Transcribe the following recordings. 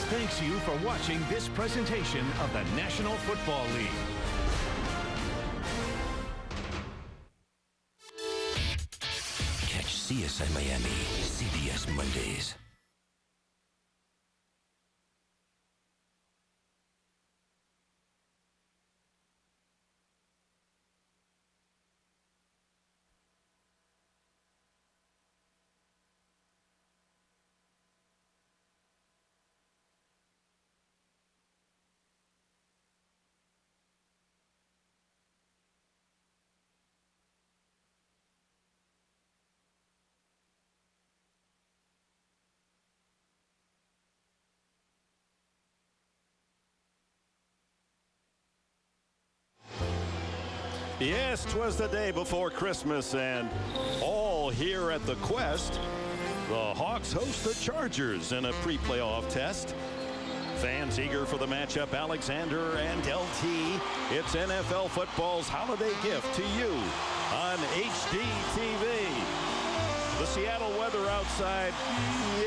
thanks you for watching this presentation of the National Football League. Catch CSI Miami, CBS Mondays. Yes, 'twas the day before Christmas, and all here at the Quest, the Hawks host the Chargers in a pre-playoff test. Fans eager for the matchup, Alexander and LT. It's NFL football's holiday gift to you on HD TV. The Seattle weather outside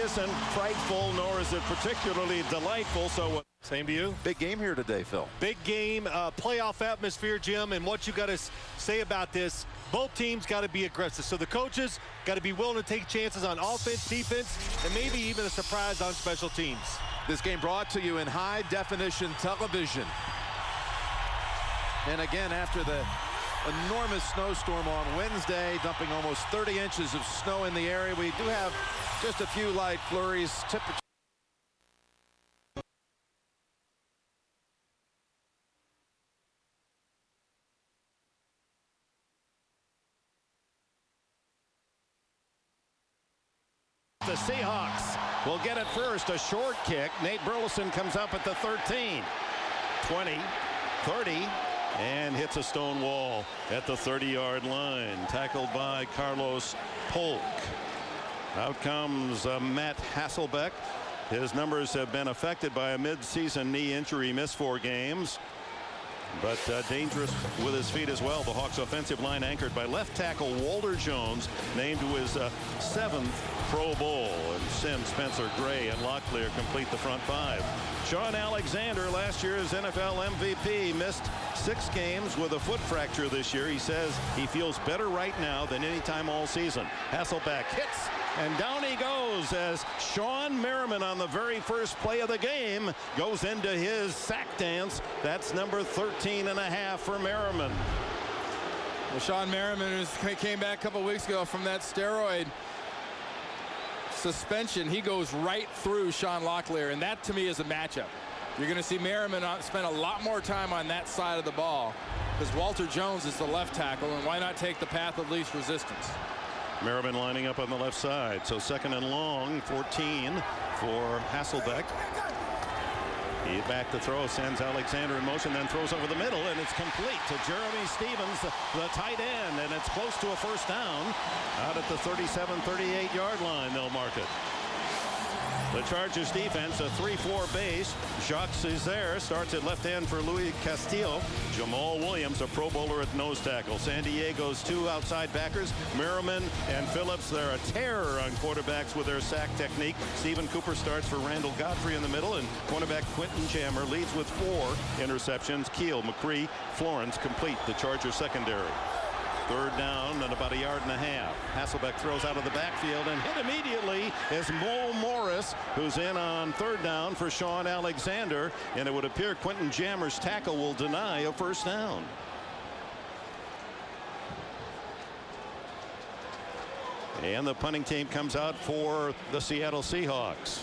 isn't frightful, nor is it particularly delightful. So same to you. Big game here today, Phil. Big game, playoff atmosphere, Jim. And what you got to say about this, both teams got to be aggressive. So the coaches got to be willing to take chances on offense, defense, and maybe even a surprise on special teams. This game brought to you in high-definition television. And again, after the enormous snowstorm on Wednesday, dumping almost 30 inches of snow in the area, we do have just a few light flurries. Temperature the Seahawks will get it first. A short kick. Nate Burleson comes up at the 13, 20, 30, and hits a stone wall at the 30-yard line. Tackled by Carlos Polk. Out comes Matt Hasselbeck. His numbers have been affected by a mid-season knee injury. Missed 4 games. But dangerous with his feet as well. The Hawks offensive line anchored by left tackle Walter Jones, named to his 7th Pro Bowl. And Sims, Spencer, Gray, and Locklear complete the front 5. Sean Alexander, last year's NFL MVP, missed 6 games with a foot fracture this year. He says he feels better right now than any time all season. Hasselbeck hits, and down he goes as Sean Merriman on the very first play of the game goes into his sack dance. That's number 13.5 for Merriman. Well, Sean Merriman came back a couple weeks ago from that steroid suspension. He goes right through Sean Locklear, and that to me is a matchup. You're going to see Merriman spend a lot more time on that side of the ball because Walter Jones is the left tackle, and why not take the path of least resistance? Merriman lining up on the left side. So 2nd and long, 14 for Hasselbeck. He back to throw, sends Alexander in motion, then throws over the middle, and it's complete to Jeremy Stevens, the tight end, and it's close to a first down. Out at the 37, 38-yard line, they'll mark it. The Chargers defense, a 3-4 base. Jacques Césaire starts at left end for Louis Castillo. Jamal Williams, a Pro Bowler at nose tackle. San Diego's 2 outside backers, Merriman and Phillips. They're a terror on quarterbacks with their sack technique. Stephen Cooper starts for Randall Godfrey in the middle, and cornerback Quentin Jammer leads with 4 interceptions. Keel, McCree, Florence complete the Chargers secondary. 3rd down and about 1.5 yards. Hasselbeck throws out of the backfield and hit immediately is Mo Morris, who's in on 3rd down for Sean Alexander, and it would appear Quentin Jammer's tackle will deny a first down. And the punting team comes out for the Seattle Seahawks.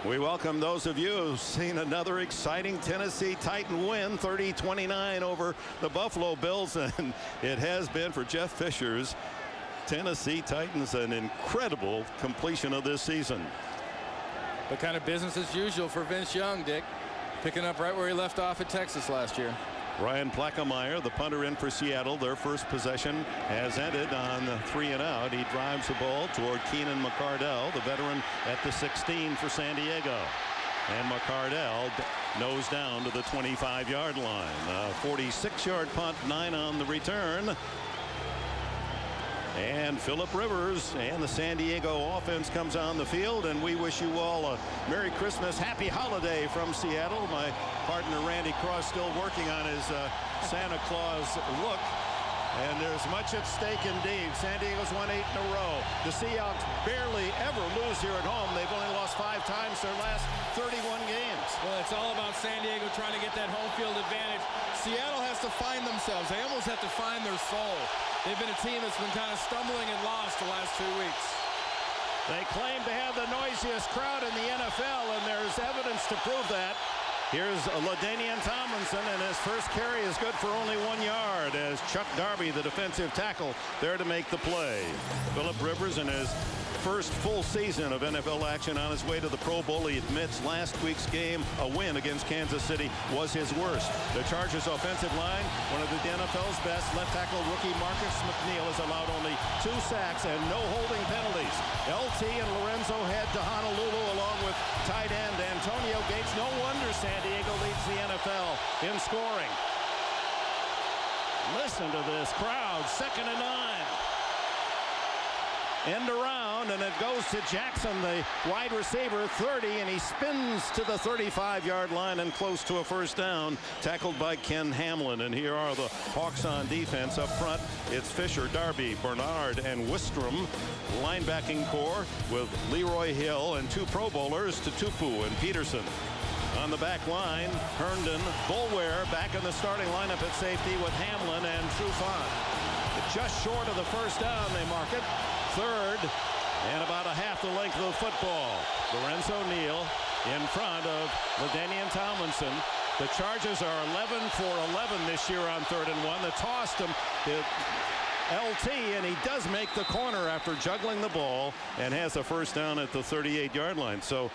We welcome those of you who've seen another exciting Tennessee Titan win, 30-29 over the Buffalo Bills, and it has been for Jeff Fisher's Tennessee Titans an incredible completion of this season. But kind of business as usual for Vince Young, Dick, picking up right where he left off at Texas last year. Ryan Plackemeier, the punter in for Seattle. Their first possession has ended on the 3-and-out. He drives the ball toward Keenan McCardell, the veteran at the 16 for San Diego. And McCardell nose down to the 25-yard line. A 46-yard punt, 9 on the return. And Phillip Rivers and the San Diego offense comes on the field, and we wish you all a Merry Christmas, Happy Holiday from Seattle. My partner Randy Cross still working on his Santa Claus look. And there's much at stake indeed. San Diego's won 8 in a row. The Seahawks barely ever lose here at home. They've only lost 5 times their last 31 games. Well, it's all about San Diego trying to get that home field advantage. Seattle has to find themselves. They almost have to find their soul. They've been a team that's been kind of stumbling and lost the last 2 weeks. They claim to have the noisiest crowd in the NFL, and there's evidence to prove that. Here's LaDainian Tomlinson, and his first carry is good for only 1 yard as Chuck Darby, the defensive tackle, there to make the play. Phillip Rivers in his first full season of NFL action on his way to the Pro Bowl. He admits last week's game, a win against Kansas City, was his worst. The Chargers offensive line, one of the NFL's best. Left tackle rookie Marcus McNeil has allowed only 2 sacks and no holding penalties. LT and Lorenzo head to Honolulu along with tight end Antonio Gates. No wonder San Diego leads the NFL in scoring. Listen to this crowd. 2nd and 9. End around, and it goes to Jackson, the wide receiver, 30, and he spins to the 35-yard line and close to a first down, tackled by Ken Hamlin. And here are the Hawks on defense. Up front, it's Fisher, Darby, Bernard, and Wistrom. Linebacking core with Leroy Hill and 2 Pro Bowlers, Tutupu and Peterson. On the back line, Herndon, Bulware back in the starting lineup at safety with Hamlin and Trufant. Just short of the first down, they mark it. 3rd and about a half the length of the football. Lorenzo Neal in front of LaDainian Tomlinson. The Chargers are 11 for 11 this year on 3rd and 1. They tossed him to LT, and he does make the corner after juggling the ball and has a first down at the 38-yard line. So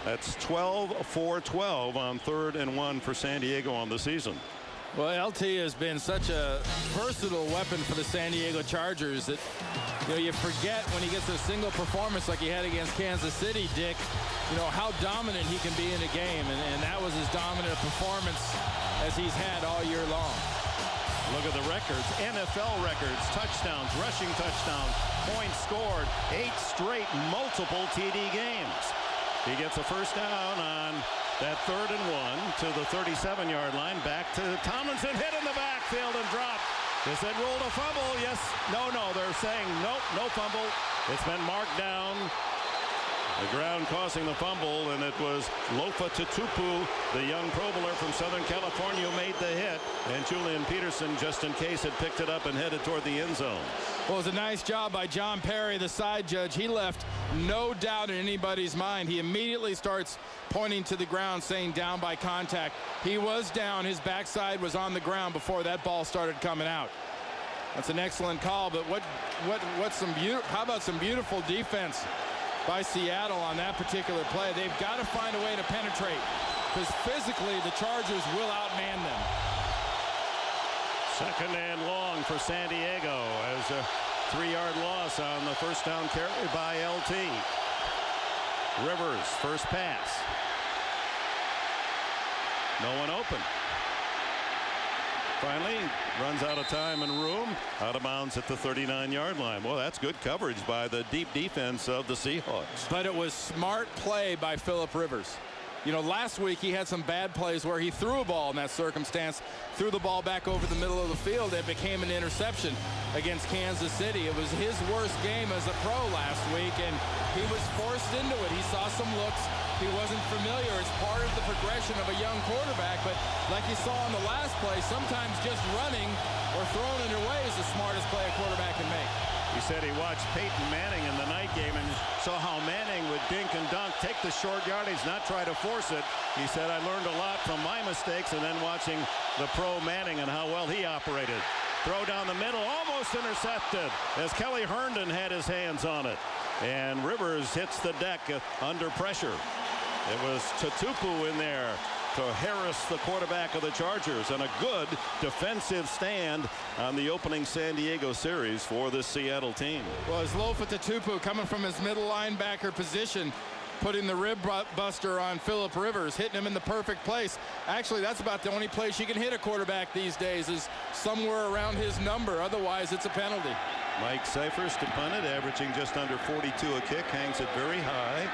that's 12 for 12 on 3rd and 1 for San Diego on the season. Well, LT has been such a versatile weapon for the San Diego Chargers that, you forget when he gets a single performance like he had against Kansas City, Dick, how dominant he can be in a game. And that was as dominant a performance as he's had all year long. Look at the records. NFL records, touchdowns, rushing touchdowns, points scored, 8 straight multiple TD games. He gets a first down on that 3rd and 1 to the 37-yard line. Back to Tomlinson, hit in the backfield and dropped. Is it ruled a fumble? Yes. No. They're saying nope, no fumble. It's been marked down. The ground causing the fumble, and it was Lofa Tutupu, the young Pro Bowler from Southern California, who made the hit. And Julian Peterson, just in case, had picked it up and headed toward the end zone. Well, it was a nice job by John Perry, the side judge. He left no doubt in anybody's mind. He immediately starts pointing to the ground, saying down by contact. He was down. His backside was on the ground before that ball started coming out. That's an excellent call. But how about some beautiful defense by Seattle on that particular play? They've got to find a way to penetrate because physically the Chargers will outman them. 2nd and long for San Diego as a 3-yard loss on the first down carry by LT. Rivers, first pass. No one open. Finally runs out of time and room, out of bounds at the 39-yard line. Well, that's good coverage by the deep defense of the Seahawks. But it was smart play by Phillip Rivers. Last week he had some bad plays where he threw a ball in that circumstance, threw the ball back over the middle of the field. It became an interception against Kansas City. It was his worst game as a pro last week, and he was forced into it. He saw some looks. He wasn't familiar. It's part of the progression of a young quarterback, but like you saw on the last play, sometimes just running or throwing it away is the smartest play a quarterback can make. He said he watched Peyton Manning in the night game and saw how Manning would dink and dunk, take the short yardage, not try to force it. He said, I learned a lot from my mistakes and then watching the pro Manning and how well he operated. Throw down the middle, almost intercepted as Kelly Herndon had his hands on it. And Rivers hits the deck under pressure. It was Tutupu in there to harass the quarterback of the Chargers, and a good defensive stand on the opening San Diego series for this Seattle team. Well, as Lofa Tutupu coming from his middle linebacker position, putting the rib buster on Phillip Rivers, hitting him in the perfect place. Actually, that's about the only place you can hit a quarterback these days, is somewhere around his number. Otherwise, it's a penalty. Mike Seifers to punt it, averaging just under 42 a kick, hangs it very high.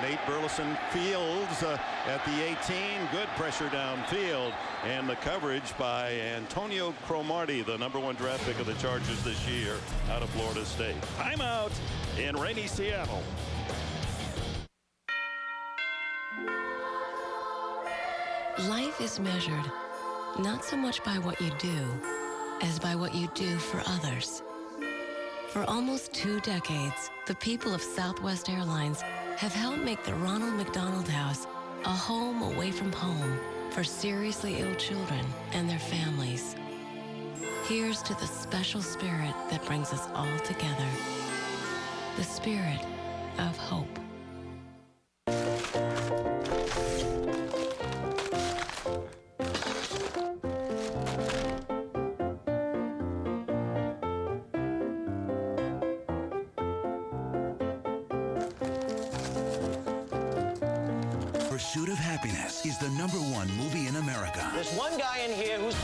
Nate Burleson fields at the 18. Good pressure downfield, and the coverage by Antonio Cromartie, the #1 draft pick of the Chargers this year out of Florida State. Timeout in rainy Seattle. Life is measured not so much by what you do as by what you do for others. For almost 2 decades, the people of Southwest Airlines have helped make the Ronald McDonald House a home away from home for seriously ill children and their families. Here's to the special spirit that brings us all together. The spirit of hope. Pursuit of Happiness is the #1 movie in America. There's one guy in here who's...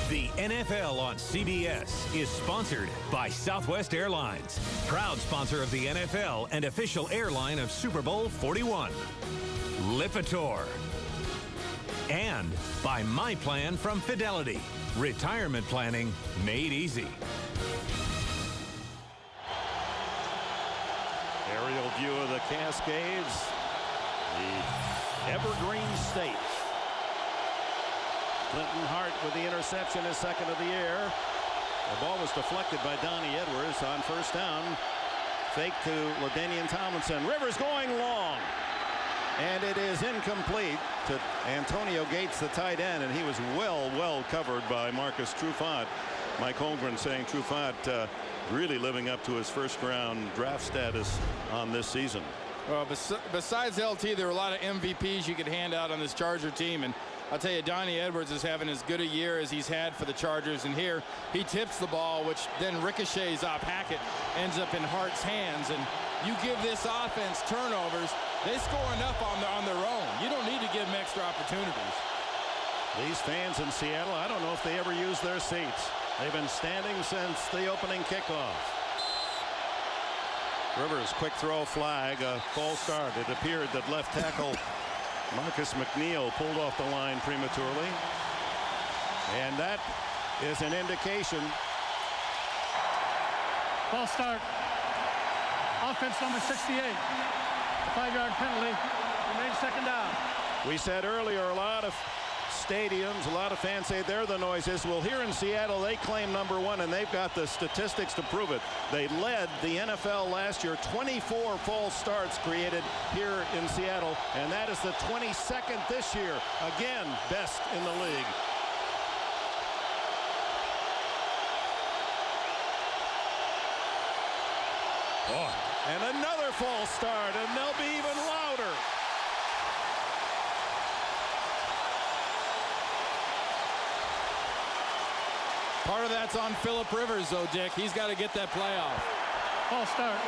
The NFL on CBS is sponsored by Southwest Airlines, proud sponsor of the NFL and official airline of Super Bowl 41. Lipitor. And by My Plan from Fidelity, retirement planning made easy. Aerial view of the Cascades, the Evergreen State. Clinton Hart with the interception, his second of the year. The ball was deflected by Donnie Edwards on first down. Fake to LaDainian Tomlinson. Rivers going long. And it is incomplete to Antonio Gates, the tight end, and he was well covered by Marcus Trufant. Mike Holmgren saying Trufant really living up to his first-round draft status on this season. Well, besides LT, there were a lot of MVPs you could hand out on this Charger team, and I'll tell you, Donnie Edwards is having as good a year as he's had for the Chargers, and here he tips the ball, which then ricochets off Hackett, ends up in Hart's hands, and you give this offense turnovers, they score enough on their own. You don't need to give them extra opportunities. These fans in Seattle, I don't know if they ever use their seats. They've been standing since the opening kickoff. Rivers, quick throw flag, a false start. It appeared that left tackle Marcus McNeil pulled off the line prematurely. And that is an indication. False start. Offense number 68. A 5-yard penalty. Remains second down. We said earlier, a lot of stadiums, a lot of fans say they're the noises. Well, here in Seattle, they claim #1, and they've got the statistics to prove it. They led the NFL last year, 24 false starts created here in Seattle, and that is the 22nd this year. Again, best in the league. Oh, and another false start, and they'll be even louder. Part of that's on Phillip Rivers, though, Dick. He's got to get that playoff. False start.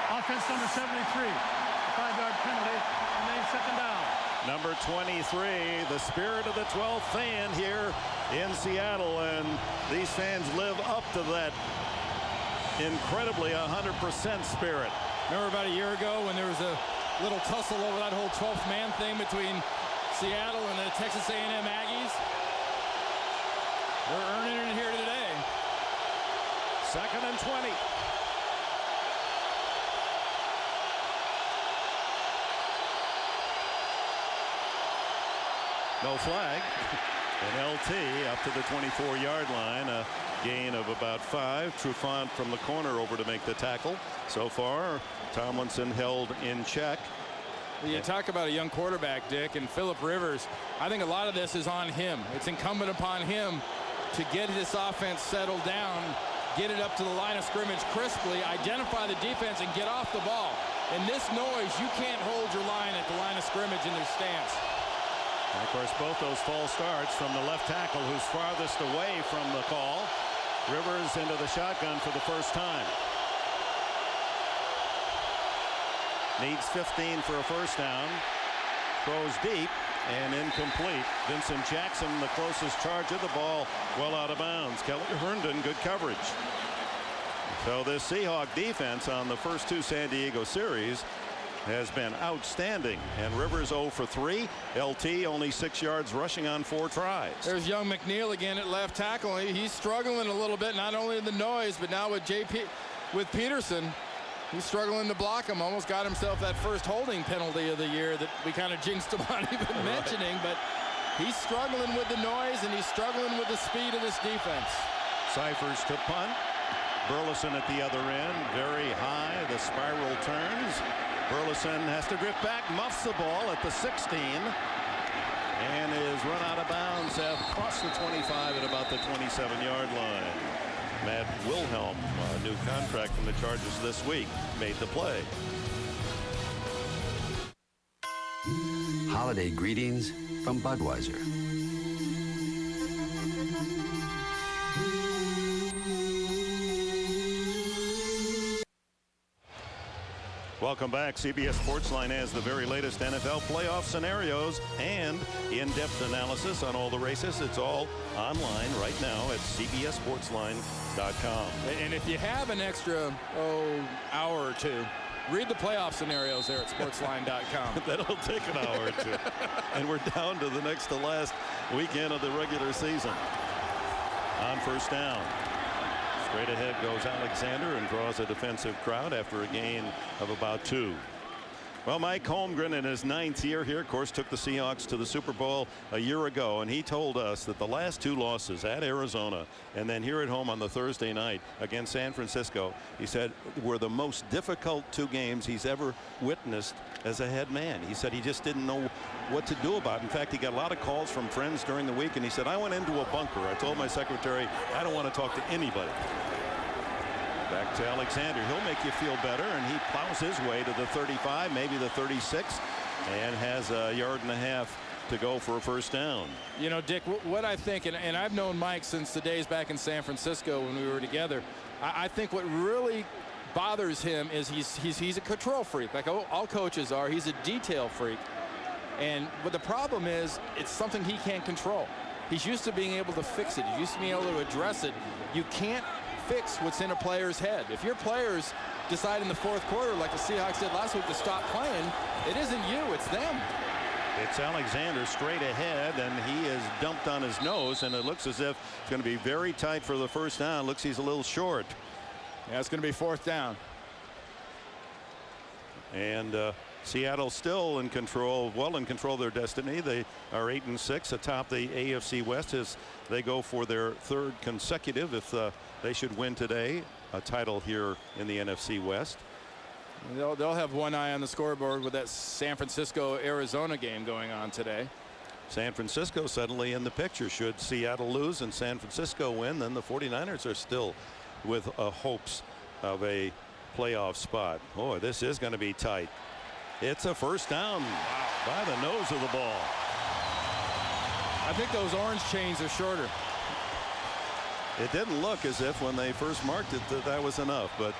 Offense number 73. A 5-yard penalty. Remains second down. Number 23, the spirit of the 12th fan here in Seattle, and these fans live up to that incredibly 100% spirit. Remember about a year ago when there was a little tussle over that whole 12th man thing between Seattle and the Texas A&M Aggies? They're earning it here today. 2nd and 20. No flag. And LT up to the 24-yard line. A gain of about 5. Trufant from the corner over to make the tackle. So far, Tomlinson held in check. Well, you talk about a young quarterback, Dick, and Phillip Rivers. I think a lot of this is on him. It's incumbent upon him to get this offense settled down, get it up to the line of scrimmage crisply, identify the defense, and get off the ball. In this noise, you can't hold your line at the line of scrimmage in their stance. And of course, both those false starts from the left tackle, who's farthest away from the call. Rivers into the shotgun for the first time. Needs 15 for a first down. Throws deep and incomplete. Vincent Jackson, the closest charger. The ball well out of bounds. Kelly Herndon, good coverage. So this Seahawk defense on the first two San Diego series has been outstanding. And Rivers 0 for 3. LT only 6 yards rushing on 4 tries. There's young McNeil again at left tackle. He's struggling a little bit, not only in the noise, but now with Peterson. He's struggling to block him. Almost got himself that first holding penalty of the year that we kind of jinxed him on even mentioning. But he's struggling with the noise, and he's struggling with the speed of this defense. Cyphers to punt. Burleson at the other end. Very high. The spiral turns. Burleson has to drift back, muffs the ball at the 16, and is run out of bounds across the 25 at about the 27-yard line. Matt Wilhelm, a new contract from the Chargers this week, made the play. Holiday greetings from Budweiser. Welcome back. CBS Sportsline has the very latest NFL playoff scenarios and in-depth analysis on all the races. It's all online right now at cbssportsline.com. And if you have an extra hour or two, read the playoff scenarios there at sportsline.com. That'll take an hour or two. And we're down to the next to last weekend of the regular season. On first down. Straight ahead goes Alexander and draws a defensive crowd after a gain of about 2. Well, Mike Holmgren in his 9th year here, of course, took the Seahawks to the Super Bowl a year ago, and he told us that the last 2 losses at Arizona and then here at home on the Thursday night against San Francisco, he said, were the most difficult 2 games he's ever witnessed as a head man. He said he just didn't know what to do about it. In fact, he got a lot of calls from friends during the week, and he said, I went into a bunker. I told my secretary, I don't want to talk to anybody. Back to Alexander. He'll make you feel better, and he plows his way to the 35, maybe the 36, and has a yard and a half to go for a first down. You know, Dick, what I think, and I've known Mike since the days back in San Francisco when we were together, I think what really bothers him is he's a control freak, like all coaches are. He's a detail freak, but the problem is it's something he can't control. He's used to being able to fix it. He's used to being able to address it. You can't fix what's in a player's head. If your players decide in the 4th quarter, like the Seahawks did last week, to stop playing, it isn't you, it's them. It's Alexander straight ahead, and he is dumped on his nose, and it looks as if it's going to be very tight for the first down. Looks he's a little short. Yeah, it's going to be 4th down. And Seattle still in control, well in control of their destiny. They are 8-6 atop the AFC West as they go for their 3rd consecutive. If they should win today, a title here in the NFC West. They'll have one eye on the scoreboard with that San Francisco-Arizona game going on today. San Francisco suddenly in the picture. Should Seattle lose and San Francisco win, then the 49ers are still with hopes of a playoff spot. Boy, this is going to be tight. It's a first down by the nose of the ball. I think those orange chains are shorter. It didn't look as if when they first marked it that was enough, but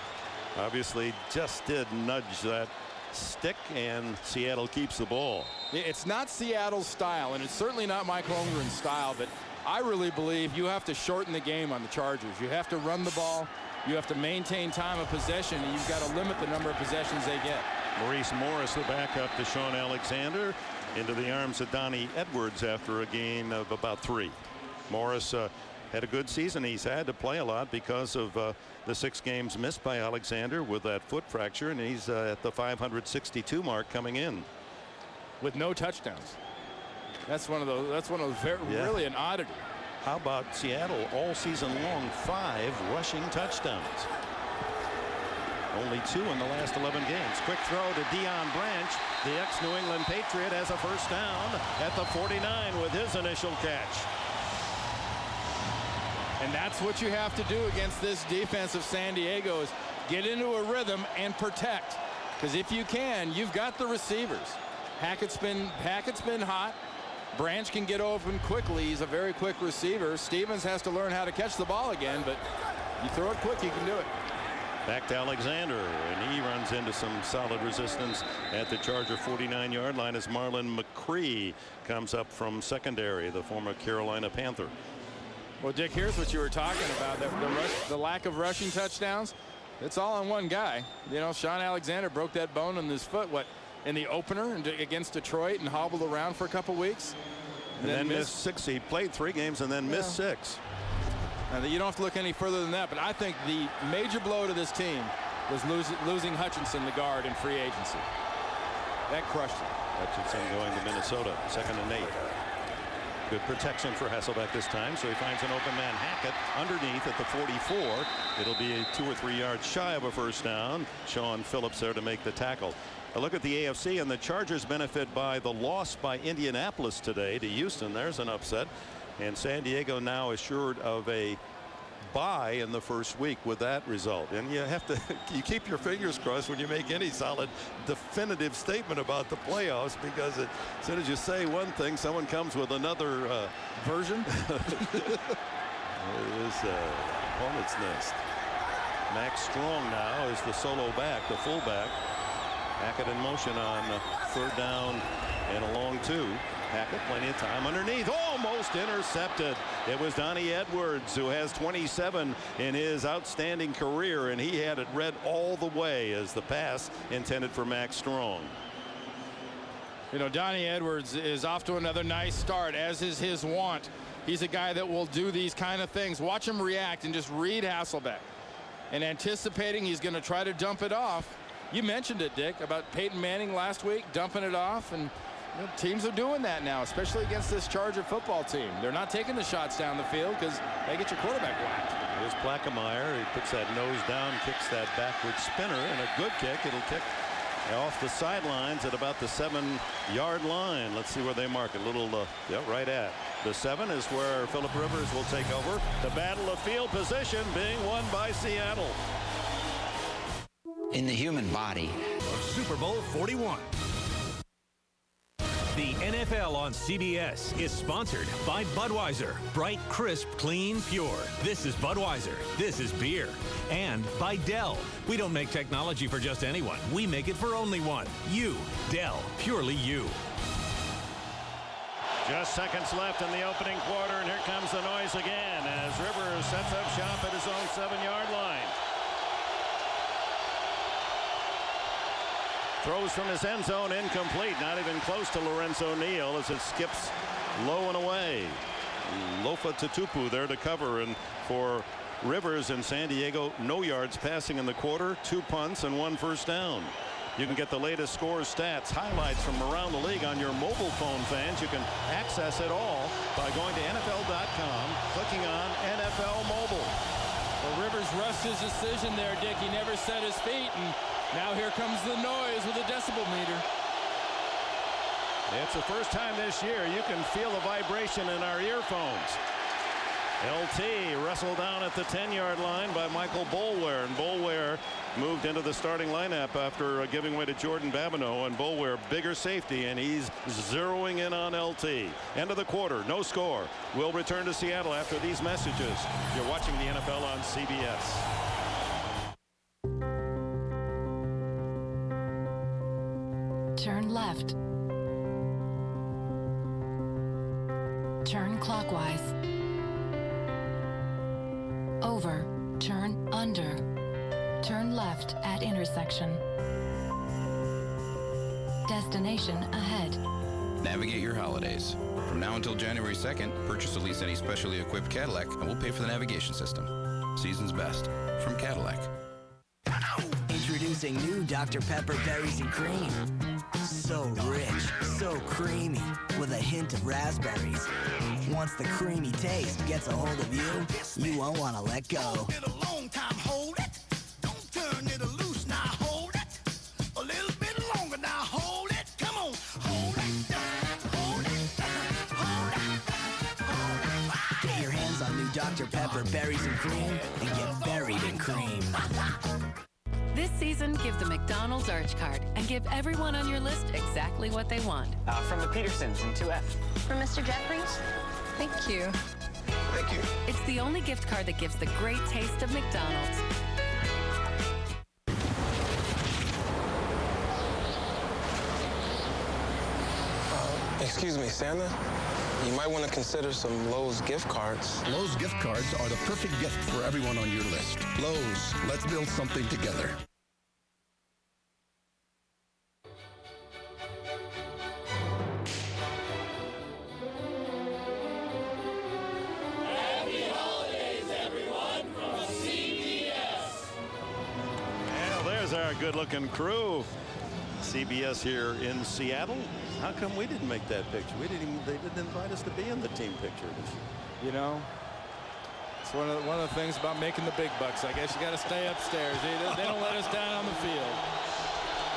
obviously just did nudge that stick, and Seattle keeps the ball. It's not Seattle's style, and it's certainly not Mike Holmgren's style, but I really believe you have to shorten the game on the Chargers. You have to run the ball. You have to maintain time of possession, and you've got to limit the number of possessions they get. Maurice Morris, the backup to Sean Alexander, into the arms of Donnie Edwards after a gain of about 3. Morris had a good season. He's had to play a lot because of the 6 games missed by Alexander with that foot fracture, and he's at the 562 mark coming in with no touchdowns. That's one of those really an oddity. How about Seattle all season long, 5 rushing touchdowns. Only 2 in the last 11 games. Quick throw to Deion Branch. The ex-New England Patriot has a first down at the 49 with his initial catch. And that's what you have to do against this defense of San Diego, is get into a rhythm and protect. Because if you can, you've got the receivers. Hackett's been hot. Branch can get open quickly. He's a very quick receiver. Stevens has to learn how to catch the ball again, but you throw it quick, you can do it. Back to Alexander, and he runs into some solid resistance at the Charger 49-yard line as Marlon McCree comes up from secondary, the former Carolina Panther. Well, Dick, here's what you were talking about, the lack of rushing touchdowns. It's all on one guy. You know, Sean Alexander broke that bone in his foot, in the opener against Detroit, and hobbled around for a couple weeks. And then missed 6. He played 3 games and then missed 6. You don't have to look any further than that, but I think the major blow to this team was losing Hutchinson, the guard, in free agency. That crushed it. Hutchinson going to Minnesota, 2nd and 8. Good protection for Hasselbeck this time, so he finds an open man, Hackett, underneath at the 44. It'll be 2 or 3 yards shy of a first down. Sean Phillips there to make the tackle. A look at the AFC, and the Chargers benefit by the loss by Indianapolis today to Houston. There's an upset. And San Diego now assured of a bye in the first week with that result. And you have to you keep your fingers crossed when you make any solid definitive statement about the playoffs, because as soon as you say one thing, someone comes with another version. It is Hornets' nest. Max Strong now is the solo back, the fullback. Hackett in motion on 3rd down and a long 2. Hackett, plenty of time underneath, almost intercepted. It was Donnie Edwards, who has 27 in his outstanding career, and he had it read all the way as the pass intended for Max Strong. You know, Donnie Edwards is off to another nice start, as is his wont. He's a guy that will do these kind of things. Watch him react and just read Hasselbeck. And anticipating he's going to try to dump it off. You mentioned it, Dick, about Peyton Manning last week, dumping it off, and teams are doing that now, especially against this Charger football team. They're not taking the shots down the field because they get your quarterback whacked. Here's Plaquemire. He puts that nose down, kicks that backward spinner, and a good kick. It'll kick off the sidelines at about the 7-yard line. Let's see where they mark it. Right at the 7 is where Phillip Rivers will take over. The battle of field position being won by Seattle. In the human body. Super Bowl 41. The NFL on CBS is sponsored by Budweiser. Bright, crisp, clean, pure. This is Budweiser. This is beer. And by Dell. We don't make technology for just anyone. We make it for only one. You. Dell. Purely you. Just seconds left in the opening quarter, and here comes the noise again as Rivers sets up shop at his own 7-yard line. Throws from his end zone, incomplete. Not even close to Lorenzo Neal as it skips low and away. Lofa Tatupu there to cover, and for Rivers in San Diego, no yards passing in the quarter, 2 punts and 1 first down. You can get the latest scores, stats, highlights from around the league on your mobile phone, fans. You can access it all by going to NFL.com, clicking on NFL Mobile. Well, Rivers rushed his decision there, Dick. He never set his feet, and now here comes the noise with a decibel meter. It's the first time this year you can feel the vibration in our earphones. LT wrestled down at the 10-yard line by Michael Boulware, and Boulware moved into the starting lineup after giving way to Jordan Babineau, and Boulware bigger safety, and he's zeroing in on LT. End of the quarter, no score. We'll return to Seattle after these messages. You're watching the NFL on CBS. Turn left. Turn clockwise. Over. Turn under. Turn left at intersection. Destination ahead. Navigate your holidays. From now until January 2nd, purchase or lease any specially equipped Cadillac and we'll pay for the navigation system. Season's best. From Cadillac. Introducing new Dr. Pepper Berries and Cream. So rich, so creamy, with a hint of raspberries. Once the creamy taste gets a hold of you, you won't want to let go. Get your hands on new Dr. Pepper Berries and Cream and get buried in cream. This season, give the McDonald's Arch Card and give everyone on your list exactly what they want. From the Petersons in 2F. From Mr. Jeffries? Thank you. Thank you. It's the only gift card that gives the great taste of McDonald's. Excuse me, Santa? You might want to consider some Lowe's gift cards. Lowe's gift cards are the perfect gift for everyone on your list. Lowe's, let's build something together. Happy holidays, everyone, from CBS. Well, there's our good-looking crew. CBS here in Seattle. How come we didn't make that picture? They didn't invite us to be in the team picture. You know, it's one of the things about making the big bucks. I guess you got to stay upstairs. They don't let us down on the field.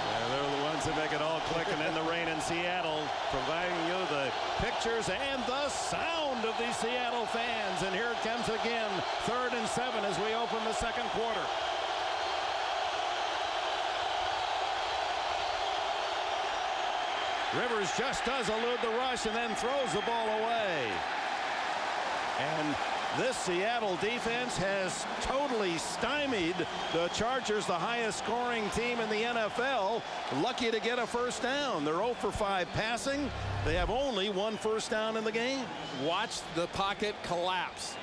Yeah, they're the ones that make it all click, and in the rain in Seattle, providing you the pictures and the sound of these Seattle fans. And here it comes again, 3rd and 7 as we open the second quarter. Rivers just does elude the rush and then throws the ball away. And this Seattle defense has totally stymied the Chargers, the highest scoring team in the NFL. Lucky to get a first down. They're 0 for 5 passing. They have only 1 first down in the game. Watch the pocket collapse.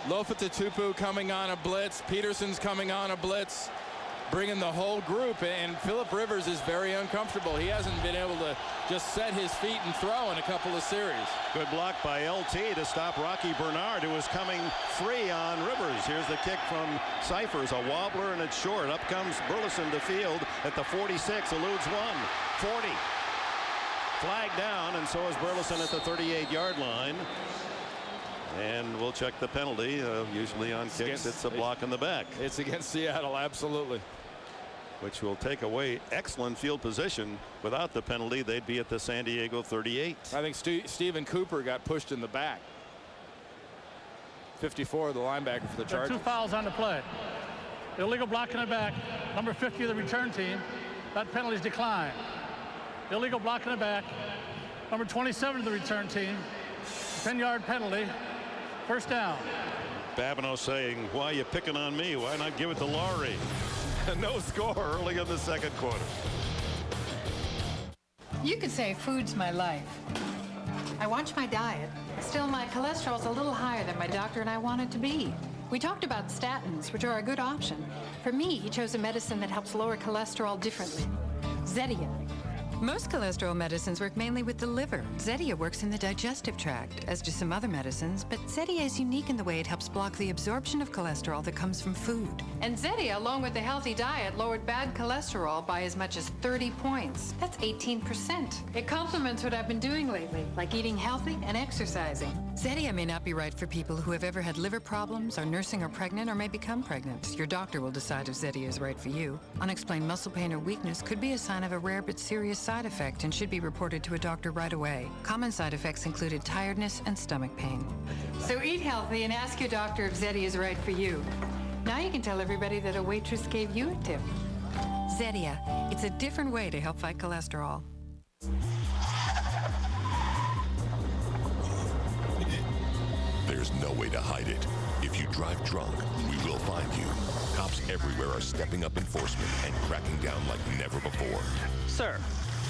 Lofatutupu coming on a blitz. Peterson's coming on a blitz, bringing the whole group, and Phillip Rivers is very uncomfortable. He hasn't been able to just set his feet and throw in a couple of series. Good block by LT to stop Rocky Bernard, who was coming free on Rivers. Here's the kick from Cyphers, a wobbler, and it's short. Up comes Burleson to field at the 46, eludes 1, 40. Flag down, and so is Burleson at the 38-yard line. And we'll check the penalty. Usually on kicks, it's a block in the back. It's against Seattle, absolutely. Which will take away excellent field position. Without the penalty, they'd be at the San Diego 38. I think Stephen Cooper got pushed in the back. 54, the linebacker for the Chargers. 2 fouls on the play. Illegal block in the back. Number 50 of the return team. That penalty's declined. Illegal block in the back. Number 27 of the return team. 10-yard penalty. First down. Babineau saying, why are you picking on me? Why not give it to Laurie? No score early in the second quarter. You could say food's my life. I watch my diet. Still, my cholesterol's a little higher than my doctor and I want it to be. We talked about statins, which are a good option. For me, he chose a medicine that helps lower cholesterol differently. Zetia. Most cholesterol medicines work mainly with the liver. Zetia works in the digestive tract, as do some other medicines, but Zetia is unique in the way it helps block the absorption of cholesterol that comes from food. And Zetia, along with a healthy diet, lowered bad cholesterol by as much as 30 points. That's 18%. It complements what I've been doing lately, like eating healthy and exercising. Zetia may not be right for people who have ever had liver problems, are nursing or pregnant, or may become pregnant. Your doctor will decide if Zetia is right for you. Unexplained muscle pain or weakness could be a sign of a rare but serious side effect and should be reported to a doctor right away. Common side effects included tiredness and stomach pain. So eat healthy and ask your doctor if Zetia is right for you. Now you can tell everybody that a waitress gave you a tip. Zetia. It's a different way to help fight cholesterol. There's no way to hide it. If you drive drunk, we will find you. Cops everywhere are stepping up enforcement and cracking down like never before. Sir,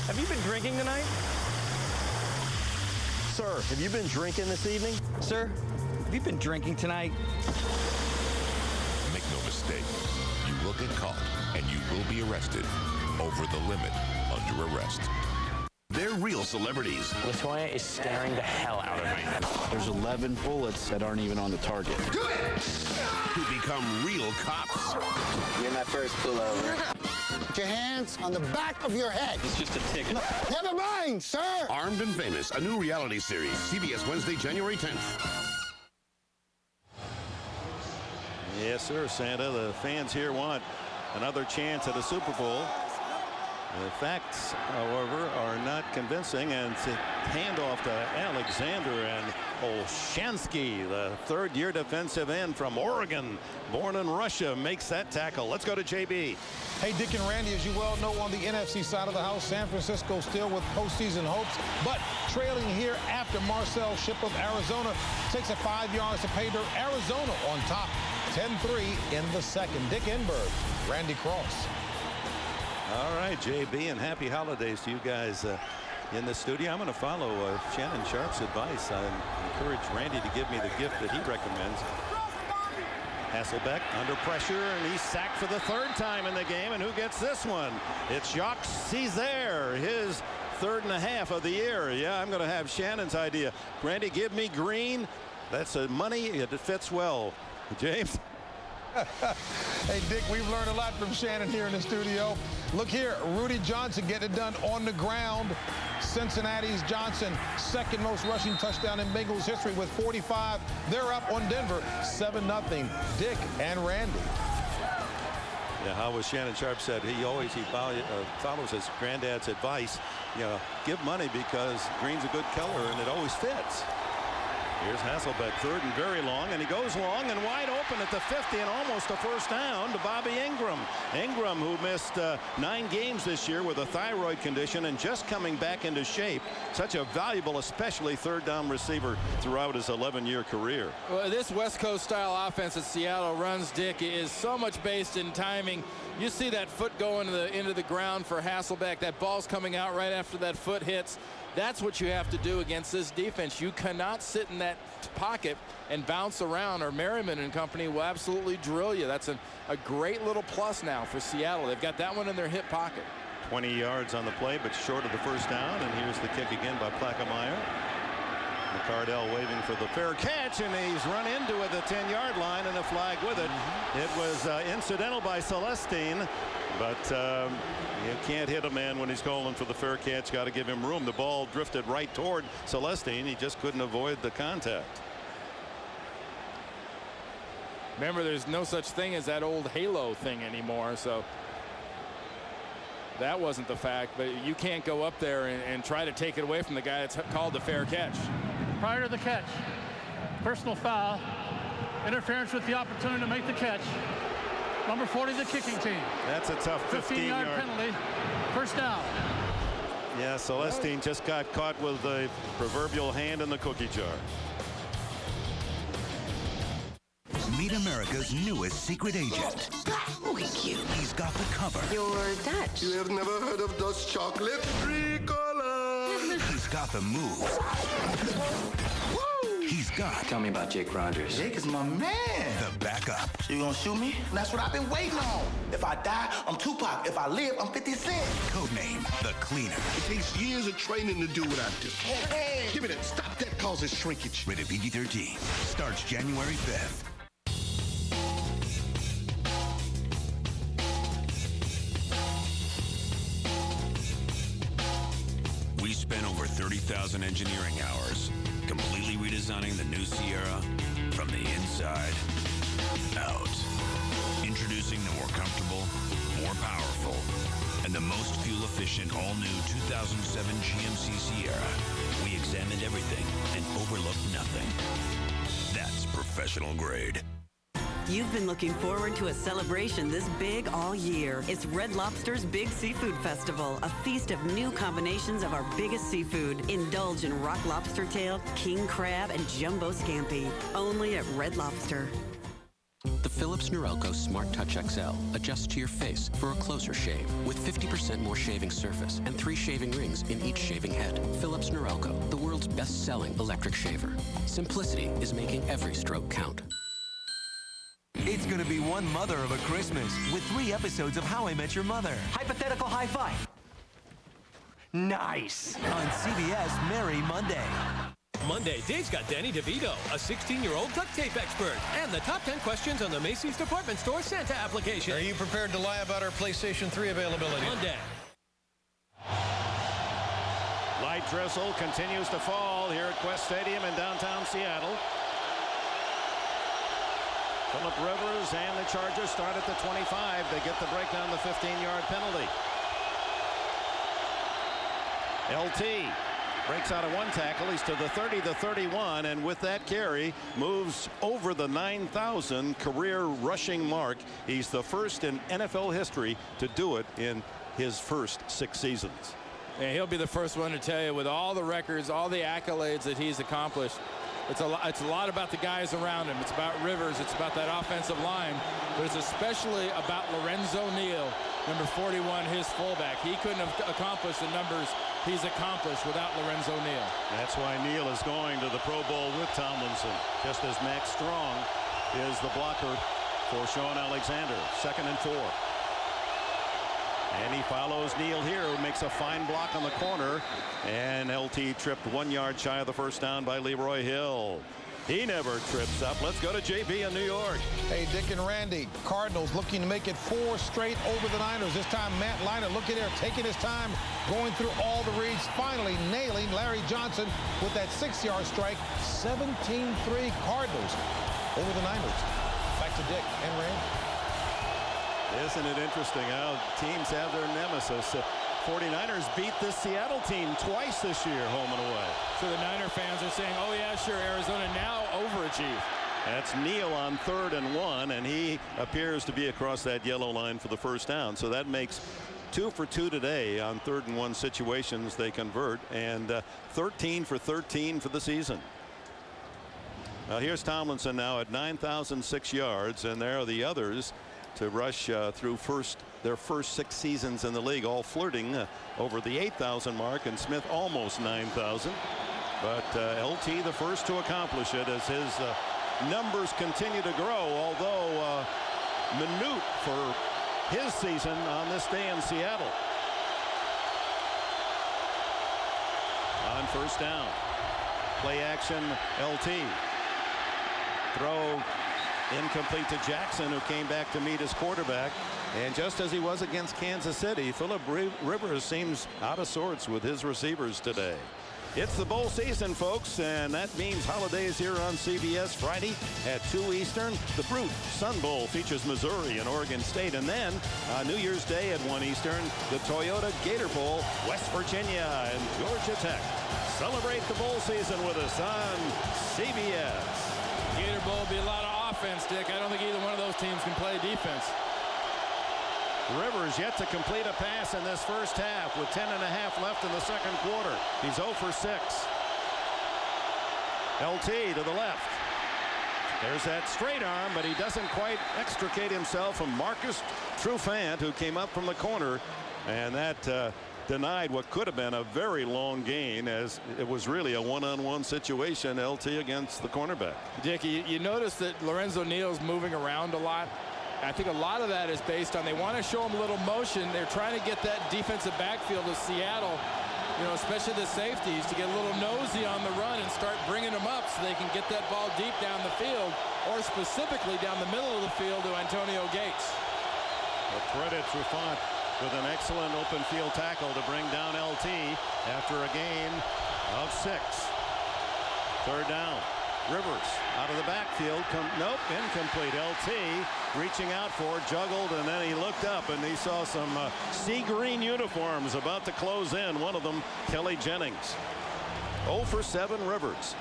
have you been drinking tonight? Sir, have you been drinking this evening? Sir, have you been drinking tonight? Make no mistake, you will get caught and you will be arrested. Over the limit, under arrest. They're real celebrities. LaToya is scaring the hell out of me. There's 11 bullets that aren't even on the target. Do it! Who become real cops. You're my first pullover. Put your hands on the back of your head. It's just a ticket. Never mind, sir. Armed and Famous, a new reality series. CBS Wednesday, January 10th. Yes, sir, Santa. The fans here want another chance at a Super Bowl. The facts, however, are not convincing, and it's a handoff to Alexander, and Olshansky, the third-year defensive end from Oregon, born in Russia, makes that tackle. Let's go to JB. Hey, Dick and Randy, as you well know, on the NFC side of the house, San Francisco still with postseason hopes, but trailing here after Marcel Ship of Arizona takes it 5 yards to pay dirt. Arizona on top, 10-3 in the second. Dick Enberg, Randy Cross. All right, JB, and happy holidays to you guys. in the studio. I'm going to follow Shannon Sharp's advice. I encourage Randy to give me the gift that he recommends. Hasselbeck under pressure, and he's sacked for the 3rd time in the game. And who gets this one? It's Jacques Césaire, his 3rd and a half of the year. Yeah, I'm going to have Shannon's idea. Randy, give me green. That's money. It fits well. James? Hey, Dick, we've learned a lot from Shannon here in the studio. Look here, Rudy Johnson getting it done on the ground. Cincinnati's Johnson, 2nd most rushing touchdown in Bengals history with 45. They're up on Denver, 7-0. Dick and Randy. Yeah, how was Shannon Sharp said he follows his granddad's advice. You know, give money because green's a good color and it always fits. Here's Hasselbeck, 3rd and very long, and he goes long and wide open at the 50 and almost a 1st down to Bobby Ingram. Ingram, who missed 9 games this year with a thyroid condition and just coming back into shape. Such a valuable, especially 3rd down receiver throughout his 11-year career. Well, this West Coast style offense that Seattle runs, Dick, is so much based in timing. You see that foot go into the ground for Hasselbeck. That ball's coming out right after that foot hits. That's what you have to do against this defense. You cannot sit in that pocket and bounce around, or Merriman and company will absolutely drill you. That's a great little plus now for Seattle. They've got that one in their hip pocket. 20 yards on the play, but short of the 1st down. And here's the kick again by Plaquemire. McCardell waving for the fair catch, and he's run into it at the 10-yard line, and a flag with it. It was incidental by Celestine, but you can't hit a man when he's calling for the fair catch. Got to give him room. The ball drifted right toward Celestine. He just couldn't avoid the contact. Remember, there's no such thing as that old halo thing anymore, so that wasn't the fact. But you can't go up there and try to take it away from the guy that's called the fair catch. Prior to the catch, personal foul, interference with the opportunity to make the catch. Number 40, the kicking team. That's a tough 15-yard penalty. 1st down. Yeah, Celestine just got caught with the proverbial hand in the cookie jar. Meet America's newest secret agent. Okay, cute. He's got the cover. You're Dutch. You have never heard of Dutch chocolate? 3 colors. He's got the moves. He's got... Tell me about Jake Rogers. Jake is my man. The backup. So you gonna shoot me? That's what I've been waiting on. If I die, I'm Tupac. If I live, I'm 50 Cent. Codename, The Cleaner. It takes years of training to do what I do. Hey, give me that. Stop that causes shrinkage. Rated PG-13. Starts January 5th. We spent over 30,000 engineering hours completely redesigning the new Sierra from the inside out. Introducing the more comfortable, more powerful, and the most fuel-efficient all-new 2007 GMC Sierra. We examined everything and overlooked nothing. That's professional grade. You've been looking forward to a celebration this big all year. It's Red Lobster's Big Seafood Festival, a feast of new combinations of our biggest seafood. Indulge in rock lobster tail, king crab, and jumbo scampi. Only at Red Lobster. The Philips Norelco Smart Touch XL adjusts to your face for a closer shave with 50% more shaving surface and 3 shaving rings in each shaving head. Philips Norelco, the world's best-selling electric shaver. Simplicity is making every stroke count. It's gonna be one mother of a Christmas with 3 episodes of How I Met Your Mother. Hypothetical high five. Nice. On CBS Merry Monday. Monday, Dave's got Danny DeVito, a 16-year-old duct tape expert, and the top 10 questions on the Macy's department store Santa application. Are you prepared to lie about our PlayStation 3 availability? Monday. Light drizzle continues to fall here at Quest Stadium in downtown Seattle. Phillip Rivers and the Chargers start at the 25. They get the breakdown, the 15-yard penalty. LT breaks out of 1 tackle. He's to the 30, the 31, and with that carry moves over the 9,000 career rushing mark. He's the first in NFL history to do it in his first 6 seasons. And he'll be the first one to tell you, with all the records, all the accolades that he's accomplished, it's a lot about the guys around him. It's about Rivers. It's about that offensive line. But it's especially about Lorenzo Neal, number 41, his fullback. He couldn't have accomplished the numbers he's accomplished without Lorenzo Neal. That's why Neal is going to the Pro Bowl with Tomlinson, just as Max Strong is the blocker for Sean Alexander. 2nd and 4. And he follows Neal here, who makes a fine block on the corner. And LT tripped 1 yard shy of the first down by Leroy Hill. He never trips up. Let's go to JB in New York. Hey, Dick and Randy, Cardinals looking to make it 4 straight over the Niners. This time, Matt Leinart looking there, taking his time, going through all the reads, finally nailing Larry Johnson with that 6-yard strike. 17-3 Cardinals over the Niners. Back to Dick and Randy. Isn't it interesting how teams have their nemesis? 49ers beat the Seattle team twice this year, home and away. So the Niner fans are saying, oh yeah, sure, Arizona now overachieved. That's Neal on 3rd and 1, and he appears to be across that yellow line for the first down. So that makes 2 for 2 today on 3rd and 1 situations they convert, and 13 for 13 for the season. Here's Tomlinson now at 9,006 yards, and there are the others to rush through their first 6 seasons in the league, all flirting over the 8,000 mark, and Smith almost 9,000. But LT the first to accomplish it as his numbers continue to grow, although minute for his season on this day in Seattle. On first down, play action, LT. Throw incomplete to Jackson, who came back to meet his quarterback. And just as he was against Kansas City, Phillip Rivers seems out of sorts with his receivers today. It's the bowl season, folks, and that means holidays here on CBS Friday at 2 Eastern. The Brute Sun Bowl features Missouri and Oregon State, and then New Year's Day at 1 Eastern, the Toyota Gator Bowl, West Virginia and Georgia Tech. Celebrate the bowl season with us on CBS. Gator Bowl will be a lot of offense, Dick. I don't think either one of those teams can play defense. Rivers yet to complete a pass in this first half with 10.5 left in the second quarter. He's 0 for 6. LT to the left. There's that straight arm, but he doesn't quite extricate himself from Marcus Trufant, who came up from the corner, and that denied what could have been a very long gain, as it was really a one-on-one situation, LT against the cornerback. Dick, you notice that Lorenzo Neal's moving around a lot. I think a lot of that is based on they want to show him a little motion. They're trying to get that defensive backfield of Seattle, you know, especially the safeties, to get a little nosy on the run and start bringing them up so they can get that ball deep down the field, or specifically down the middle of the field to Antonio Gates. A credit Trufant with an excellent open field tackle to bring down LT after a gain of 6. 3rd down. Rivers out of the backfield. Nope, incomplete. LT reaching out for, juggled, and then he looked up and he saw some sea green uniforms about to close in. One of them, Kelly Jennings. 0 for 7 Rivers.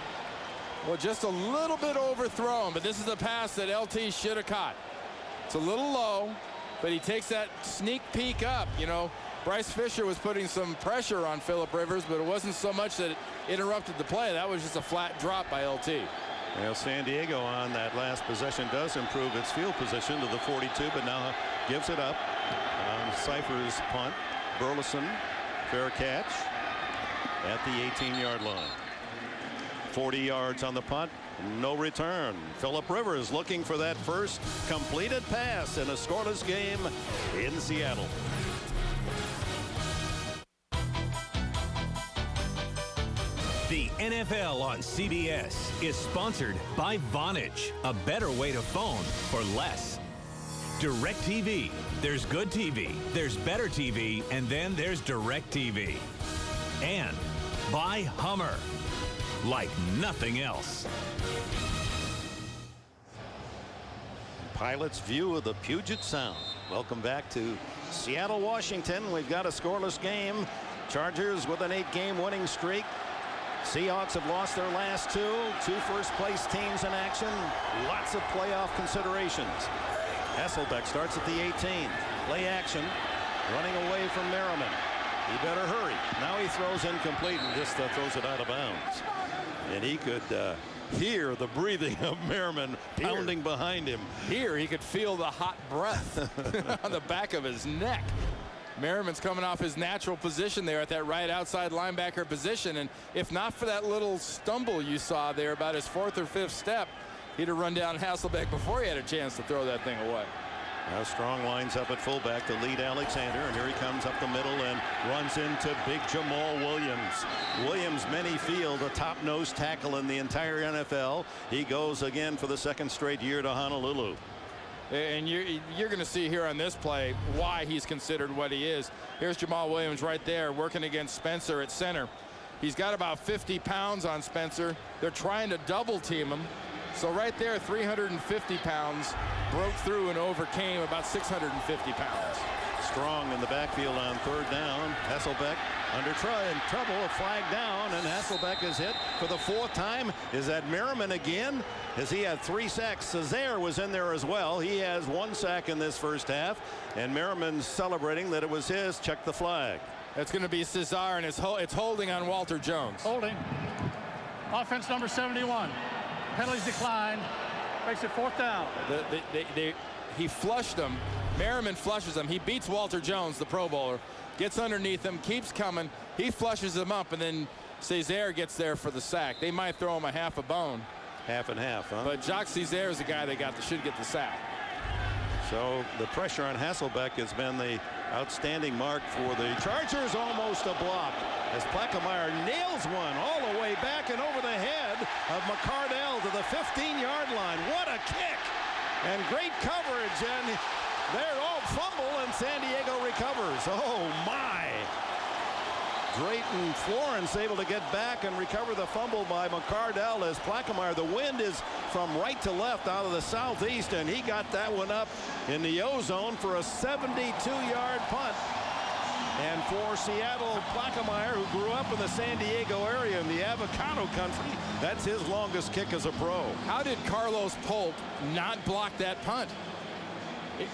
Well, just a little bit overthrown, but this is a pass that LT should have caught. It's a little low, but he takes that sneak peek up. You know, Bryce Fisher was putting some pressure on Phillip Rivers, but it wasn't so much that it interrupted the play. That was just a flat drop by LT. Well, San Diego on that last possession does improve its field position to the 42, but now gives it up on Cypher's punt. Burleson, fair catch at the 18-yard line. 40 yards on the punt, no return. Phillip Rivers looking for that first completed pass in a scoreless game in Seattle. The NFL on CBS is sponsored by Vonage, a better way to phone for less. DirecTV, there's good TV, there's better TV, and then there's DirecTV. And by Hummer, like nothing else. Pilot's view of the Puget Sound. Welcome back to Seattle, Washington. We've got a scoreless game. Chargers with an 8-game winning streak. Seahawks have lost their last 2 first-place teams in action. Lots of playoff considerations. Hasselbeck starts at the 18. Play action. Running away from Merriman. He better hurry. Now he throws incomplete and just throws it out of bounds. And he could hear the breathing of Merriman pounding behind him. Here he could feel the hot breath on the back of his neck. Merriman's coming off his natural position there at that right outside linebacker position, and if not for that little stumble you saw there about his 4th or 5th step, he'd have run down Hasselbeck before he had a chance to throw that thing away. Now Strong lines up at fullback to lead Alexander, and here he comes up the middle and runs into big Jamal Williams. Williams, many feel the top-nose tackle in the entire NFL. He goes again for the 2nd straight year to Honolulu. And you're going to see here on this play why he's considered what he is. Here's Jamal Williams right there working against Spencer at center. He's got about 50 pounds on Spencer. They're trying to double team him. So right there, 350 pounds broke through and overcame about 650 pounds. Strong in the backfield on 3rd down. Hasselbeck under trouble, a flag down, and Hasselbeck is hit for the 4th time. Is that Merriman again? As he had 3 sacks. Cesare was in there as well. He has 1 sack in this first half, and Merriman's celebrating that it was his. Check the flag. That's going to be Cesare, and it's holding on Walter Jones. Holding. Offense number 71. Penalties declined. Makes it 4th down. He flushed him. Merriman flushes him. He beats Walter Jones, the Pro Bowler. Gets underneath him, keeps coming. He flushes him up, and then Cesare gets there for the sack. They might throw him a half a bone. Half and half, huh? But Jacques Cesare is the guy that should get the sack. So the pressure on Hasselbeck has been the outstanding mark for the Chargers. Almost a block as Plaquemire nails one all the way back and over the head of McCardell to the 15-yard line. What a kick! And great coverage, and they're all fumble, and San Diego recovers. Oh my! Drayton Florence able to get back and recover the fumble by McCardell as Plaquemire. The wind is from right to left out of the southeast, and he got that one up in the O-zone for a 72-yard punt. And for Seattle, Plaquemire, who grew up in the San Diego area in the avocado country, that's his longest kick as a pro. How did Carlos Polk not block that punt?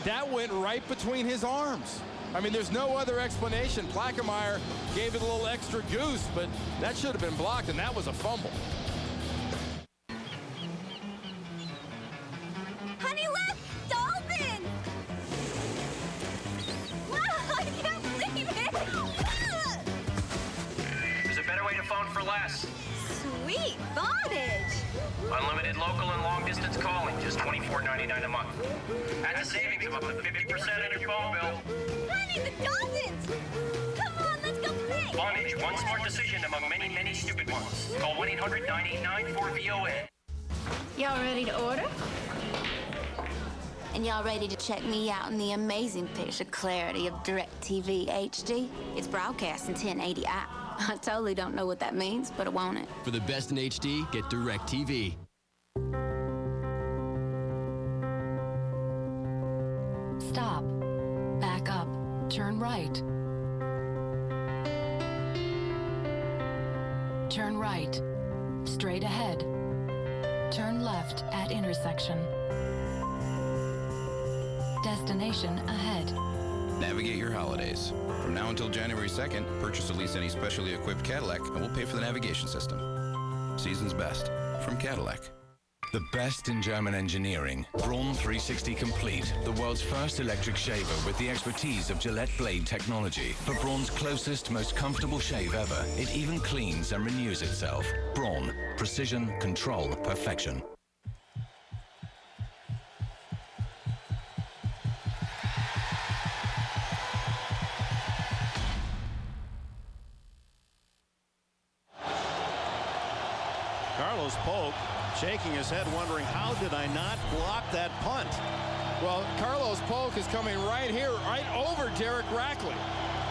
That went right between his arms. I mean, there's no other explanation. Plaquemire gave it a little extra goose, but that should have been blocked, and that was a fumble. Honey left! Dolphin! Wow, I can't believe it! There's a better way to phone for less. Sweet Vonage! Unlimited local and long-distance calling, just $24.99 a month. That's a savings of up to 50% on your phone bill. Honey, the Dolphins! Come on, let's go play! Vonage, one smart decision among many, many stupid ones. Call 1-800-989-4VON. Y'all ready to order? And y'all ready to check me out in the amazing picture clarity of DirecTV HD? It's broadcast in 1080i. I totally don't know what that means, but I want it. For the best in HD, get DirecTV. Stop. Back up. Turn right. Turn right. Straight ahead. Turn left at intersection. Destination ahead. Navigate your holidays. From now until January 2nd, purchase or lease any specially equipped Cadillac and we'll pay for the navigation system. Season's best from Cadillac. The best in German engineering. Braun 360 Complete, the world's first electric shaver with the expertise of Gillette blade technology. For Braun's closest, most comfortable shave ever, it even cleans and renews itself. Braun, precision, control, perfection. Carlos Polk shaking his head, wondering, how did I not block that punt? Well, Carlos Polk is coming right here, right over Derek Rackley.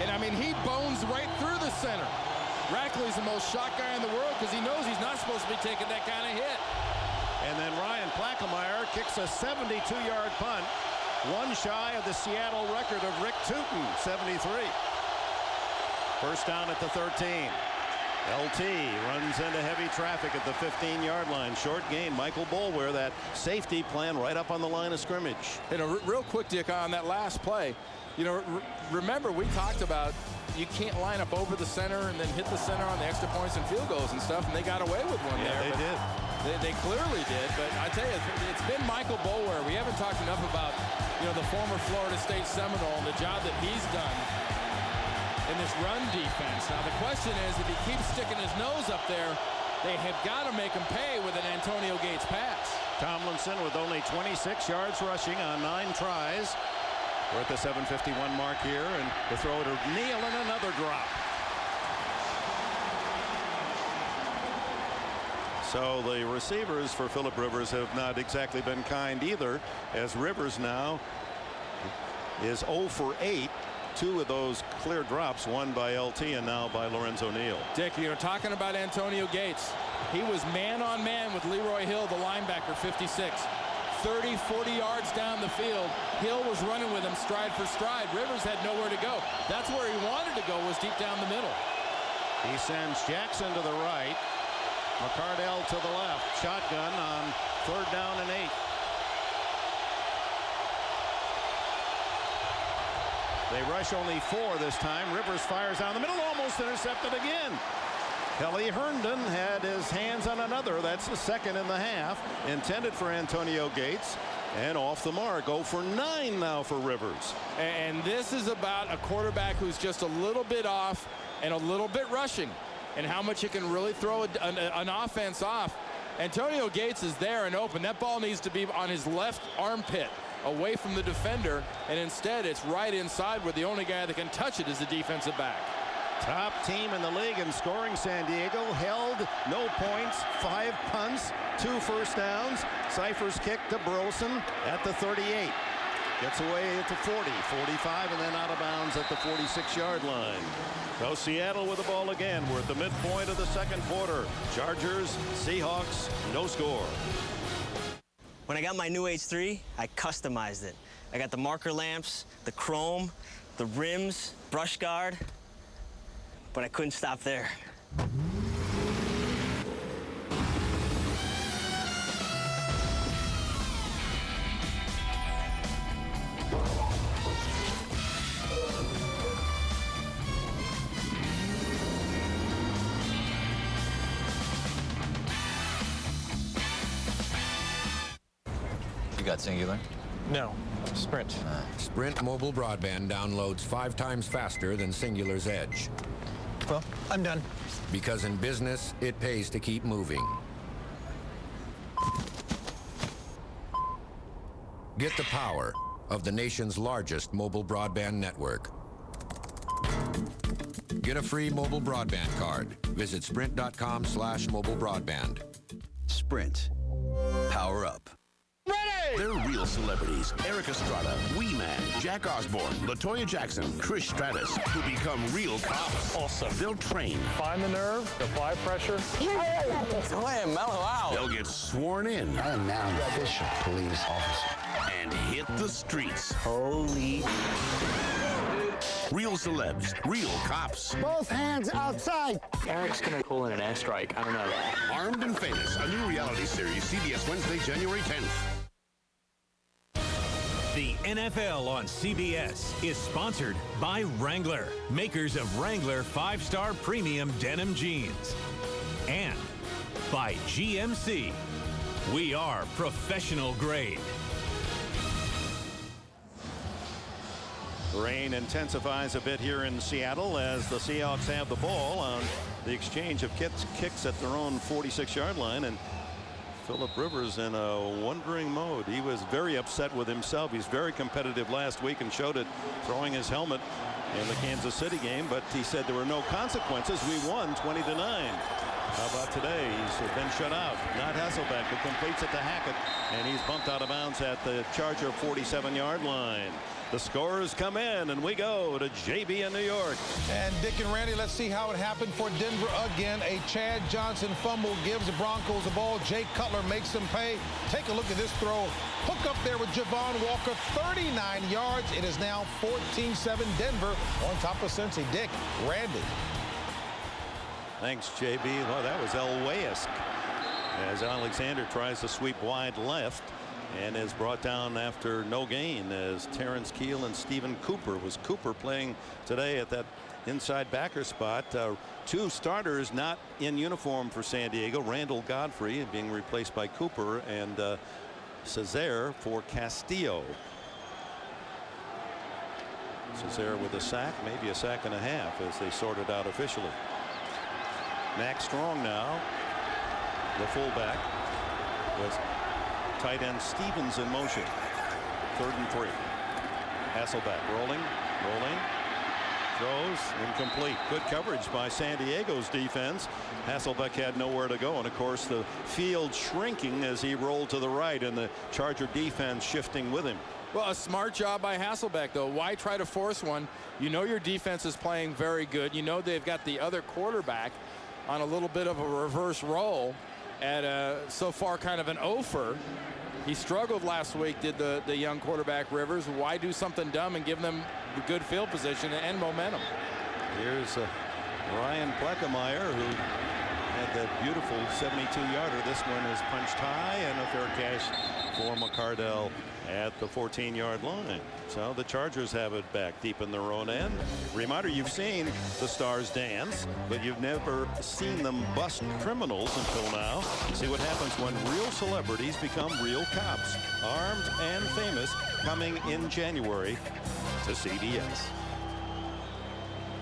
And, I mean, he bones right through the center. Rackley's the most shot guy in the world because he knows he's not supposed to be taking that kind of hit. And then Ryan Plaquemire kicks a 72-yard punt, one shy of the Seattle record of Rick Tootin, 73. First down at the 13. LT runs into heavy traffic at the 15-yard line. Short gain. Michael Boulware, that safety plan right up on the line of scrimmage. And real quick, Dick, on that last play, you know, remember we talked about you can't line up over the center and then hit the center on the extra points and field goals and stuff, and they got away with one there. They did. They clearly did, but I tell you, it's been Michael Boulware. We haven't talked enough about, you know, the former Florida State Seminole and the job that he's done in this run defense. Now, the question is, if he keeps sticking his nose up there, they have got to make him pay with an Antonio Gates pass. Tomlinson with only 26 yards rushing on 9 tries. We're at the 7:51 mark here, and the throw to Neal and another drop. So the receivers for Phillip Rivers have not exactly been kind either, as Rivers now is 0 for 8. 2 of those clear drops, one by LT and now by Lorenzo Neal. Dick, you're talking about Antonio Gates. He was man-on-man with Leroy Hill, the linebacker, 56. 30, 40 yards down the field. Hill was running with him stride for stride. Rivers had nowhere to go. That's where he wanted to go, was deep down the middle. He sends Jackson to the right. McCardell to the left. Shotgun on 3rd down and 8. They rush only 4 this time. Rivers fires down the middle, almost intercepted again. Kelly Herndon had his hands on another. That's the second in the half, intended for Antonio Gates, and off the mark. 0 for 9 now for Rivers. And this is about a quarterback who's just a little bit off and a little bit rushing, and how much he can really throw an offense off. Antonio Gates is there and open. That ball needs to be on his left armpit, away from the defender, and instead it's right inside, where the only guy that can touch it is the defensive back. Top team in the league in scoring, San Diego. Held, no points, 5 punts, 2 first downs. Cypher's kick to Burleson at the 38. Gets away at the 40, 45, and then out of bounds at the 46-yard line. So Seattle with the ball again. We're at the midpoint of the second quarter. Chargers, Seahawks, no score. When I got my new H3, I customized it. I got the marker lamps, the chrome, the rims, brush guard, but I couldn't stop there. You got Singular? No, Sprint. Sprint mobile broadband downloads 5 times faster than Singular's Edge. Well, I'm done. Because in business, it pays to keep moving. Get the power of the nation's largest mobile broadband network. Get a free mobile broadband card. Visit sprint.com/mobile broadband. Sprint. Power up. They're real celebrities. Eric Estrada, Wee Man, Jack Osborne, LaToya Jackson, Trish Stratus, who become real cops. Awesome. They'll train. Find the nerve, apply pressure. Go ahead, mellow out. They'll get sworn in. I am now an official police officer. And hit the streets. Holy. Real celebs, real cops. Both hands outside. Eric's gonna pull in an airstrike. I don't know. Armed and Famous, a new reality series, CBS Wednesday, January 10th. The NFL on CBS is sponsored by Wrangler, makers of Wrangler 5-star premium denim jeans. And by GMC. We are professional grade. Rain intensifies a bit here in Seattle as the Seahawks have the ball on the exchange of kicks at their own 46-yard line, and Phillip Rivers in a wondering mode. He was very upset with himself. He's very competitive last week and showed it throwing his helmet in the Kansas City game, but he said there were no consequences. We won 20-9. How about today? He's been shut out. Not Hasselbeck, who completes it to Hackett, and he's bumped out of bounds at the Charger 47-yard line. The scorers come in, and we go to JB in New York. And Dick and Randy, let's see how it happened for Denver again. A Chad Johnson fumble gives the Broncos the ball. Jay Cutler makes them pay. Take a look at this throw. Hook up there with Javon Walker, 39 yards. It is now 14-7 Denver on top of Cincy. Dick, Randy. Thanks, JB. Well, that was Elway-esque as Alexander tries to sweep wide left and is brought down after no gain as Terrence Keel and Stephen Cooper. Was Cooper playing today at that inside backer spot? 2 starters not in uniform for San Diego. Randall Godfrey being replaced by Cooper, and Cesare for Castillo. is there with a sack, maybe a sack and a half as they sort it out officially. Max Strong now, the fullback, with tight end Stevens in motion. 3rd and 3. Hasselbeck rolling, throws, incomplete. Good coverage by San Diego's defense. Hasselbeck had nowhere to go, and of course the field shrinking as he rolled to the right, and the Charger defense shifting with him. Well, a smart job by Hasselbeck, though. Why try to force one? You know your defense is playing very good. You know they've got the other quarterback on a little bit of a reverse roll at so far kind of an offer. He struggled last week, did the young quarterback Rivers. Why do something dumb and give them good field position and momentum? Here's Ryan Plekemeyer, who had that beautiful 72-yarder. This one is punched high, and a fair catch for McCardell at the 14-yard line. So the Chargers have it back deep in their own end. Reminder, you've seen the Stars dance, but you've never seen them bust criminals until now. See what happens when real celebrities become real cops. Armed and Famous, coming in January to CBS.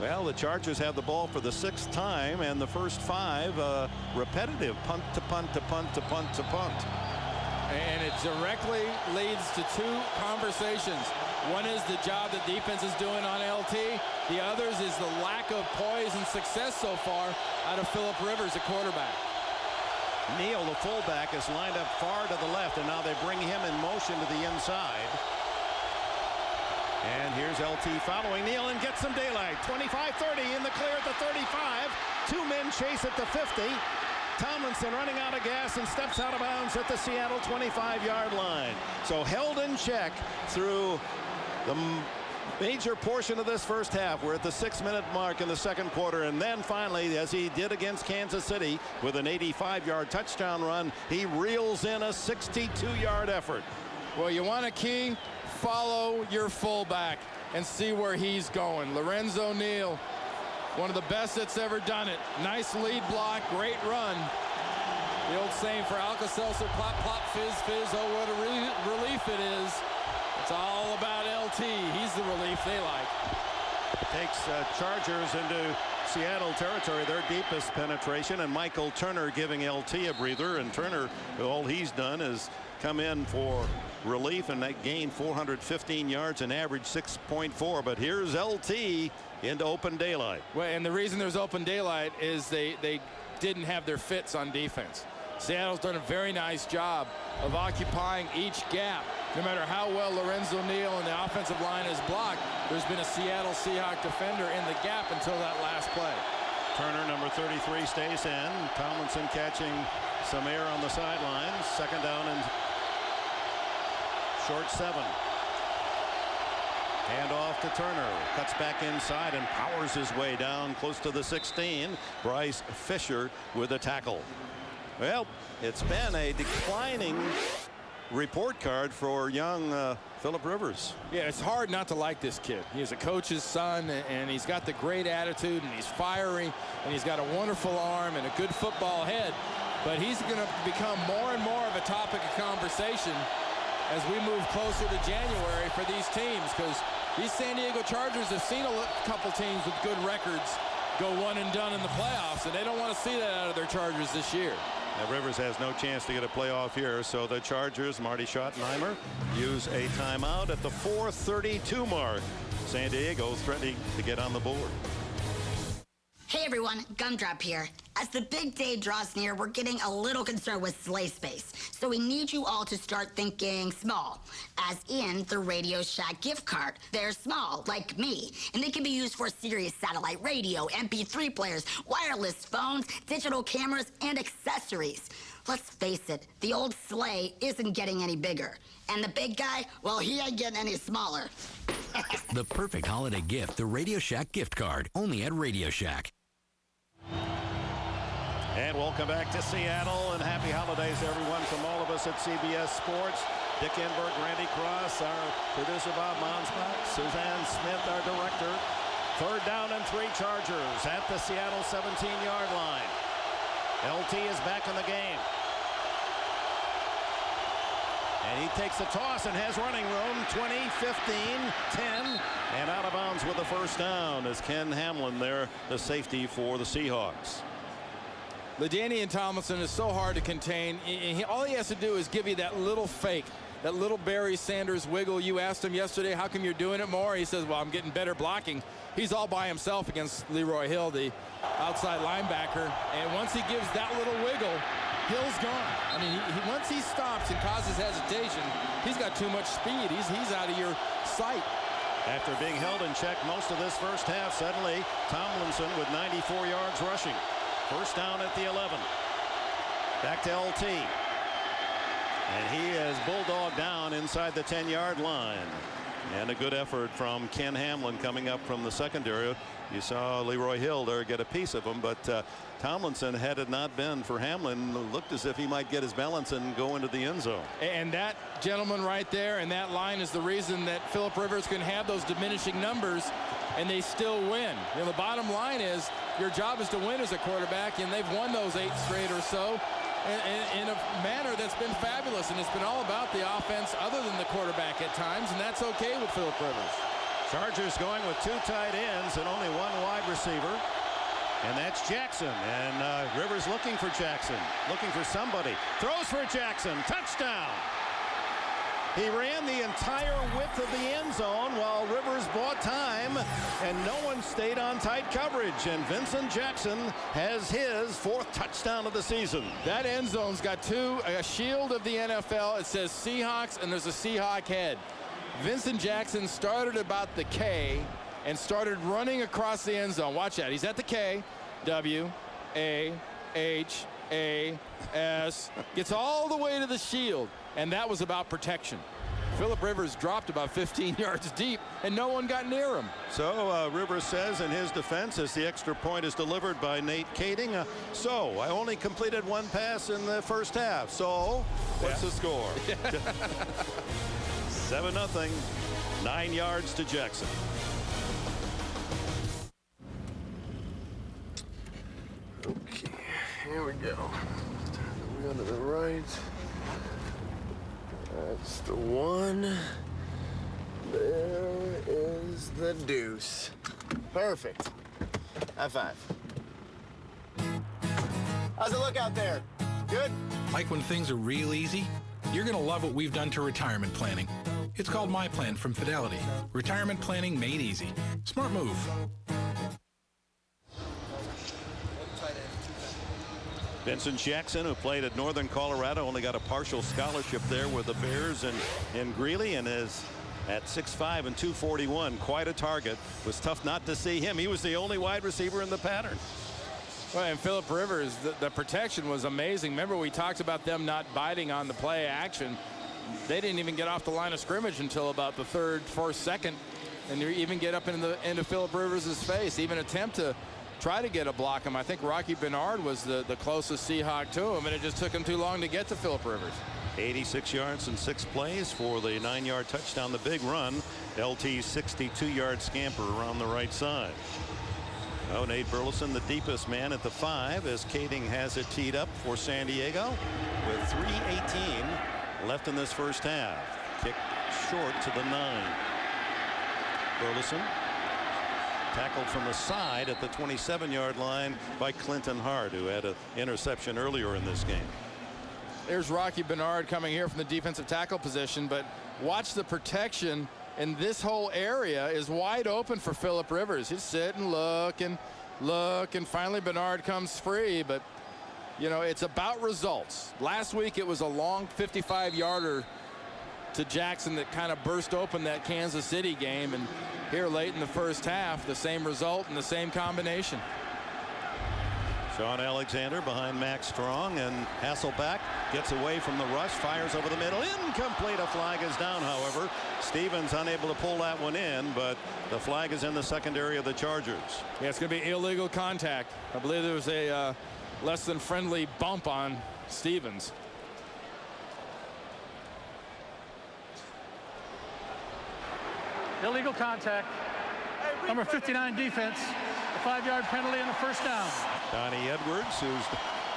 Well, the Chargers have the ball for the 6th time, and the first 5 repetitive punt to punt to punt to punt to punt. And it directly leads to 2 conversations. One is the job the defense is doing on LT. The others is the lack of poise and success so far out of Phillip Rivers, the quarterback. Neal, the fullback, is lined up far to the left, and now they bring him in motion to the inside. And here's LT following Neal and gets some daylight. 25-30 in the clear at the 35. 2 men chase at the 50. Tomlinson running out of gas and steps out of bounds at the Seattle 25-yard line. So held in check through the major portion of this first half. We're at the 6-minute mark in the second quarter, and then finally, as he did against Kansas City with an 85-yard touchdown run, he reels in a 62-yard effort. Well, you want a key? Follow your fullback and see where he's going. Lorenzo Neal, one of the best that's ever done it. Nice lead block, great run. The old saying for Alka-Seltzer, plop, plop, fizz, fizz. Oh, what a relief it is. It's all about LT. He's the relief they like. Takes Chargers into Seattle territory, their deepest penetration, and Michael Turner giving LT a breather. And Turner, all he's done is come in for relief, and that gained 415 yards and average 6.4. But here's LT into open daylight. Well, and the reason there's open daylight is they didn't have their fits on defense. Seattle's done a very nice job of occupying each gap. No matter how well Lorenzo Neal and the offensive line is blocked, there's been a Seattle Seahawks defender in the gap until that last play. Turner, number 33, stays in. Tomlinson catching some air on the sidelines. 2nd down and short 7. Hand off to Turner. Cuts back inside and powers his way down close to the 16. Bryce Fisher with a tackle. Well, it's been a declining report card for young Phillip Rivers. Yeah, it's hard not to like this kid. He's a coach's son, and he's got the great attitude, and he's fiery, and he's got a wonderful arm and a good football head. But he's going to become more and more of a topic of conversation as we move closer to January for these teams, because these San Diego Chargers have seen a couple teams with good records go one and done in the playoffs, and they don't want to see that out of their Chargers this year. Now, Rivers has no chance to get a playoff here, so the Chargers, Marty Schottenheimer, use a timeout at the 4:32 mark. San Diego threatening to get on the board. Hey everyone, Gumdrop here. As the big day draws near, we're getting a little concerned with sleigh space. So we need you all to start thinking small, as in the Radio Shack gift card. They're small, like me, and they can be used for Sirius satellite radio, MP3 players, wireless phones, digital cameras, and accessories. Let's face it, the old sleigh isn't getting any bigger. And the big guy, well, he ain't getting any smaller. The perfect holiday gift, the Radio Shack gift card, only at Radio Shack. And welcome back to Seattle, and happy holidays, everyone, from all of us at CBS Sports. Dick Enberg, Randy Cross, our producer Bob Monsbach, Suzanne Smith, our director. 3rd down and 3 Chargers at the Seattle 17-yard line. LT is back in the game. And he takes the toss and has running room. 20, 15, 10, and out of bounds with the first down is Ken Hamlin there, the safety for the Seahawks. LaDainian Tomlinson is so hard to contain. All he has to do is give you that little fake, that little Barry Sanders wiggle. You asked him yesterday, how come you're doing it more? He says, well, I'm getting better blocking. He's all by himself against Leroy Hill, the outside linebacker. And once he gives that little wiggle, Hill's gone. I mean, once he stops and causes hesitation, he's got too much speed. He's out of your sight. After being held in check most of this first half, suddenly Tomlinson with 94 yards rushing. First down at the 11. Back to LT. And he is bulldogged down inside the 10-yard line. And a good effort from Ken Hamlin coming up from the secondary. You saw Leroy Hill there get a piece of him, but Tomlinson, had it not been for Hamlin, looked as if he might get his balance and go into the end zone. And that gentleman right there and that line is the reason that Phillip Rivers can have those diminishing numbers and they still win. You know, the bottom line is your job is to win as a quarterback, and they've won those 8 straight or so in a manner that's been fabulous, and it's been all about the offense other than the quarterback at times, and that's okay with Phillip Rivers. Chargers going with 2 tight ends and only 1 wide receiver, and that's Jackson. And Rivers looking for Jackson, looking for somebody. Throws for Jackson. Touchdown. He ran the entire width of the end zone while Rivers bought time, and no one stayed on tight coverage. And Vincent Jackson has his 4th touchdown of the season. That end zone's got a shield of the NFL. It says Seahawks, and there's a Seahawk head. Vincent Jackson started about the K and started running across the end zone. Watch that. He's at the K. W, A, H, A, S. Gets all the way to the shield. And that was about protection. Phillip Rivers dropped about 15 yards deep, and no one got near him. So Rivers says in his defense, as the extra point is delivered by Nate Kading, so I only completed 1 pass in the first half. So what's the score? 7-0, 9 yards to Jackson. Okay, here we go. We go to the right. That's the one. There is the deuce. Perfect. High five. How's it look out there? Good? Like when things are real easy? You're going to love what we've done to retirement planning. It's called My Plan from Fidelity. Retirement planning made easy. Smart move. Vincent Jackson, who played at Northern Colorado, only got a partial scholarship there with the Bears in Greeley, and is at 6'5" and 241. Quite a target. It was tough not to see him. He was the only wide receiver in the pattern. Well, and Phillip Rivers, the protection was amazing. Remember, we talked about them not biting on the play action. They didn't even get off the line of scrimmage until about the 3rd, 4th second, and they even get up into Phillip Rivers' face, even attempt to try to get a block him. I think Rocky Bernard was the closest Seahawk to him, and it just took him too long to get to Phillip Rivers. 86 yards in 6 plays for the 9-yard touchdown. The big run. LT's 62-yard scamper around the right side. Oh, Nate Burleson, the deepest man at the 5, as Kading has it teed up for San Diego with 3:18 left in this first half. Kick short to the 9. Burleson tackled from the side at the 27-yard line by Clinton Hart, who had an interception earlier in this game. There's Rocky Bernard coming here from the defensive tackle position, but watch the protection, and this whole area is wide open for Phillip Rivers. He'd sit and look, and finally Bernard comes free, but you know, it's about results. Last week it was a long 55-yarder to Jackson that kind of burst open that Kansas City game, and here late in the first half, the same result and the same combination. Sean Alexander behind Max Strong, and Hasselbeck gets away from the rush, fires over the middle, incomplete. A flag is down, however. Stevens unable to pull that one in, but the flag is in the secondary of the Chargers. Yeah, it's going to be illegal contact. I believe there was a less than friendly bump on Stevens. Illegal contact. Number 59 defense. A 5-yard penalty and a first down. Donnie Edwards, who's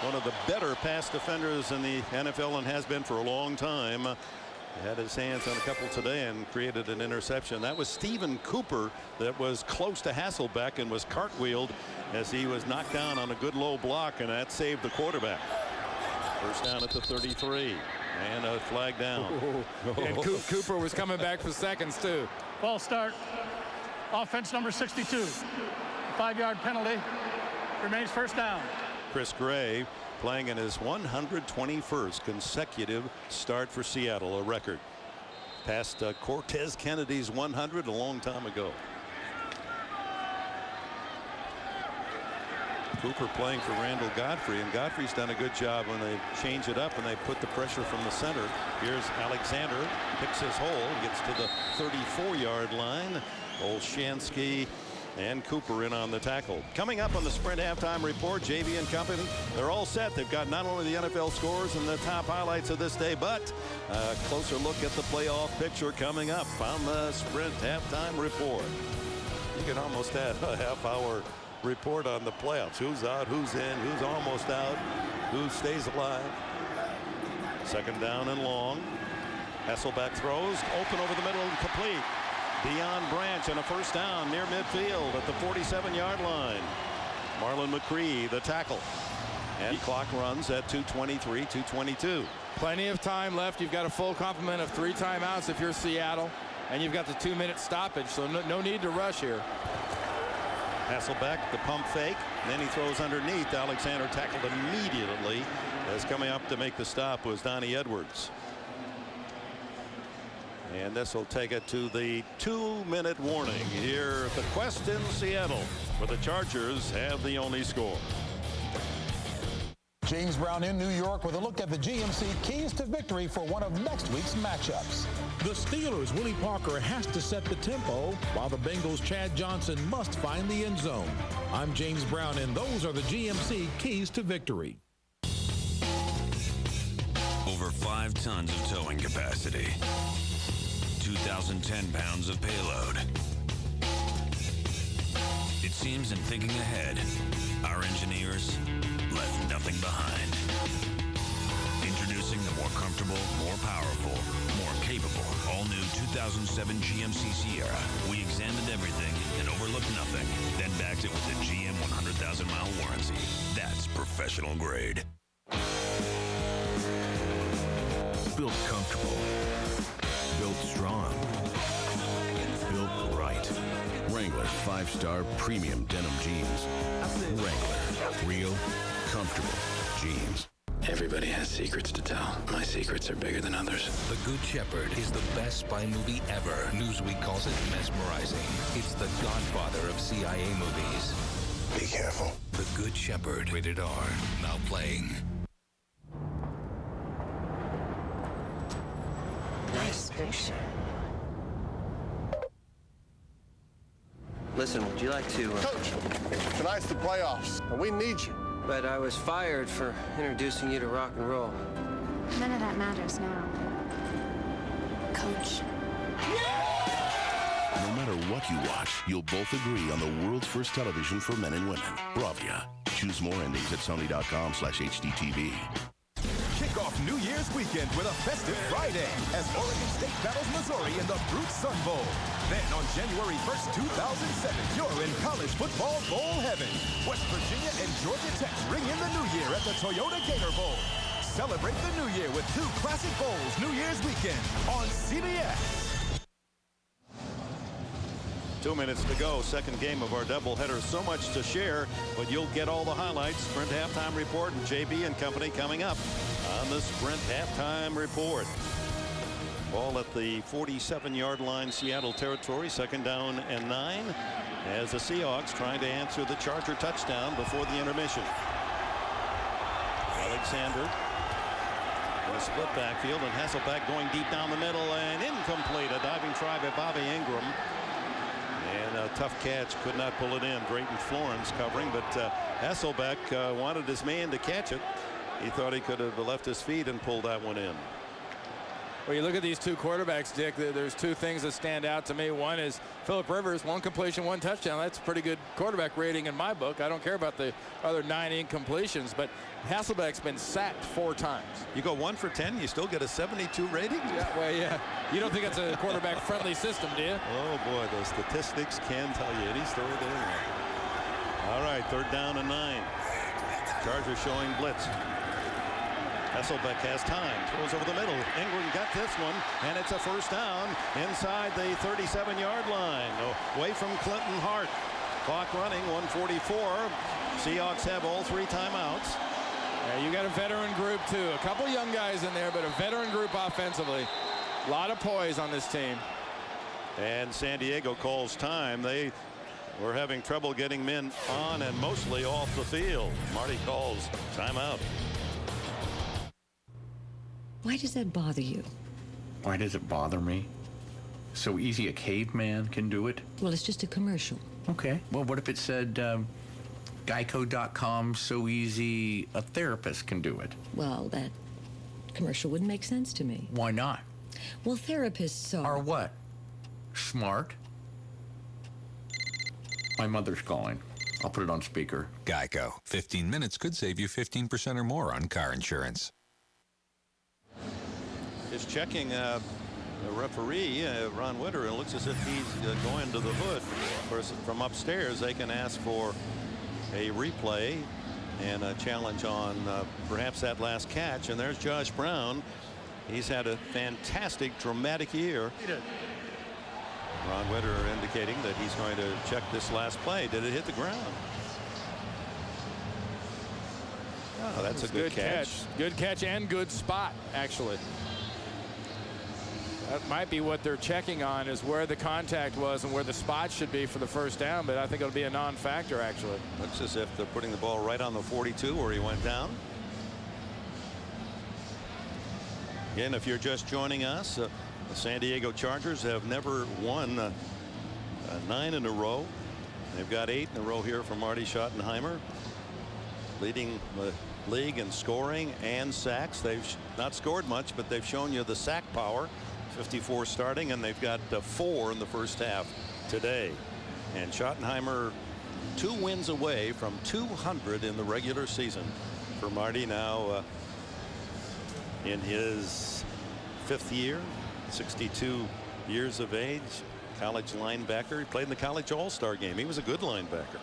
one of the better pass defenders in the NFL and has been for a long time, Had his hands on a couple today and created an interception. That was Stephen Cooper that was close to Hasselbeck and was cartwheeled as he was knocked down on a good low block, and that saved the quarterback. First down at the 33 and a flag down. And Cooper was coming back for seconds too. False start. Offense number 62. 5-yard penalty. Remains first down. Chris Gray playing in his 121st consecutive start for Seattle, a record. Passed Cortez Kennedy's 100 a long time ago. Cooper playing for Randall Godfrey, and Godfrey's done a good job when they change it up and they put the pressure from the center. Here's Alexander, picks his hole, gets to the 34-yard line. Olshansky and Cooper in on the tackle. Coming up on the Sprint halftime report, JV and company, they're all set. They've got not only the NFL scores and the top highlights of this day, but a closer look at the playoff picture coming up on the Sprint halftime report. You can almost add a half-hour report on the playoffs. Who's out, who's in, who's almost out, who stays alive. Second down and long. Hasselbeck throws, open over the middle and complete. Deion Branch and a first down near midfield at the 47-yard line. Marlon McCree, the tackle. And clock runs at 2:23, 2:22. Plenty of time left. You've got a full complement of 3 timeouts if you're Seattle, and you've got the 2-minute stoppage, so no need to rush here. Hasselbeck, the pump fake, and then he throws underneath. Alexander tackled immediately, as coming up to make the stop was Donnie Edwards. And this will take it to the 2-minute warning here at the Quest in Seattle, where the Chargers have the only score. James Brown in New York with a look at the GMC keys to victory for one of next week's matchups. The Steelers' Willie Parker has to set the tempo, while the Bengals' Chad Johnson must find the end zone. I'm James Brown, and those are the GMC keys to victory. Over 5 tons of towing capacity. 2,010 pounds of payload. It seems in thinking ahead, our engineers left nothing behind. Introducing the more comfortable, more powerful, more capable, all-new 2007 GMC Sierra. We examined everything and overlooked nothing, then backed it with a GM 100,000-mile warranty. That's professional grade. Built comfortable. Built strong. Built right. Wrangler 5-star premium denim jeans. Wrangler. Real, comfortable jeans. Everybody has secrets to tell. My secrets are bigger than others. The Good Shepherd is the best spy movie ever. Newsweek calls it mesmerizing. It's the godfather of CIA movies. Be careful. The Good Shepherd. Rated R. Now playing. Nice picture. Listen, would you like to... Coach, tonight's the playoffs, and we need you. But I was fired for introducing you to rock and roll. None of that matters now. Coach. No matter what you watch, you'll both agree on the world's first television for men and women. Bravia. Choose more endings at Sony.com/HDTV. Kick off New Year's weekend with a festive Friday as Oregon State battles Missouri in the Brute Sun Bowl. Then on January 1st, 2007, you're in college football bowl heaven. West Virginia and Georgia Tech ring in the new year at the Toyota Gator Bowl. Celebrate the new year with 2 classic bowls New Year's weekend on CBS. 2 minutes to go, second game of our doubleheader. So much to share, but you'll get all the highlights. Sprint halftime report and JB and company coming up on the Sprint halftime report. Ball at the 47-yard line, Seattle territory. Second down and 9 as the Seahawks trying to answer the Charger touchdown before the intermission. Alexander in a split backfield, and Hasselbeck going deep down the middle and incomplete. A diving try by Bobby Ingram. And a tough catch, could not pull it in. Drayton Florence covering, but Hasselbeck wanted his man to catch it. He thought he could have left his feet and pulled that one in. Well, you look at these two quarterbacks, Dick, there's two things that stand out to me. One is Phillip Rivers, 1 completion, 1 touchdown. That's a pretty good quarterback rating in my book. I don't care about the other 9 incompletions, but Hasselbeck's been sacked 4 times. You go 1 for 10, you still get a 72 rating? Yeah, well, yeah. You don't think it's a quarterback-friendly system, do you? Oh, boy, those statistics can tell you any story they want. All right, 3rd down and 9. Chargers showing blitz. Hasselbeck has time, throws over the middle. Ingram got this one, and it's a 1st down inside the 37-yard line. Away from Clinton Hart. Clock running, 1:44. Seahawks have all 3 timeouts. Yeah, you got a veteran group, too. A couple young guys in there, but a veteran group offensively. A lot of poise on this team. And San Diego calls time. They were having trouble getting men on and mostly off the field. Marty calls timeout. Why does that bother you? Why does it bother me? So easy a caveman can do it? Well, it's just a commercial. Okay. Well, what if it said Geico.com, so easy a therapist can do it? Well, that commercial wouldn't make sense to me. Why not? Well, therapists are what? Smart? My mother's calling. I'll put it on speaker. Geico. 15 minutes could save you 15% or more on car insurance. Is checking the referee, Ron Witter. It looks as if he's going to the hood. Of course, from upstairs, they can ask for a replay and a challenge on perhaps that last catch. And there's Josh Brown. He's had a fantastic, dramatic year. Ron Witter indicating that he's going to check this last play. Did it hit the ground? Oh, that's a good catch. Good catch and good spot, actually. That might be what they're checking on, is where the contact was and where the spot should be for the 1st down, but I think it'll be a non-factor, actually. Looks as if they're putting the ball right on the 42 where he went down. Again, if you're just joining us, the San Diego Chargers have never won 9 in a row. They've got 8 in a row here from Marty Schottenheimer, leading the league in scoring and sacks. They've not scored much, but they've shown you the sack power. 54 starting, and they've got 4 in the 1st half today. And Schottenheimer 2 wins away from 200 in the regular season for Marty, now in his 5th year, 62 years of age, college linebacker. He played in the college all-star game. He was a good linebacker.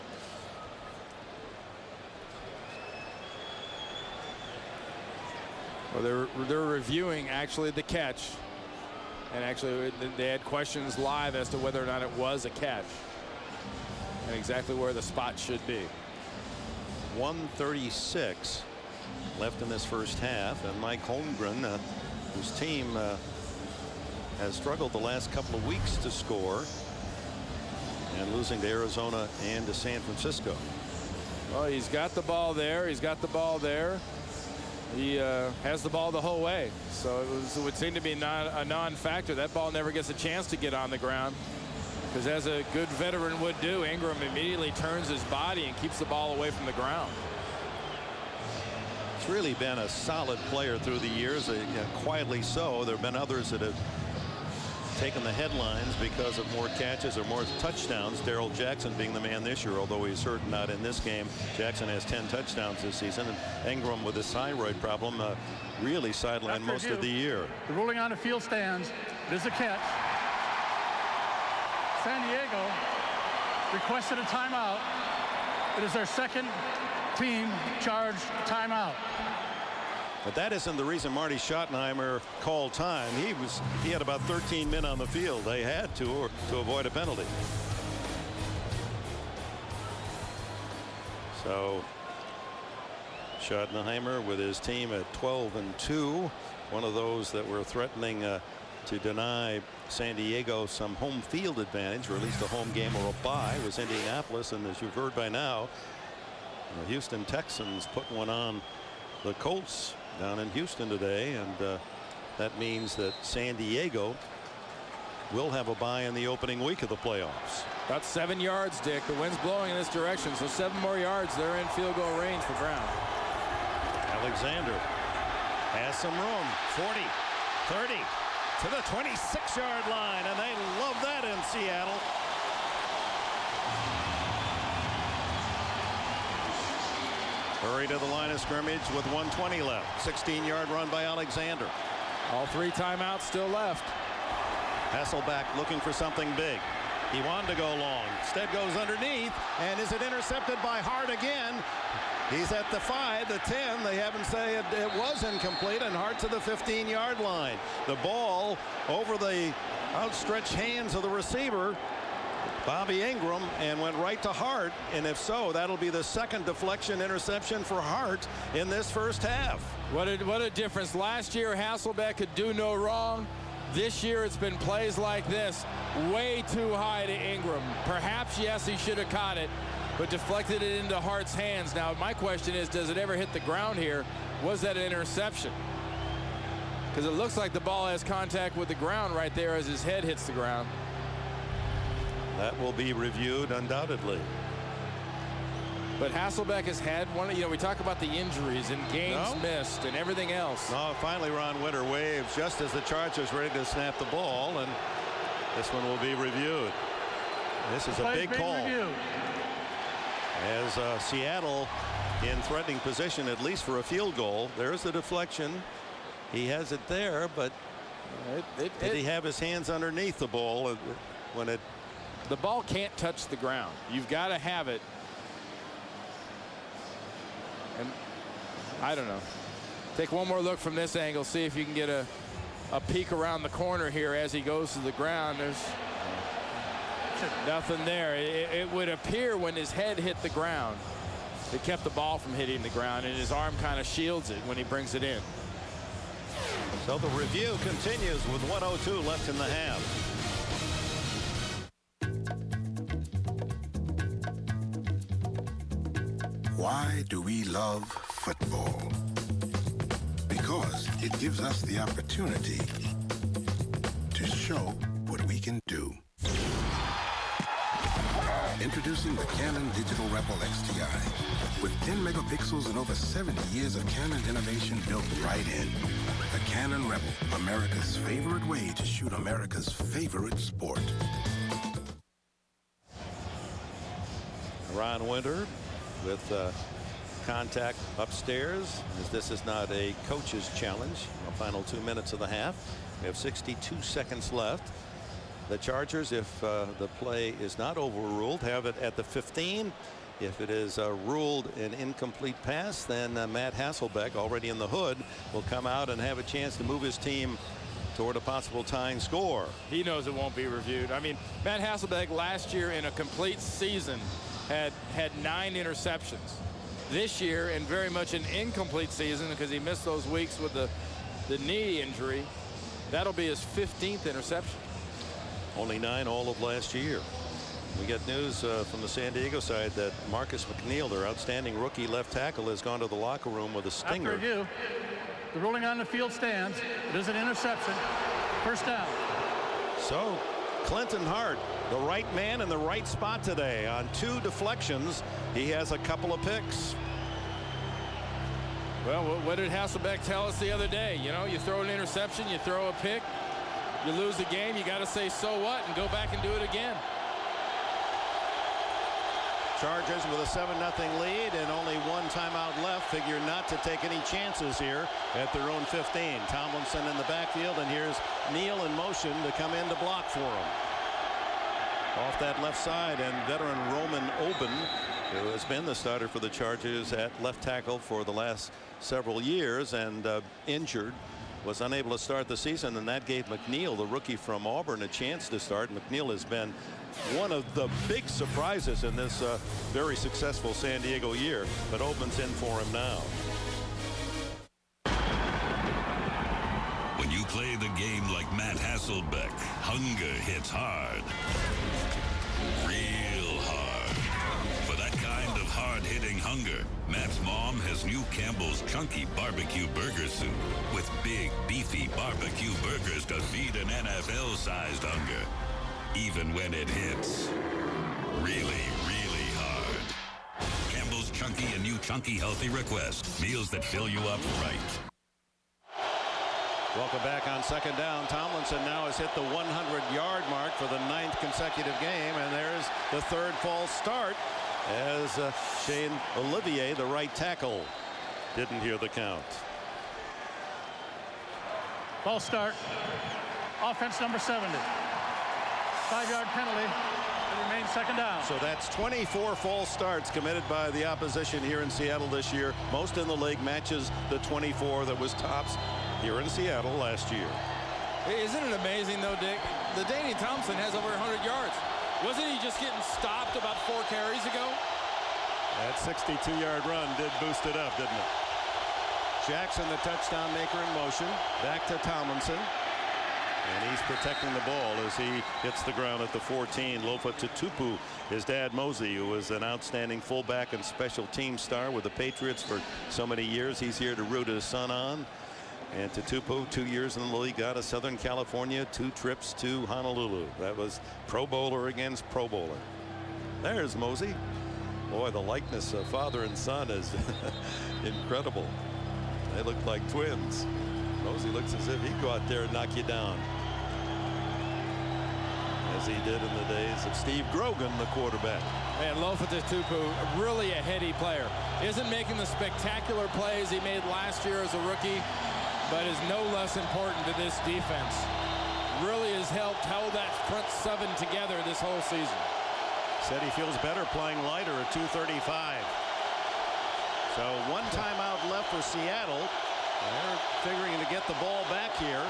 Well, they're reviewing actually the catch, and actually they had questions live as to whether or not it was a catch and exactly where the spot should be. 1:36 left in this 1st half, and Mike Holmgren, whose team has struggled the last couple of weeks to score, and losing to Arizona and to San Francisco. Well, he's got the ball there. He's got the ball there. He has the ball the whole way, so it would seem to be a non-factor. That ball never gets a chance to get on the ground, because as a good veteran would do, Ingram immediately turns his body and keeps the ball away from the ground. He's really been a solid player through the years, quietly so. There have been others that have taken the headlines because of more catches or more touchdowns. Darrell Jackson being the man this year, although he's certainly not in this game. Jackson has 10 touchdowns this season, and Ingram, with his thyroid problem, really sidelined most of the year. The ruling on the field stands. It is a catch. San Diego requested a timeout. It is their 2nd team charged timeout. But that isn't the reason Marty Schottenheimer called time. He had about 13 men on the field. They had to avoid a penalty. So Schottenheimer with his team at 12-2, one of those that were threatening to deny San Diego some home field advantage, or at least a home game or a bye, was Indianapolis. And as you've heard by now, the Houston Texans put one on the Colts down in Houston today, and that means that San Diego will have a bye in the opening week of the playoffs. About 7 yards, Dick. The wind's blowing in this direction, so 7 more yards. They're in field goal range for Brown. Alexander has some room. 40, 30, to the 26-yard line, and they love that in Seattle. Hurry to the line of scrimmage with 1:20 left. 16-yard run by Alexander. All 3 timeouts still left. Hasselbeck looking for something big. He wanted to go long. Instead goes underneath, and is it intercepted by Hart again? He's at the 5, the 10. They haven't said it was incomplete, and Hart to the 15-yard line. The ball over the outstretched hands of the receiver, Bobby Ingram, and went right to Hart. And if so, that'll be the second deflection interception for Hart in this first half. What a difference. Last year, Hasselbeck could do no wrong. This year, it's been plays like this, way too high to Ingram. Perhaps, yes, he should have caught it, but deflected it into Hart's hands. Now, my question is, does it ever hit the ground here? Was that an interception? Because it looks like the ball has contact with the ground right there as his head hits the ground. That will be reviewed undoubtedly. But Hasselbeck has had one, we talk about the injuries and games missed and everything else. No, finally Ron Winter waves just as the Chargers ready to snap the ball, and this one will be reviewed. This is a big call. As Seattle in threatening position, at least for a field goal. There's the deflection. He has it there, but did he have his hands underneath the ball when it... The ball can't touch the ground. You've got to have it. And I don't know. Take one more look from this angle. See if you can get a peek around the corner here as he goes to the ground. There's nothing there. It would appear when his head hit the ground, it kept the ball from hitting the ground, and his arm kind of shields it when he brings it in. So the review continues with 1:02 left in the half. Why do we love football? Because it gives us the opportunity to show what we can do. Introducing the Canon Digital Rebel XTI. With 10 megapixels and over 70 years of Canon innovation built right in. The Canon Rebel, America's favorite way to shoot America's favorite sport. Ron Winter with contact upstairs, as this is not a coach's challenge. The final 2 minutes of the half. We have 62 seconds left. The Chargers, if the play is not overruled, have it at the 15. If it is ruled an incomplete pass, then Matt Hasselbeck, already in the hood, will come out and have a chance to move his team toward a possible tying score. He knows it won't be reviewed. I mean, Matt Hasselbeck last year in a complete season had 9 interceptions. This year, in very much an incomplete season because he missed those weeks with the knee injury, that'll be his 15th interception. Only 9 all of last year. We get news from the San Diego side that Marcus McNeil, their outstanding rookie left tackle, has gone to the locker room with a stinger. After review, the ruling on the field stands. It is an interception. First down. So Clinton Hart, the right man in the right spot today. On 2 deflections, he has a couple of picks. Well, what did Hasselbeck tell us the other day? You know, you throw an interception, you throw a pick, you lose the game, you got to say so what and go back and do it again. Chargers with a 7-0 lead and only 1 timeout left. Figure not to take any chances here at their own 15. Tomlinson in the backfield, and here's Neal in motion to come in to block for him. Off that left side, and veteran Roman Oben, who has been the starter for the Chargers at left tackle for the last several years and injured, was unable to start the season, and that gave McNeil, the rookie from Auburn, a chance to start. McNeil has been one of the big surprises in this very successful San Diego year, but Oben's in for him now. When you play the game like Matt Hasselbeck, hunger hits hard. Real hard. For that kind of hard-hitting hunger, Matt's mom has new Campbell's Chunky Barbecue Burger Soup with big, beefy barbecue burgers to feed an NFL-sized hunger. Even when it hits really, really hard. Campbell's Chunky and new Chunky Healthy Request. Meals that fill you up right. Welcome back on second down. Tomlinson now has hit the 100-yard mark for the 9th consecutive game, and there's the 3rd false start as Shane Olivier, the right tackle, didn't hear the count. False start. Offense number 70. 5-yard penalty. It remains second down. So that's 24 false starts committed by the opposition here in Seattle this year. Most in the league, matches the 24 that was tops here in Seattle last year. Isn't it amazing, though, Dick? The Danny Thompson has over 100 yards. Wasn't he just getting stopped about 4 carries ago? That 62-yard run did boost it up, didn't it? Jackson, the touchdown maker, in motion. Back to Tomlinson. And he's protecting the ball as he hits the ground at the 14. Lofa Tutupu, his dad Mosey, who was an outstanding fullback and special team star with the Patriots for so many years. He's here to root his son on. And Tutupu, 2 years in the league out of Southern California, 2 trips to Honolulu. That was Pro Bowler against Pro Bowler. There's Mosey. Boy, the likeness of father and son is incredible. They look like twins. Mosey looks as if he'd go out there and knock you down, as he did in the days of Steve Grogan, the quarterback. And Lofa Tutupu, really a heady player. Isn't making the spectacular plays he made last year as a rookie, but is no less important to this defense. Really has held that front 7 together this whole season. Said he feels better playing lighter at 235. So 1 timeout left for Seattle. They're figuring to get the ball back here,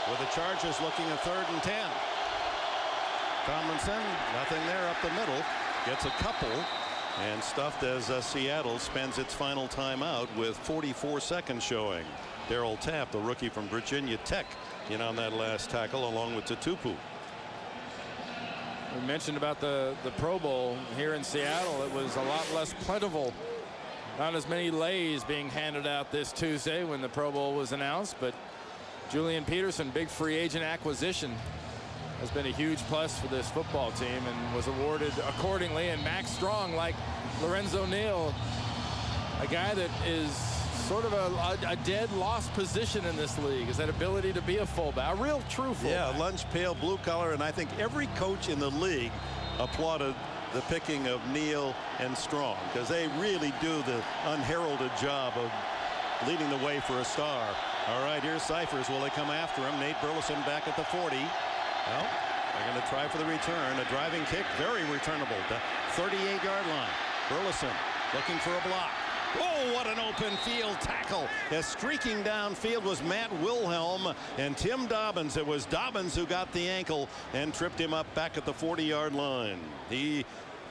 with the Chargers looking at 3rd and 10. Tomlinson, nothing there up the middle, gets a couple, and stuffed as Seattle spends its final timeout with 44 seconds showing. Darryl Tapp, the rookie from Virginia Tech, in on that last tackle along with Tutupu. We mentioned about the Pro Bowl here in Seattle. It was a lot less plentiful. Not as many lays being handed out this Tuesday when the Pro Bowl was announced, but Julian Peterson, big free agent acquisition, has been a huge plus for this football team and was awarded accordingly. And Max Strong, like Lorenzo Neal, a guy that is sort of a dead lost position in this league, is that ability to be a fullback, a real true fullback. Yeah, lunch pail, blue collar, and I think every coach in the league applauded the picking of Neal and Strong, because they really do the unheralded job of leading the way for a star. All right, here's Cyphers. Will they come after him? Nate Burleson back at the 40. Well, they're going to try for the return. A driving kick, very returnable. The 38-yard line. Burleson looking for a block. Oh, what an open field tackle. As streaking downfield was Matt Wilhelm and Tim Dobbins. It was Dobbins who got the ankle and tripped him up back at the 40-yard line. The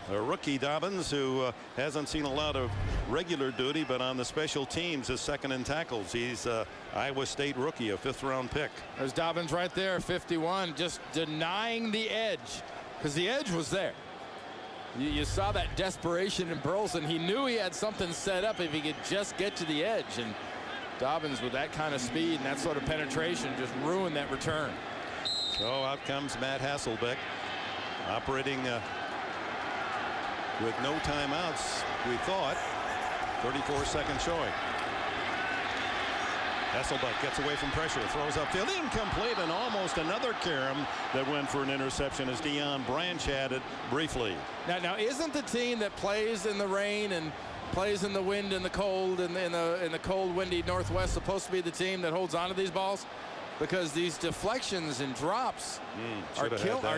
rookie Dobbins, who hasn't seen a lot of regular duty, but on the special teams is second in tackles. He's Iowa State rookie, a 5th-round pick. There's Dobbins right there, 51, just denying the edge, because the edge was there. You saw that desperation in Burleson. He knew he had something set up if he could just get to the edge. And Dobbins, with that kind of speed and that sort of penetration, just ruined that return. So out comes Matt Hasselbeck, operating with no timeouts, we thought. 34 seconds showing. Hasselbeck gets away from pressure, throws upfield, incomplete, and almost another carom that went for an interception as Deion Branch had it briefly. Now isn't the team that plays in the rain and plays in the wind and the cold and in the cold, windy Northwest supposed to be the team that holds on to these balls? Because these deflections and drops are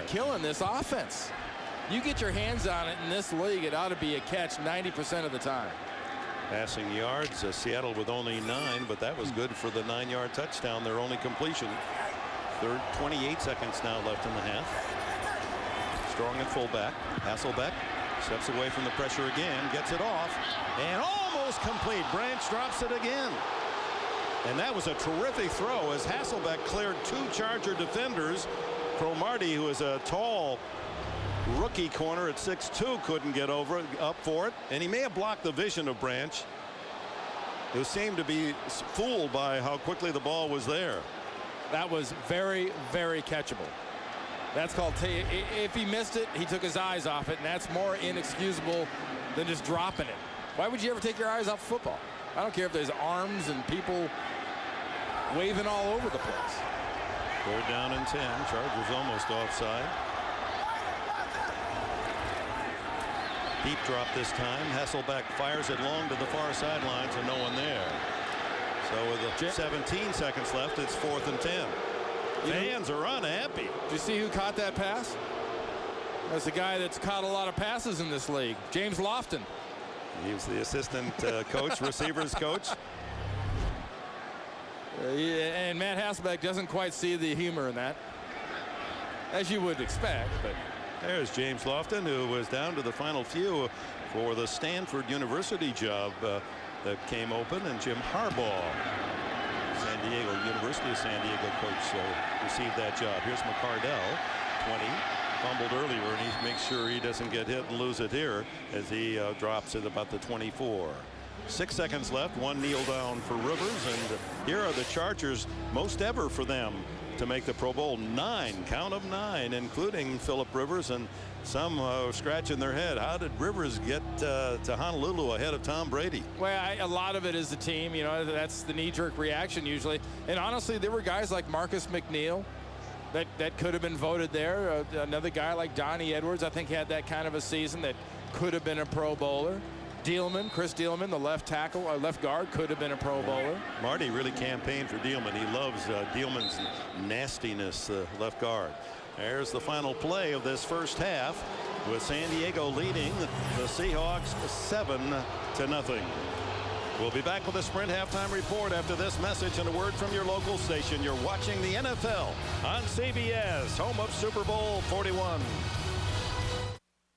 killing this offense. You get your hands on it in this league, it ought to be a catch 90% of the time. Passing yards, Seattle with only 9, but that was good for the 9-yard touchdown, their only completion. 28 seconds now left in the half. Strong at fullback. Hasselbeck steps away from the pressure again, gets it off, and almost complete. Branch drops it again. And that was a terrific throw as Hasselbeck cleared 2 Charger defenders. Cromartie, who is a tall rookie corner at 6'2", couldn't get up for it, and he may have blocked the vision of Branch, who seemed to be fooled by how quickly the ball was there. That was very, very catchable. That's called, if he missed it, he took his eyes off it, and that's more inexcusable than just dropping it. Why would you ever take your eyes off football? I don't care if there's arms and people waving all over the place. 3rd down and 10. Chargers almost offside. Deep drop this time. Hasselbeck fires it long to the far sidelines and no one there. So with 17 seconds left, it's 4th and 10. Fans are unhappy. Did you see who caught that pass? That's a guy that's caught a lot of passes in this league. James Lofton. He's the assistant coach, receivers coach. And Matt Hasselbeck doesn't quite see the humor in that, as you would expect. But there's James Lofton, who was down to the final few for the Stanford University job that came open, and Jim Harbaugh, University of San Diego coach, received that job. Here's McCardell, 20. Fumbled earlier, and he makes sure he doesn't get hit and lose it here as he drops at about the 24. 6 seconds left. One kneel down for Rivers, and here are the Chargers, most ever for them to make the Pro Bowl. 9, count of 9, including Phillip Rivers, and some scratching their head. How did Rivers get to Honolulu ahead of Tom Brady? Well, a lot of it is the team. You know, that's the knee-jerk reaction usually. And honestly, there were guys like Marcus McNeil that could have been voted there. Another guy like Donnie Edwards, I think, had that kind of a season that could have been a Pro Bowler. Chris Dielman, the left tackle, left guard, could have been a Pro Bowler. Marty really campaigned for Dielman. He loves Dielman's nastiness, left guard. There's the final play of this first half, with San Diego leading the Seahawks 7-0. We'll be back with a Sprint halftime report after this message and a word from your local station. You're watching the NFL on CBS, home of Super Bowl 41.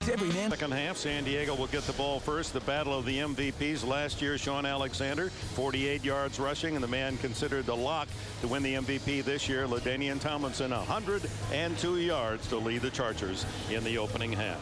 Second half, San Diego will get the ball first. The battle of the MVPs last year, Sean Alexander, 48 yards rushing, and the man considered the lock to win the MVP this year, LaDainian Tomlinson, 102 yards to lead the Chargers in the opening half.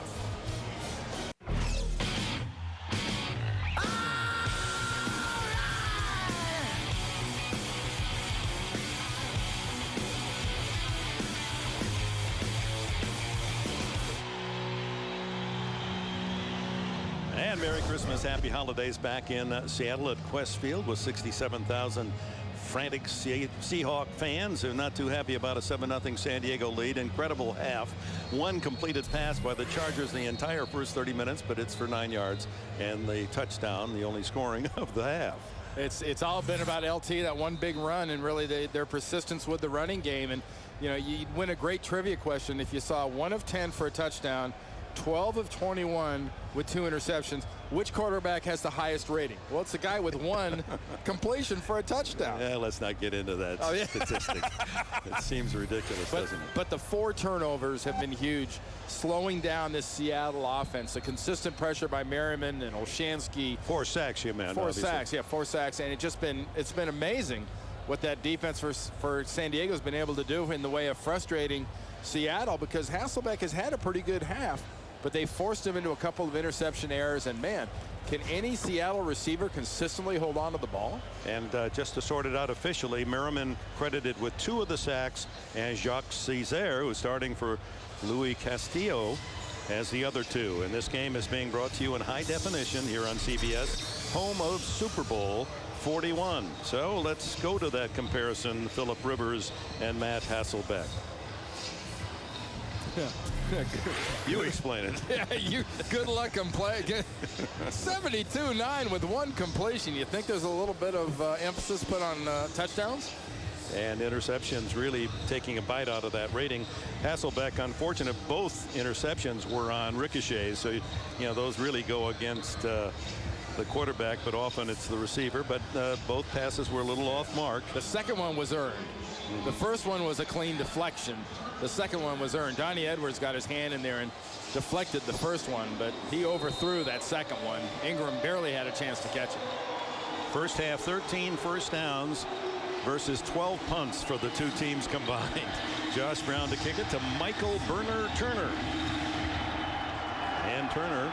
And Merry Christmas, Happy Holidays back in Seattle at Quest Field with 67,000 frantic Seahawk fans who are not too happy about a 7-0 San Diego lead. Incredible half. One completed pass by the Chargers the entire first 30 minutes, but it's for 9 yards, and the touchdown, the only scoring of the half. It's all been about LT, that one big run, and really their persistence with the running game. And you know, you'd win a great trivia question if you saw 1 of 10 for a touchdown, 12 of 21 with 2 interceptions. Which quarterback has the highest rating? Well, it's the guy with 1 completion for a touchdown. Yeah, let's not get into that statistic. It seems ridiculous, doesn't it? But the 4 turnovers have been huge, slowing down this Seattle offense. The consistent pressure by Merriman and Olshansky. 4 sacks, you meant. 4 sacks, yeah, 4 sacks, and it's been amazing what that defense for San Diego has been able to do in the way of frustrating Seattle, because Hasselbeck has had a pretty good half, but they forced him into a couple of interception errors. And man, can any Seattle receiver consistently hold on to the ball? And just to sort it out officially, Merriman credited with 2 of the sacks, and Jacques Césaire, who's starting for Louis Castillo, has the other 2. And this game is being brought to you in high definition here on CBS, home of Super Bowl 41. So let's go to that comparison, Phillip Rivers and Matt Hasselbeck. You explain it. Yeah, good luck and play. 72-9 with 1 completion. You think there's a little bit of emphasis put on touchdowns? And interceptions really taking a bite out of that rating. Hasselbeck, unfortunate, both interceptions were on ricochets. So, you know, those really go against the quarterback, but often it's the receiver. But both passes were a little off mark. The second one was earned. The first one was a clean deflection. The second one was earned. Donnie Edwards got his hand in there and deflected the first one, but he overthrew that second one. Ingram barely had a chance to catch it. First half, 13 first downs versus 12 punts for the 2 teams combined. Josh Brown to kick it to Michael Turner. And Turner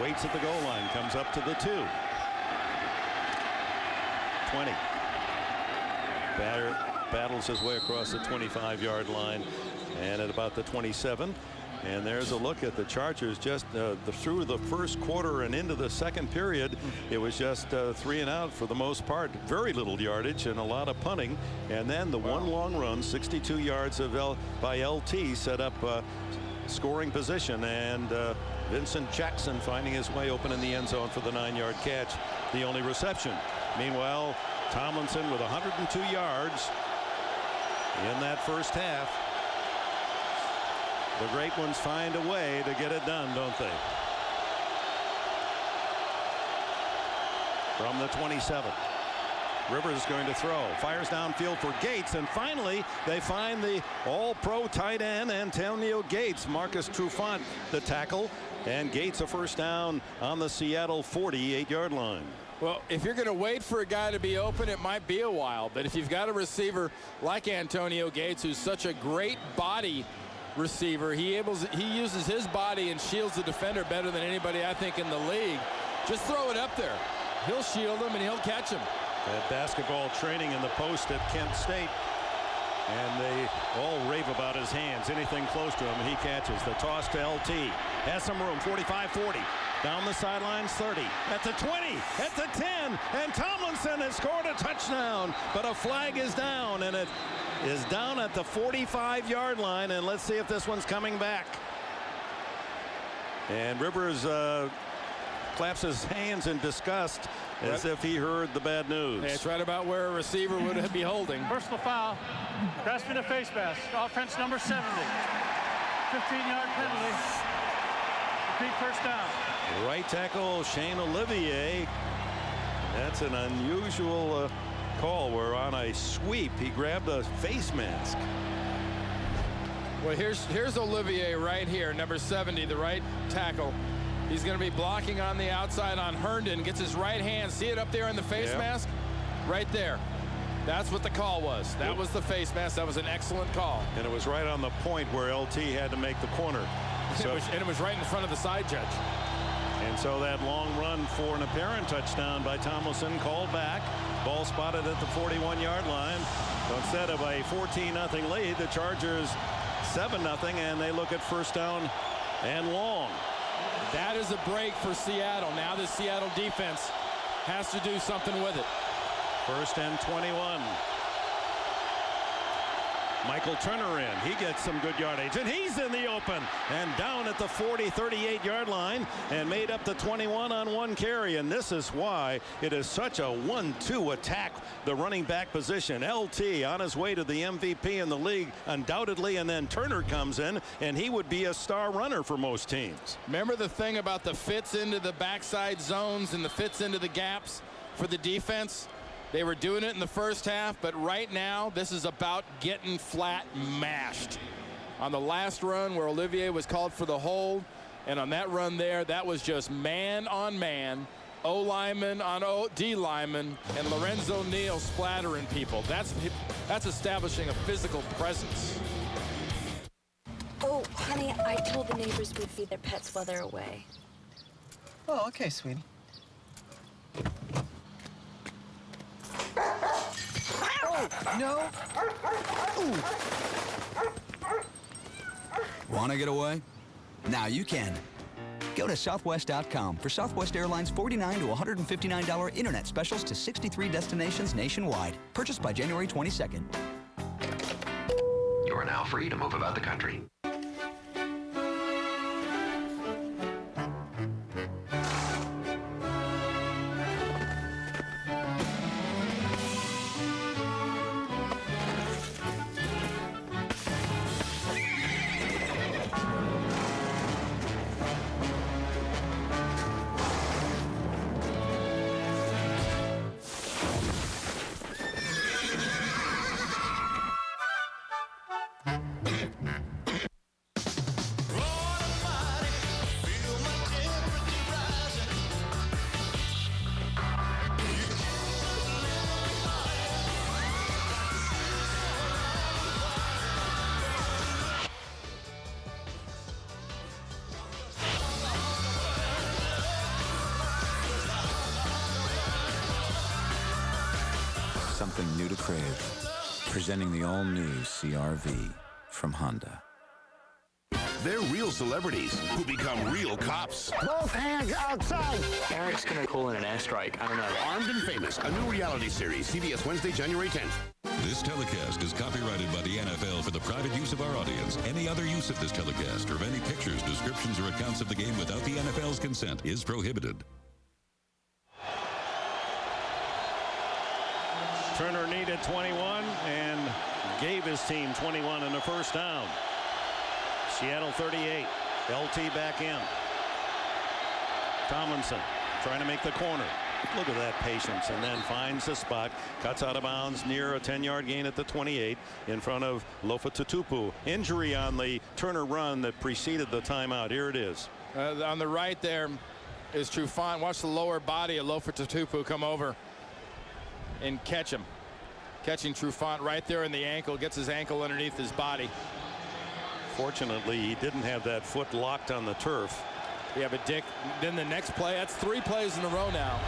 waits at the goal line, comes up to the 2. 20. Batters his way across the 25-yard line, and at about the 27, And there's a look at the Chargers just through the first quarter and into the second period. It was just 3 and out for the most part. Very little yardage and a lot of punting. And then the one long run, 62 yards by LT, set up scoring position. And Vincent Jackson finding his way open in the end zone for the 9-yard catch, the only reception. Meanwhile, Tomlinson with 102 yards in that first half. The great ones find a way to get it done, don't they? From the 27. Rivers is going to throw. Fires downfield for Gates. And finally, they find the all-pro tight end, Antonio Gates. Marcus Trufant, the tackle. And Gates a first down on the Seattle 48-yard line. Well, if you're going to wait for a guy to be open, it might be a while. But if you've got a receiver like Antonio Gates, who's such a great body receiver, he uses his body and shields the defender better than anybody, I think, in the league. Just throw it up there. He'll shield him and he'll catch him. That basketball training in the post at Kent State. And they all rave about his hands. Anything close to him, he catches. The toss to LT. Has some room. 45-40. Down the sidelines, 30. At the 20. At the 10. And Tomlinson has scored a touchdown. But a flag is down. And it is down at the 45-yard line. And let's see if this one's coming back. And Rivers claps his hands in disgust as if he heard the bad news. Yeah, it's right about where a receiver would be holding. Personal foul. Grasping a face mask. Offense number 70. 15-yard penalty. Repeat first down. Right tackle Shane Olivier. That's an unusual call where on a sweep he grabbed a face mask. Well, here's Olivier right here, number 70, the right tackle. He's going to be blocking on the outside on Herndon. Gets his right hand. See it up there in the face mask? Right there. That's what the call was. That was the face mask. That was an excellent call. And it was right on the point where LT had to make the corner. And it was right in front of the side judge. And so that long run for an apparent touchdown by Tomlinson called back. Ball spotted at the 41-yard line. So instead of a 14-0 lead, the Chargers 7-0, and they look at first down and long. That is a break for Seattle. Now the Seattle defense has to do something with it. First and 21. Michael Turner in. He gets some good yardage, and he's in the open and down at the 38-yard line and made up the 21 on one carry. And this is why it is such a 1-2 attack, the running back position. LT on his way to the MVP in the league, undoubtedly, and then Turner comes in, and he would be a star runner for most teams. Remember the thing about the fits into the backside zones and the fits into the gaps for the defense? They were doing it in the first half, but right now this is about getting flat mashed. On the last run where Olivier was called for the hold, and on that run there, that was just man on man, O lineman on D lineman, and Lorenzo Neal splattering people. That's establishing a physical presence. Oh, honey, I told the neighbors we'd feed their pets while they're away. Oh, okay, sweetie. Oh, no. Want to get away? Now you can. Go to Southwest.com for Southwest Airlines $49 to $159 internet specials to 63 destinations nationwide. Purchased by January 22nd. You are now free to move about the country. Something new to crave. Presenting the all-new CR-V from Honda. They're real celebrities who become real cops. Both hands outside. Eric's gonna pull in an airstrike. I don't know. Armed and Famous, a new reality series. CBS Wednesday, January 10th. This telecast is copyrighted by the NFL for the private use of our audience. Any other use of this telecast or of any pictures, descriptions, or accounts of the game without the NFL's consent is prohibited. Turner needed 21 and gave his team 21 in the first down. Seattle 38. LT back in. Tomlinson trying to make the corner. Look at that patience, and then finds the spot, cuts out of bounds near a 10-yard gain at the 28 in front of Lofa Tutupu. Injury on the Turner run that preceded the timeout. Here it is. On the right there is Trufant. Watch the lower body of Lofa Tutupu come over and catch him. Catching Trufant right there in the ankle, gets his ankle underneath his body. Fortunately, he didn't have that foot locked on the turf. Yeah, but Dick, then the next play, that's 3 plays in a row now.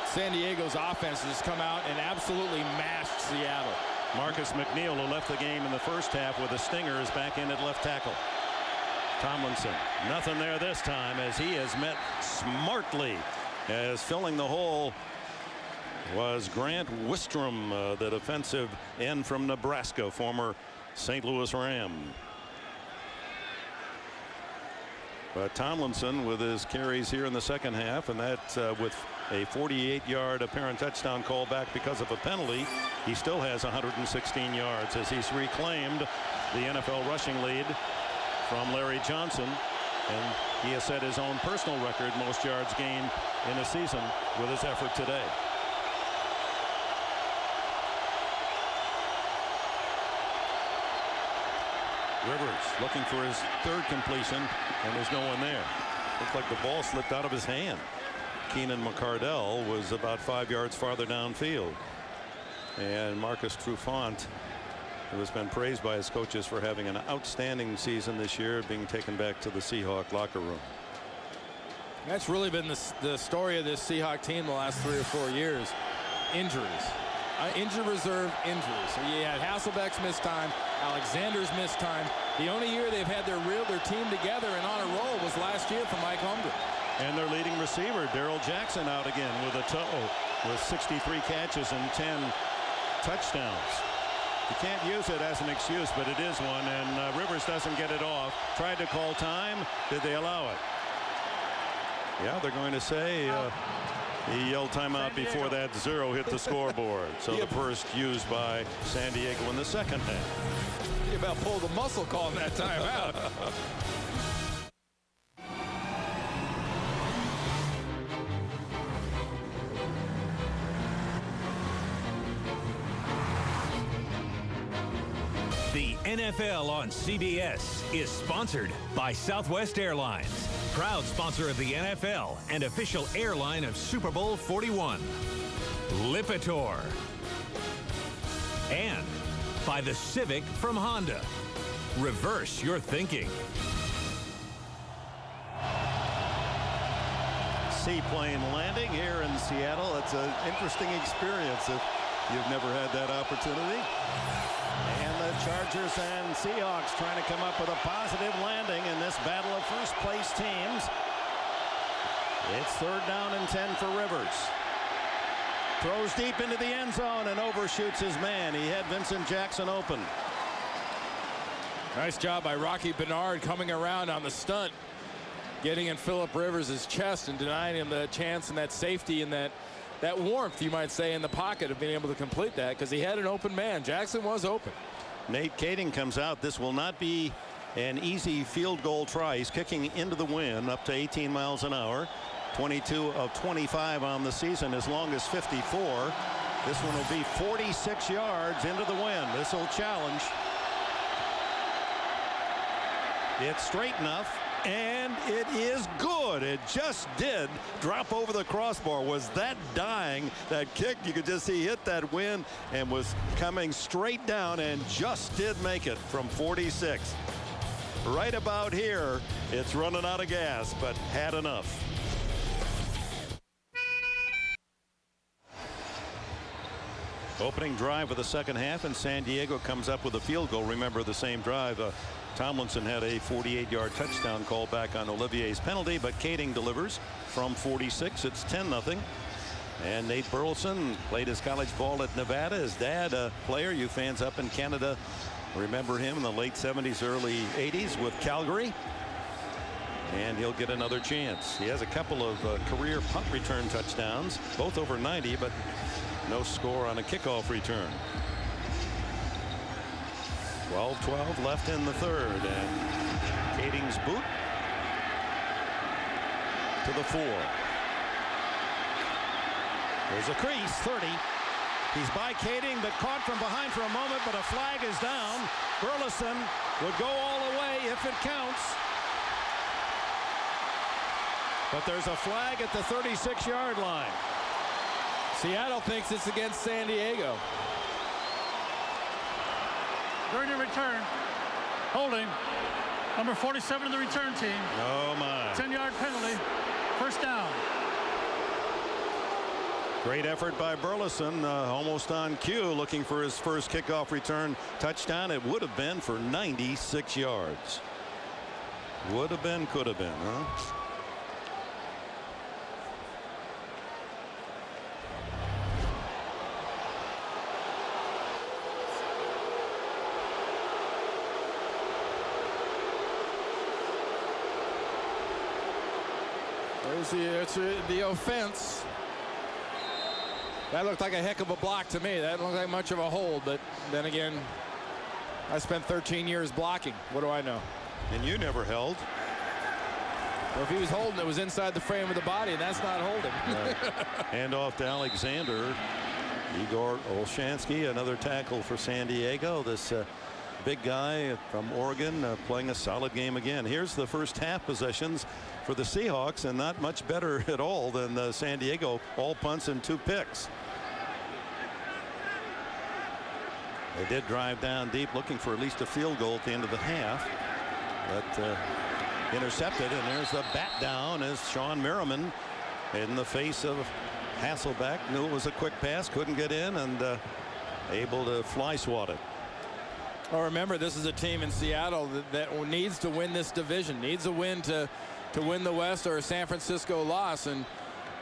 San Diego's offense has come out and absolutely mashed Seattle. Marcus McNeil, who left the game in the first half with a stinger, is back in at left tackle. Tomlinson, nothing there this time as he has met smartly, as filling the hole was Grant Wistrom, the defensive end from Nebraska, former St. Louis Ram. But Tomlinson with his carries here in the second half, and that with a 48-yard apparent touchdown call back because of a penalty, he still has 116 yards as he's reclaimed the NFL rushing lead from Larry Johnson, and he has set his own personal record most yards gained in a season with his effort today. Rivers looking for his 3rd completion, and there's no one there. Looked like the ball slipped out of his hand. Keenan McCardell was about 5 yards farther downfield. And Marcus Trufant, who has been praised by his coaches for having an outstanding season this year, being taken back to the Seahawk locker room. That's really been the story of this Seahawk team the last 3 or 4 years. Injuries. Injured reserve injuries. So you had Hasselbeck's missed time, Alexander's missed time. The only year they've had their team together and on a roll was last year for Mike Holmgren. And their leading receiver, Darrell Jackson, out again with a toe, with 63 catches and 10 touchdowns. You can't use it as an excuse, but it is one, and Rivers doesn't get it off. Tried to call time. Did they allow it? Yeah, they're going to say he yelled timeout before that 0 hit the scoreboard. So the first used by San Diego in the second half. You about pulled the muscle calling that timeout. The NFL on CBS is sponsored by Southwest Airlines, proud sponsor of the NFL and official airline of Super Bowl 41. Lipitor. And by the Civic from Honda. Reverse your thinking. Seaplane landing here in Seattle. It's an interesting experience if you've never had that opportunity. And the Chargers and Seahawks trying to come up with a positive landing in this battle of first place teams. It's 3rd down and 10 for Rivers. Throws deep into the end zone and overshoots his man. He had Vincent Jackson open. Nice job by Rocky Bernard coming around on the stunt, getting in Phillip Rivers' chest and denying him the chance and that safety and that warmth, you might say, in the pocket of being able to complete that, because he had an open man. Jackson was open. Nate Kading comes out. This will not be an easy field goal try. He's kicking into the wind up to 18 miles an hour. 22 of 25 on the season, as long as 54. This one will be 46 yards into the wind. This will challenge. It's straight enough. And it is good. It just did drop over the crossbar. Was that dying? That kick, you could just see hit that wind and was coming straight down and just did make it from 46. Right about here, it's running out of gas, but had enough. Opening drive of the second half, and San Diego comes up with a field goal. Remember the same drive. Tomlinson had a 48-yard touchdown call back on Olivier's penalty, but Kading delivers from 46. It's 10-0. And Nate Burleson played his college ball at Nevada. His dad, a player. You fans up in Canada remember him in the late 70s, early 80s with Calgary. And he'll get another chance. He has a couple of career punt return touchdowns, both over 90, but no score on a kickoff return. 12-12 left in the third, and Kading's boot to the 4. There's a crease, 30. He's by Kading, but caught from behind for a moment, but a flag is down. Burleson would go all the way if it counts. But there's a flag at the 36-yard line. Seattle thinks it's against San Diego. During the return, holding number 47 of the return team. Oh my. 10-yard penalty, first down. Great effort by Burleson, almost on cue, looking for his first kickoff return touchdown. It would have been for 96 yards. Would have been, could have been, huh? There's the offense. That looked like a heck of a block to me. That looked like much of a hold, but then again, I spent 13 years blocking. What do I know? And you never held. Well, if he was holding, it was inside the frame of the body, and that's not holding. Right. Hand off to Alexander. Igor Olshansky, another tackle for San Diego. This big guy from Oregon playing a solid game again. Here's the first half possessions for the Seahawks, and not much better at all than San Diego. All punts and 2 picks. They did drive down deep looking for at least a field goal at the end of the half, but intercepted, and there's the bat down as Sean Merriman in the face of Hasselbeck. Knew it was a quick pass, couldn't get in, and able to fly swat it. Well, remember, this is a team in Seattle that needs to win this division, needs a win to win the West, or a San Francisco loss. And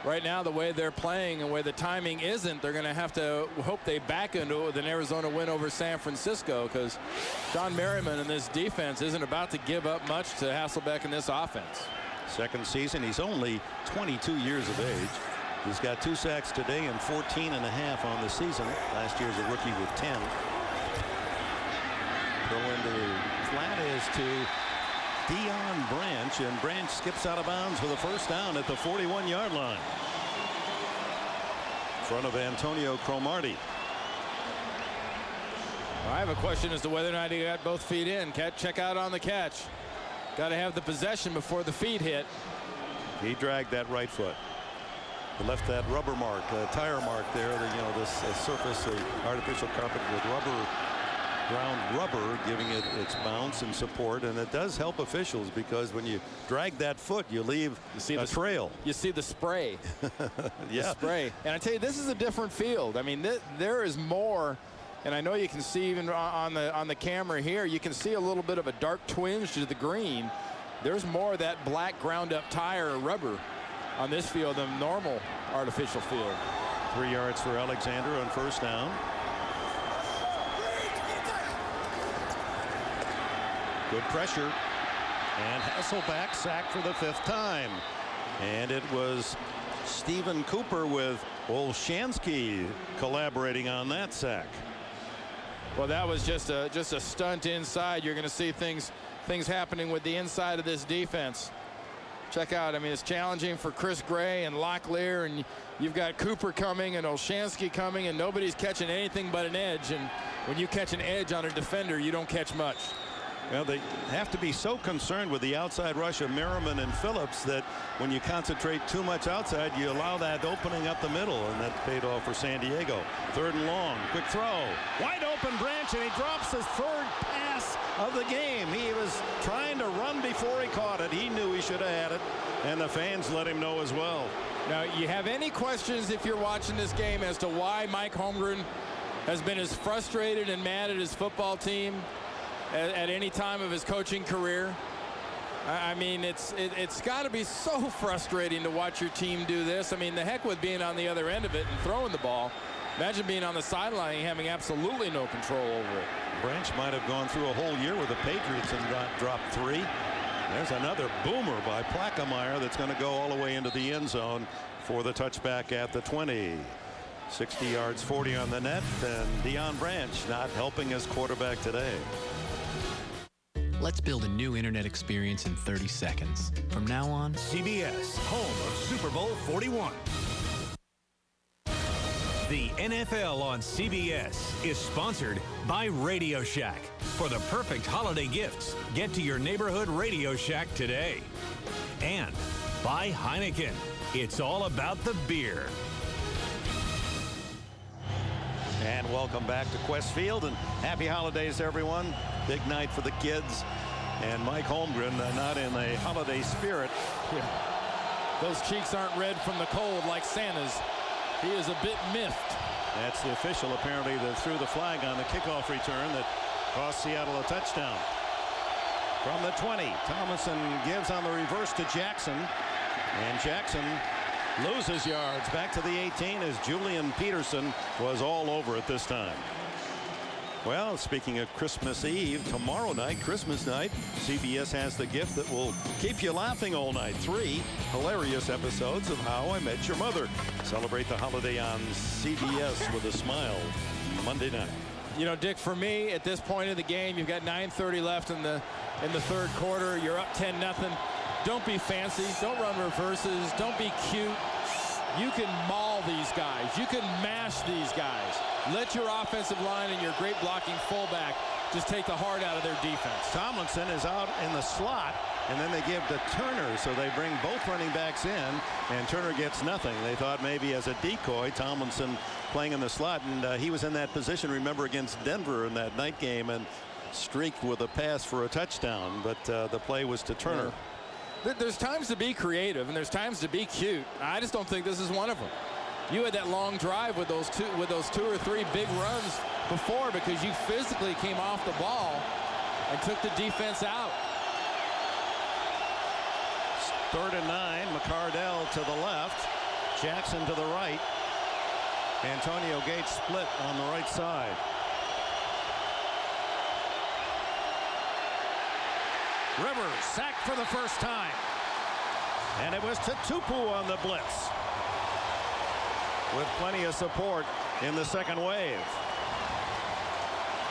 right now, the way they're playing and the way the timing isn't, they're going to have to hope they back into it with an Arizona win over San Francisco, because Sean Merriman and this defense isn't about to give up much to Hasselbeck in this offense. Second season. He's only 22 years of age. He's got 2 sacks today and 14 and a half on the season. Last year's a rookie with 10. Throw into the flat is to Dion Branch, and Branch skips out of bounds for the first down at the 41-yard line. In front of Antonio Cromartie. I have a question as to whether or not he got both feet in. Check out on the catch. Got to have the possession before the feet hit. He dragged that right foot. He left that rubber mark, tire mark there. This surface, the artificial carpet with ground rubber, giving it its bounce and support, and it does help officials, because when you drag that foot, you leave a trail. You see the spray. Yeah. The spray. And I tell you, this is a different field. I mean, there is more, and I know you can see even on the camera here, you can see a little bit of a dark twinge to the green. There's more of that black ground up tire or rubber on this field than normal artificial field. 3 yards for Alexander on first down. Good pressure, and Hasselbeck sacked for the 5th time, and it was Stephen Cooper with Olshansky collaborating on that sack. Well, that was just a stunt inside. You're going to see things happening with the inside of this defense. Check out, I mean, it's challenging for Chris Gray and Locklear, and you've got Cooper coming and Olshansky coming, and nobody's catching anything but an edge. And when you catch an edge on a defender, you don't catch much. Well, they have to be so concerned with the outside rush of Merriman and Phillips that when you concentrate too much outside, you allow that opening up the middle, and that paid off for San Diego. 3rd and long, quick throw, wide open Branch, and he drops his 3rd pass of the game. He was trying to run before he caught it. He knew he should have had it, and the fans let him know as well. Now, you have any questions if you're watching this game as to why Mike Holmgren has been as frustrated and mad at his football team at any time of his coaching career. I mean, it's got to be so frustrating to watch your team do this. I mean, the heck with being on the other end of it and throwing the ball. Imagine being on the sideline and having absolutely no control over it. Branch might have gone through a whole year with the Patriots and dropped 3. There's another boomer by Plackemeier that's going to go all the way into the end zone for the touchback at the 20. 60 yards, 40 on the net, and Deion Branch not helping his quarterback today. Let's build a new internet experience in 30 seconds. From now on, CBS, home of Super Bowl 41. The NFL on CBS is sponsored by Radio Shack. For the perfect holiday gifts, get to your neighborhood Radio Shack today. And by Heineken. It's all about the beer. And welcome back to Quest Field, and happy holidays, everyone. Big night for the kids. And Mike Holmgren not in a holiday spirit. Yeah. Those cheeks aren't red from the cold like Santa's. He is a bit miffed. That's the official, apparently, that threw the flag on the kickoff return that cost Seattle a touchdown. From the 20, Tomlinson gives on the reverse to Jackson. And Jackson loses yards back to the 18 as Julian Peterson was all over it this time. Well, speaking of Christmas Eve, tomorrow night, Christmas night, CBS has the gift that will keep you laughing all night. 3 hilarious episodes of How I Met Your Mother. Celebrate the holiday on CBS with a smile Monday night. You know, Dick, for me, at this point in the game, you've got 9:30 left in the third quarter. You're up 10-0. Don't be fancy. Don't run reverses. Don't be cute. You can maul these guys. You can mash these guys. Let your offensive line and your great blocking fullback just take the heart out of their defense. Tomlinson is out in the slot, and then they give to Turner, so they bring both running backs in, and Turner gets nothing. They thought maybe as a decoy, Tomlinson playing in the slot, and he was in that position, remember, against Denver in that night game, and streaked with a pass for a touchdown, but the play was to Turner. Yeah. There's times to be creative and there's times to be cute. I just don't think this is one of them. You had that long drive with those 2 or 3 big runs before because you physically came off the ball and took the defense out. 3rd and 9. McCardell to the left, Jackson to the right. Antonio Gates split on the right side. Rivers sacked for the first time. And it was Tupu on the blitz. With plenty of support in the second wave.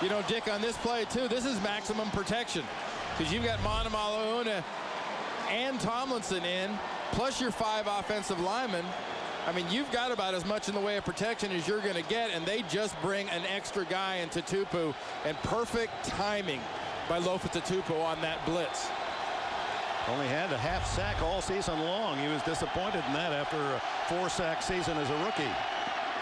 You know, Dick, on this play, too, this is maximum protection. Because you've got Manamalauna and Tomlinson in, plus your 5 offensive linemen. I mean, you've got about as much in the way of protection as you're going to get, and they just bring an extra guy into Tupu, and perfect timing by Lofa Tupu on that blitz. Only had a half sack all season long. He was disappointed in that after a 4-sack season as a rookie.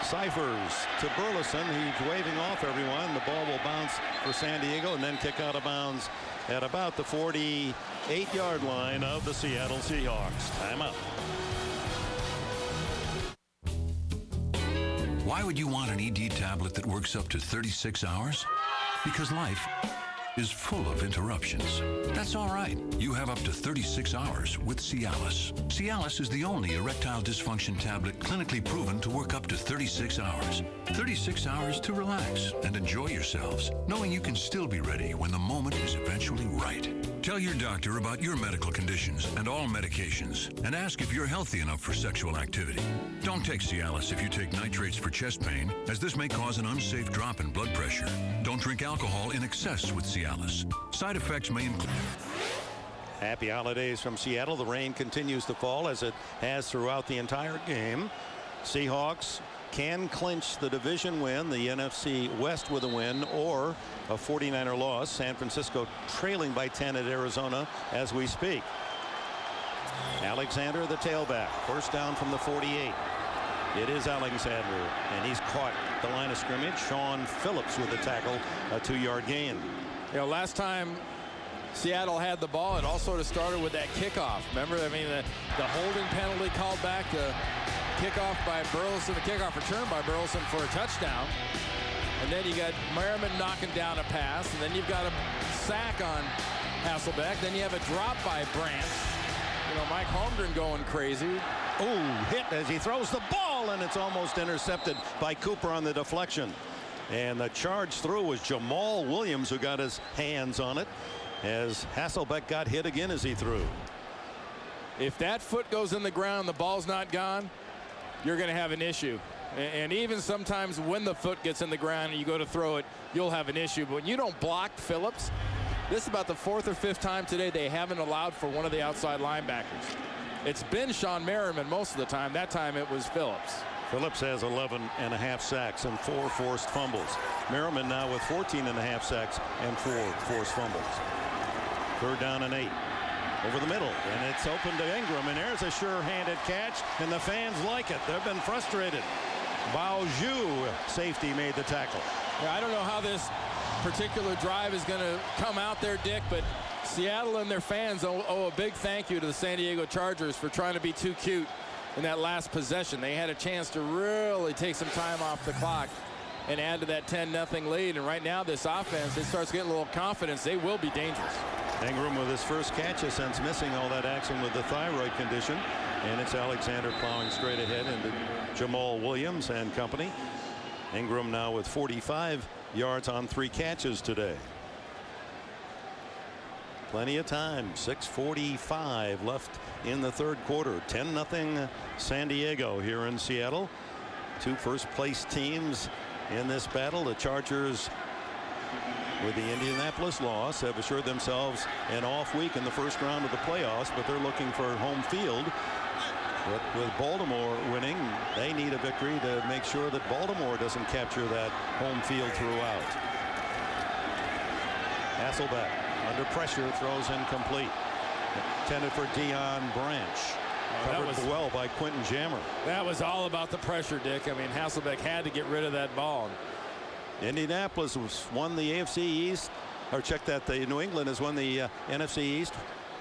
Cyphers to Burleson. He's waving off everyone. The ball will bounce for San Diego and then kick out of bounds at about the 48-yard line of the Seattle Seahawks. Timeout. Why would you want an ED tablet that works up to 36 hours? Because life is full of interruptions. That's all right. You have up to 36 hours with Cialis. Cialis is the only erectile dysfunction tablet clinically proven to work up to 36 hours. 36 hours to relax and enjoy yourselves, knowing you can still be ready when the moment is eventually right. Tell your doctor about your medical conditions and all medications, and ask if you're healthy enough for sexual activity. Don't take Cialis if you take nitrates for chest pain, as this may cause an unsafe drop in blood pressure. Don't drink alcohol in excess with Cialis. Side effects may include... Happy holidays from Seattle. The rain continues to fall as it has throughout the entire game. Seahawks can clinch the division win, the NFC West with a win, or a 49er loss. San Francisco trailing by 10 at Arizona as we speak. Alexander, the tailback. First down from the 48. It is Alexander, and he's caught the line of scrimmage. Sean Phillips with the tackle, a 2-yard gain. You know, last time Seattle had the ball, it all sort of started with that kickoff. Remember, I mean, the holding penalty called back, the kickoff by Burleson, the kickoff return by Burleson for a touchdown. And then you got Merriman knocking down a pass, and then you've got a sack on Hasselbeck. Then you have a drop by Branch. You know, Mike Holmgren going crazy. Oh, hit as he throws the ball, and it's almost intercepted by Cooper on the deflection. And the charge through was Jamal Williams, who got his hands on it, as Hasselbeck got hit again as he threw. If that foot goes in the ground, the ball's not gone, you're going to have an issue. And even sometimes when the foot gets in the ground and you go to throw it, you'll have an issue. But when you don't block Phillips, this is about the 4th or 5th time today they haven't allowed for one of the outside linebackers. It's been Sean Merriman most of the time. That time it was Phillips. Phillips has 11.5 sacks and 4 forced fumbles. Merriman now with 14.5 sacks and 4 forced fumbles. 3rd down and 8. Over the middle, and it's open to Ingram, and there's a sure-handed catch, and the fans like it. They've been frustrated. Baoju, safety, made the tackle. Yeah, I don't know how this particular drive is going to come out there, Dick, but Seattle and their fans owe a big thank you to the San Diego Chargers for trying to be too cute in that last possession. They had a chance to really take some time off the clock and add to that 10-0 lead. And right now, this offense, it starts getting a little confidence. They will be dangerous. Ingram with his first catch since missing all that action with the thyroid condition. And it's Alexander plowing straight ahead into Jamal Williams and company. Ingram now with 45 yards on 3 catches today. Plenty of time. 6:45 left in the 3rd quarter. 10-0 San Diego here in Seattle. 2 first-place teams in this battle. The Chargers, with the Indianapolis loss, have assured themselves an off week in the first round of the playoffs, but they're looking for home field. But with Baltimore winning, they need a victory to make sure that Baltimore doesn't capture that home field throughout. Hasselbeck under pressure, throws incomplete. Intended for Deion Branch. Covered well by Quentin Jammer. That was all about the pressure, Dick. I mean, Hasselbeck had to get rid of that ball. Indianapolis won the AFC East, or check that, the New England has won the NFC East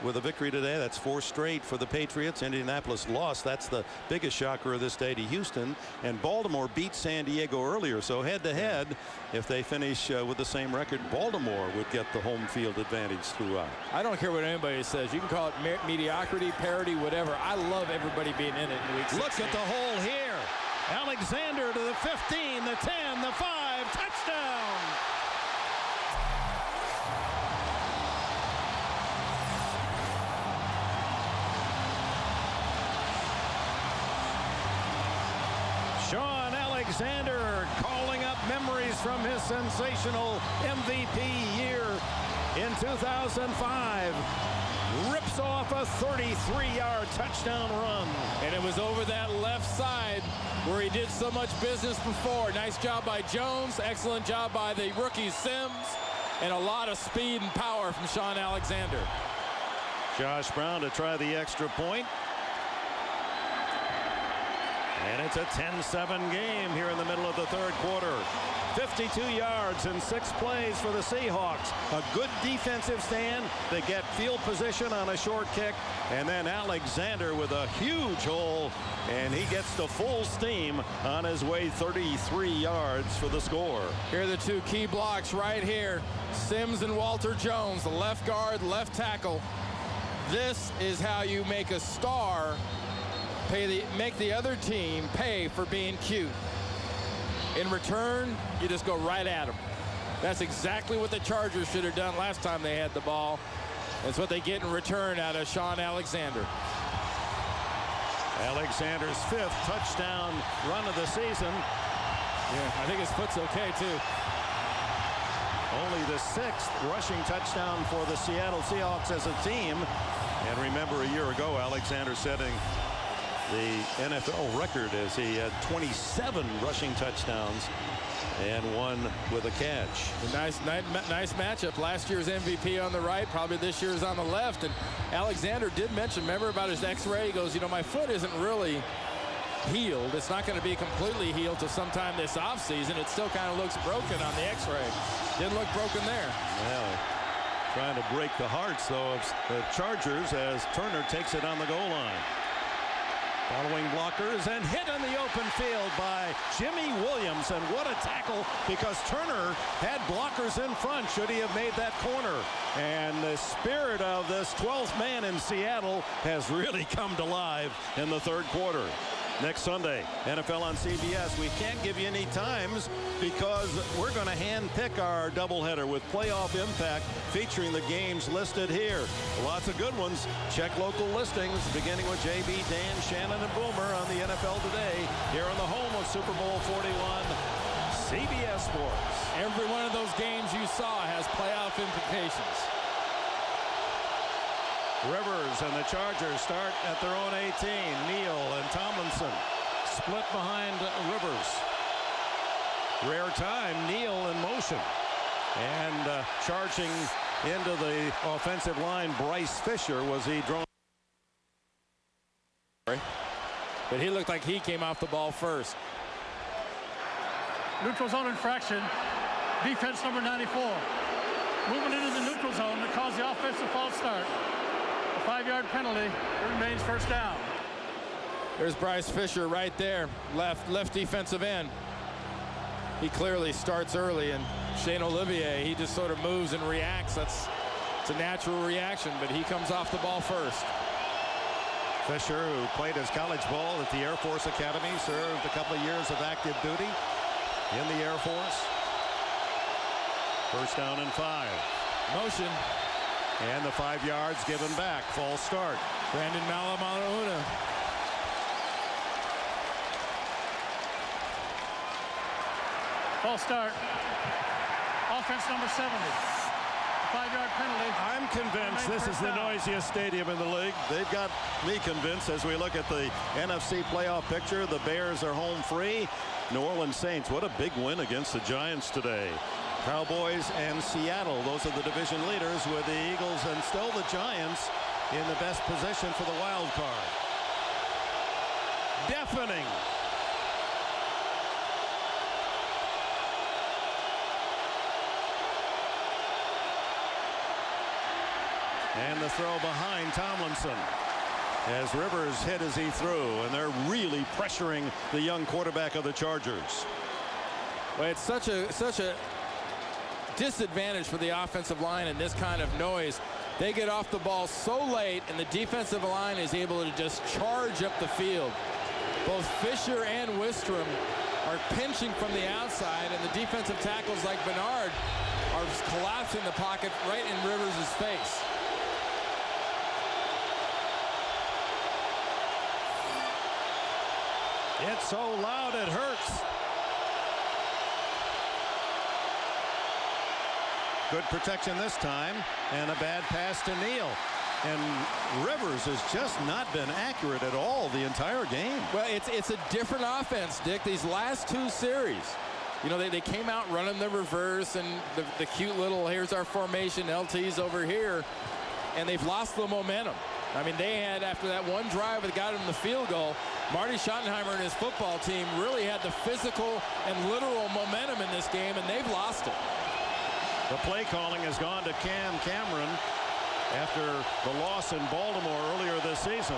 with a victory today. That's 4 straight for the Patriots. Indianapolis lost. That's the biggest shocker of this day to Houston. And Baltimore beat San Diego earlier. So head to head, if they finish with the same record, Baltimore would get the home field advantage throughout. I don't care what anybody says. You can call it mediocrity, parity, whatever. I love everybody being in it in week 16. Look at the hole here. Alexander to the 15, the 10, the 5, touchdown. Sean Alexander calling up memories from his sensational MVP year in 2005. Rips off a 33-yard touchdown run. And it was over that left side where he did so much business before. Nice job by Jones. Excellent job by the rookie Sims. And a lot of speed and power from Sean Alexander. Josh Brown to try the extra point. And it's a 10-7 game here in the middle of the 3rd quarter. 52 yards in 6 plays for the Seahawks. A good defensive stand. They get field position on a short kick. And then Alexander with a huge hole. And he gets to full steam on his way 33 yards for the score. Here are the 2 key blocks right here. Sims and Walter Jones, the left guard, left tackle. This is how you make a star make the other team pay for being cute. In return, you just go right at them. That's exactly what the Chargers should have done last time they had the ball. That's what they get in return out of Sean Alexander. Alexander's 5th touchdown run of the season. Yeah, I think his foot's okay, too. Only the 6th rushing touchdown for the Seattle Seahawks as a team. And remember, a year ago, Alexander setting the NFL record as he had 27 rushing touchdowns and 1 with a catch. A nice matchup. Last year's MVP on the right, probably this year's on the left. And Alexander did mention, remember about his x-ray, he goes, you know, my foot isn't really healed. It's not going to be completely healed till sometime this offseason. It still kind of looks broken on the x-ray. Didn't look broken there. Well, trying to break the hearts, though, of the Chargers as Turner takes it on the goal line. Following blockers and hit in the open field by Jimmy Williams. And what a tackle, because Turner had blockers in front should he have made that corner. And the spirit of this 12th man in Seattle has really come to life in the third quarter. Next Sunday, NFL on CBS. We can't give you any times because we're going to hand-pick our doubleheader with playoff impact featuring the games listed here. Lots of good ones. Check local listings, beginning with JB, Dan, Shannon, and Boomer on the NFL Today, here on the home of Super Bowl 41, CBS Sports. Every one of those games you saw has playoff implications. Rivers and the Chargers start at their own 18. Neal and Tomlinson split behind Rivers. Rare time, Neal in motion. And charging into the offensive line, Bryce Fisher. Was he drawn? But he looked like he came off the ball first. Neutral zone infraction. Defense number 94. Moving into the neutral zone that caused the offensive false start. A 5-yard penalty. It remains first down. There's Bryce Fisher right there, left defensive end. He clearly starts early, and Shane Olivier, he just sort of moves and reacts. It's a natural reaction, but he comes off the ball first. Fisher, who played his college ball at the Air Force Academy, served a couple of years of active duty in the Air Force. First down and 5. Motion. And the 5 yards given back. False start. Brandon Malamauna. False start. Offense number 70. 5-yard penalty. I'm convinced this is the noisiest stadium in the league. They've got me convinced as we look at the NFC playoff picture. The Bears are home free. New Orleans Saints, what a big win against the Giants today. Cowboys and Seattle, those are the division leaders, with the Eagles and still the Giants in the best position for the wild card. Deafening. And the throw behind Tomlinson as Rivers hit as he threw, and they're really pressuring the young quarterback of the Chargers. Well, it's such a disadvantage for the offensive line in this kind of noise. They get off the ball so late, and the defensive line is able to just charge up the field. Both Fisher and Wistrom are pinching from the outside, and the defensive tackles like Bernard are collapsing the pocket right in Rivers' face. It's so loud it hurts. Good protection this time, and a bad pass to Neal. And Rivers has just not been accurate at all the entire game. Well, it's a different offense, Dick. These last two series, you know, they came out running the reverse and the cute little, here's our formation, LT's over here, and they've lost the momentum. I mean, they had, after that one drive that got them the field goal, Marty Schottenheimer and his football team really had the physical and literal momentum in this game, and they've lost it. The play calling has gone to Cam Cameron after the loss in Baltimore earlier this season.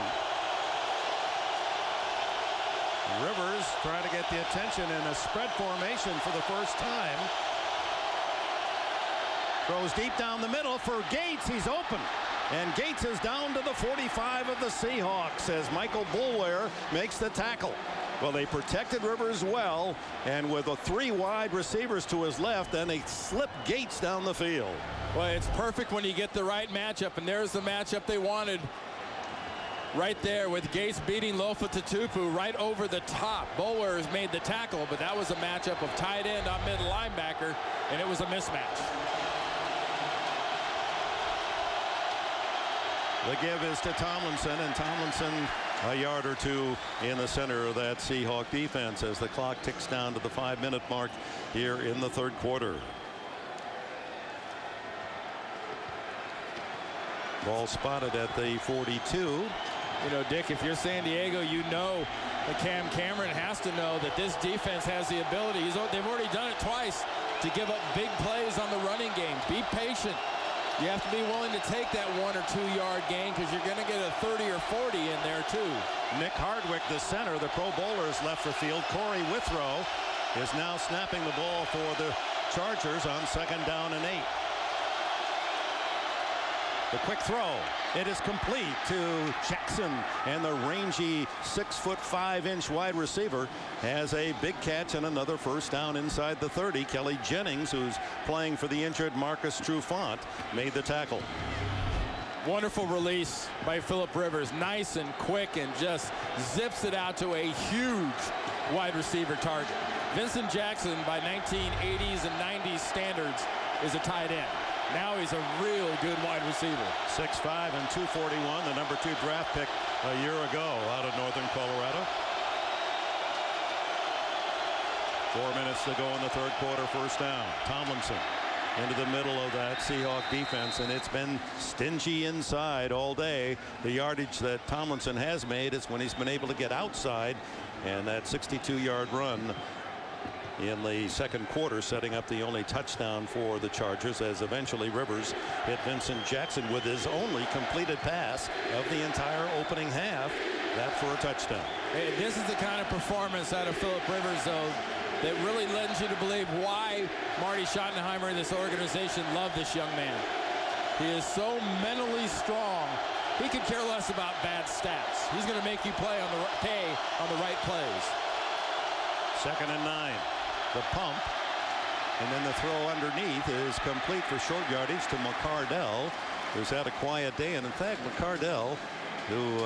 Rivers trying to get the attention in a spread formation for the first time. Throws deep down the middle for Gates. He's open. And Gates is down to the 45 of the Seahawks as Michael Boulware makes the tackle. Well, they protected Rivers well, and with 3 wide receivers to his left, then they slip Gates down the field. Well, it's perfect when you get the right matchup, and there's the matchup they wanted right there with Gates beating Lofa Tatupu right over the top. Boulware has made the tackle, but that was a matchup of tight end on middle linebacker, and it was a mismatch. The give is to Tomlinson, and Tomlinson a yard or two in the center of that Seahawk defense as the clock ticks down to the 5-minute mark here in the third quarter. Ball spotted at the 42. You know, Dick, if you're San Diego, you know that Cam Cameron has to know that this defense has the ability. They've already done it twice to give up big plays on the running game. Be patient. You have to be willing to take that 1 or 2 yard gain because you're going to get a 30 or 40 in there too. Nick Hardwick, the center, the Pro Bowler, is left for field. Corey Withrow is now snapping the ball for the Chargers on 2nd down and 8. The quick throw. It is complete to Jackson, and the rangy 6'5" wide receiver has a big catch and another first down inside the 30. Kelly Jennings, who's playing for the injured Marcus Trufant, made the tackle. Wonderful release by Phillip Rivers. Nice and quick, and just zips it out to a huge wide receiver target. Vincent Jackson, by 1980s and 90s standards, is a tight end. Now he's a real good wide receiver. 6'5" and 241, the number 2 draft pick a year ago out of Northern Colorado. 4 minutes to go in the 3rd quarter, first down. Tomlinson into the middle of that Seahawk defense, and it's been stingy inside all day. The yardage that Tomlinson has made is when he's been able to get outside, and that 62-yard run in the 2nd quarter, setting up the only touchdown for the Chargers, as eventually Rivers hit Vincent Jackson with his only completed pass of the entire opening half. That for a touchdown. Hey, this is the kind of performance out of Phillip Rivers, though, that really lends you to believe why Marty Schottenheimer and this organization love this young man. He is so mentally strong. He could care less about bad stats. He's going to make you play on the right plays. 2nd and 9. The pump, and then the throw underneath is complete for short yardage to McCardell, who's had a quiet day. And in fact, McCardell, who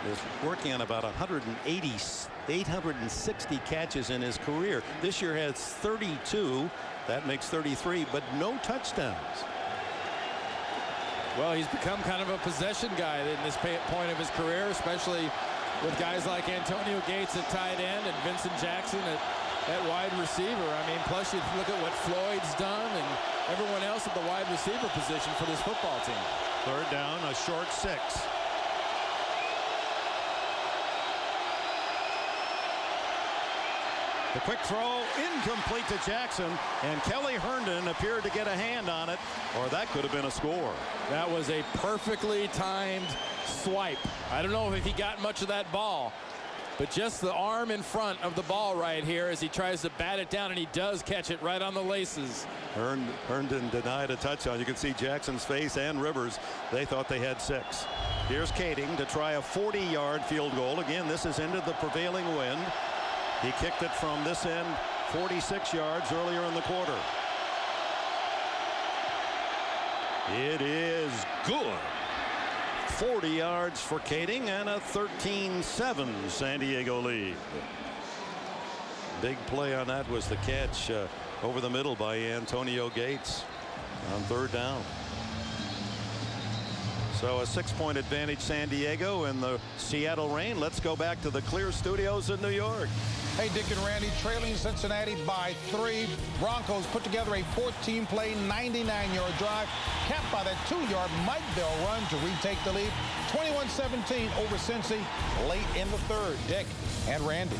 is working on about 860 catches in his career, this year has 32. That makes 33, but no touchdowns. Well, he's become kind of a possession guy in this point of his career, especially with guys like Antonio Gates at tight end and Vincent Jackson at wide receiver. I mean, plus you look at what Floyd's done and everyone else at the wide receiver position for this football team. 3rd down, a short 6. The quick throw incomplete to Jackson, and Kelly Herndon appeared to get a hand on it, or that could have been a score. That was a perfectly timed swipe. I don't know if he got much of that ball, but just the arm in front of the ball right here as he tries to bat it down, and he does catch it right on the laces. Herndon denied a touchdown. You can see Jackson's face and Rivers. They thought they had 6. Here's Kading to try a 40-yard field goal. Again, this is into the prevailing wind. He kicked it from this end 46 yards earlier in the quarter. It is good. 40 yards for Kading and a 13-7 San Diego lead. Big play on that was the catch over the middle by Antonio Gates on 3rd down. So a 6-point advantage San Diego in the Seattle rain. Let's go back to the Clear Studios in New York. Hey, Dick and Randy, trailing Cincinnati by 3. Broncos put together a 14-play, 99-yard drive, capped by that 2-yard Mike Bell run to retake the lead. 21-17 over Cincy late in the 3rd. Dick and Randy.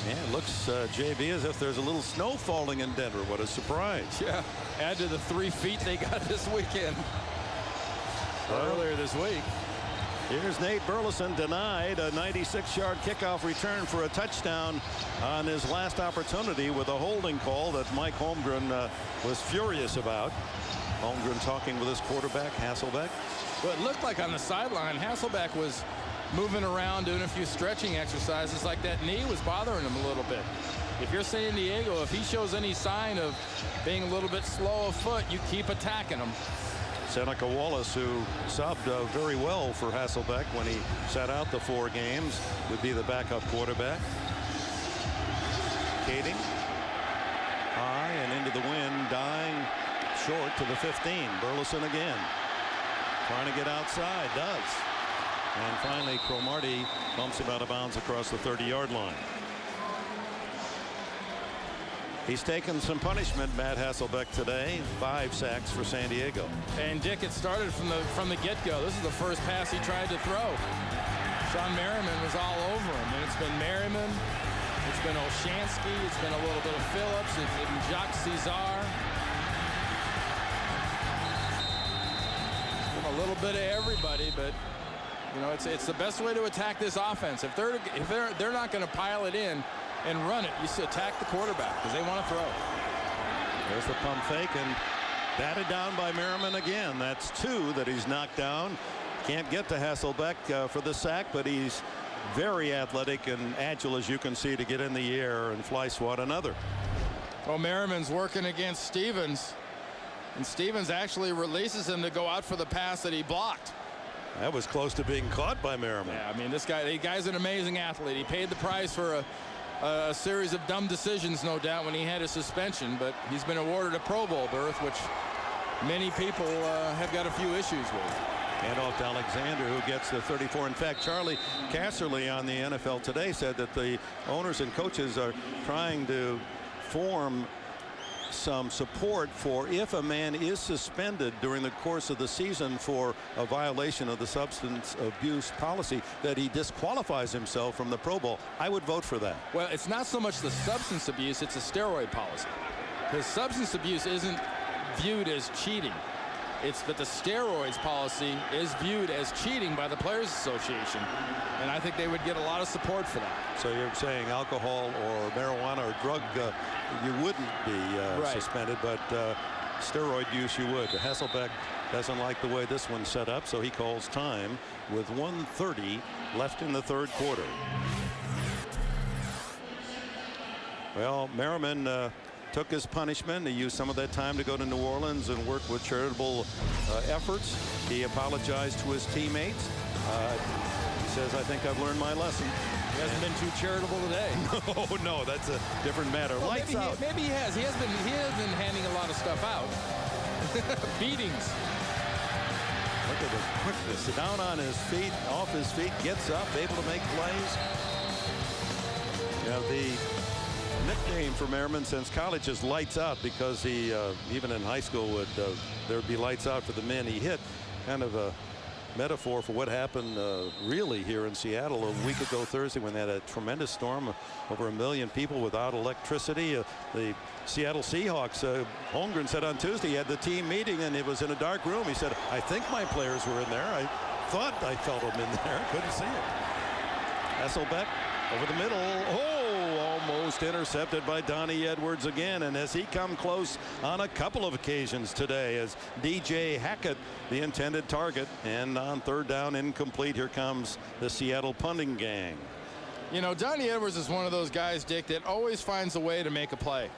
Yeah, it looks, JB, as if there's a little snow falling in Denver. What a surprise. Yeah, add to the 3 feet they got this weekend. Earlier this week. Here's Nate Burleson, denied a 96-yard kickoff return for a touchdown on his last opportunity with a holding call that Mike Holmgren was furious about. Holmgren talking with his quarterback, Hasselbeck. Well, it looked like on the sideline, Hasselbeck was moving around doing a few stretching exercises, like that knee was bothering him a little bit. If you're San Diego, if he shows any sign of being a little bit slow of foot, you keep attacking him. Seneca Wallace, who subbed very well for Hasselbeck when he sat out the 4 games, would be the backup quarterback. Kading high and into the wind, dying short to the 15. Burleson again trying to get outside, does, and finally Cromartie bumps him out of bounds across the 30-yard line. He's taken some punishment, Matt Hasselbeck, today. 5 sacks for San Diego. And Dick, it started from the get-go. This is the first pass he tried to throw. Sean Merriman was all over him, and it's been Merriman, it's been Olshansky, it's been a little bit of Phillips, it's been Jacques Cesar. a little bit of everybody, but you know, it's the best way to attack this offense. If they're not going to pile it in and run it, you attack the quarterback because they want to throw. There's the pump fake and batted down by Merriman again. That's 2 that he's knocked down. Can't get to Hasselbeck for the sack, but he's very athletic and agile, as you can see, to get in the air and fly swat another. Well, Merriman's working against Stevens, and Stevens actually releases him to go out for the pass that he blocked. That was close to being caught by Merriman. Yeah, I mean, the guy's an amazing athlete. He paid the price for a series of dumb decisions, no doubt, when he had a suspension, but he's been awarded a Pro Bowl berth, which many people have got a few issues with. And off to Alexander, who gets the 34. In fact, Charlie Casserly on the NFL Today said that the owners and coaches are trying to form some support for if a man is suspended during the course of the season for a violation of the substance abuse policy, that he disqualifies himself from the Pro Bowl. I would vote for that. Well, it's not so much the substance abuse, it's a steroid policy. Because substance abuse isn't viewed as cheating. It's that the steroids policy is viewed as cheating by the Players Association, and I think they would get a lot of support for that. So you're saying alcohol or marijuana or drug, you wouldn't be right. suspended, but steroid use you would. Hasselbeck doesn't like the way this one's set up, so he calls time with 1:30 left in the third quarter. Well, Merriman took his punishment. He used some of that time to go to New Orleans and work with charitable efforts. He apologized to his teammates. He says, I think I've learned my lesson. He hasn't been too charitable today. No, that's a different matter. Well, Lights out. Maybe he has. He has been handing a lot of stuff out. Beatings. Look at the quickness. Down on his feet, off his feet, gets up, able to make plays. You know, the nickname for Merriman since college is Lights Out, because he even in high school would there'd be lights out for the men he hit. Kind of a metaphor for what happened really here in Seattle a week ago Thursday, when they had a tremendous storm, over 1 million people without electricity. The Seattle Seahawks, Holmgren said on Tuesday he had the team meeting and it was in a dark room. He said, I think my players were in there. I thought I felt them in there. Couldn't see it. Hasselbeck over the middle. Almost intercepted by Donnie Edwards again, and as he come close on a couple of occasions today, as DJ Hackett the intended target, and on third down incomplete. Here comes the Seattle punting gang. You know, Donnie Edwards is one of those guys, Dick, that always finds a way to make a play.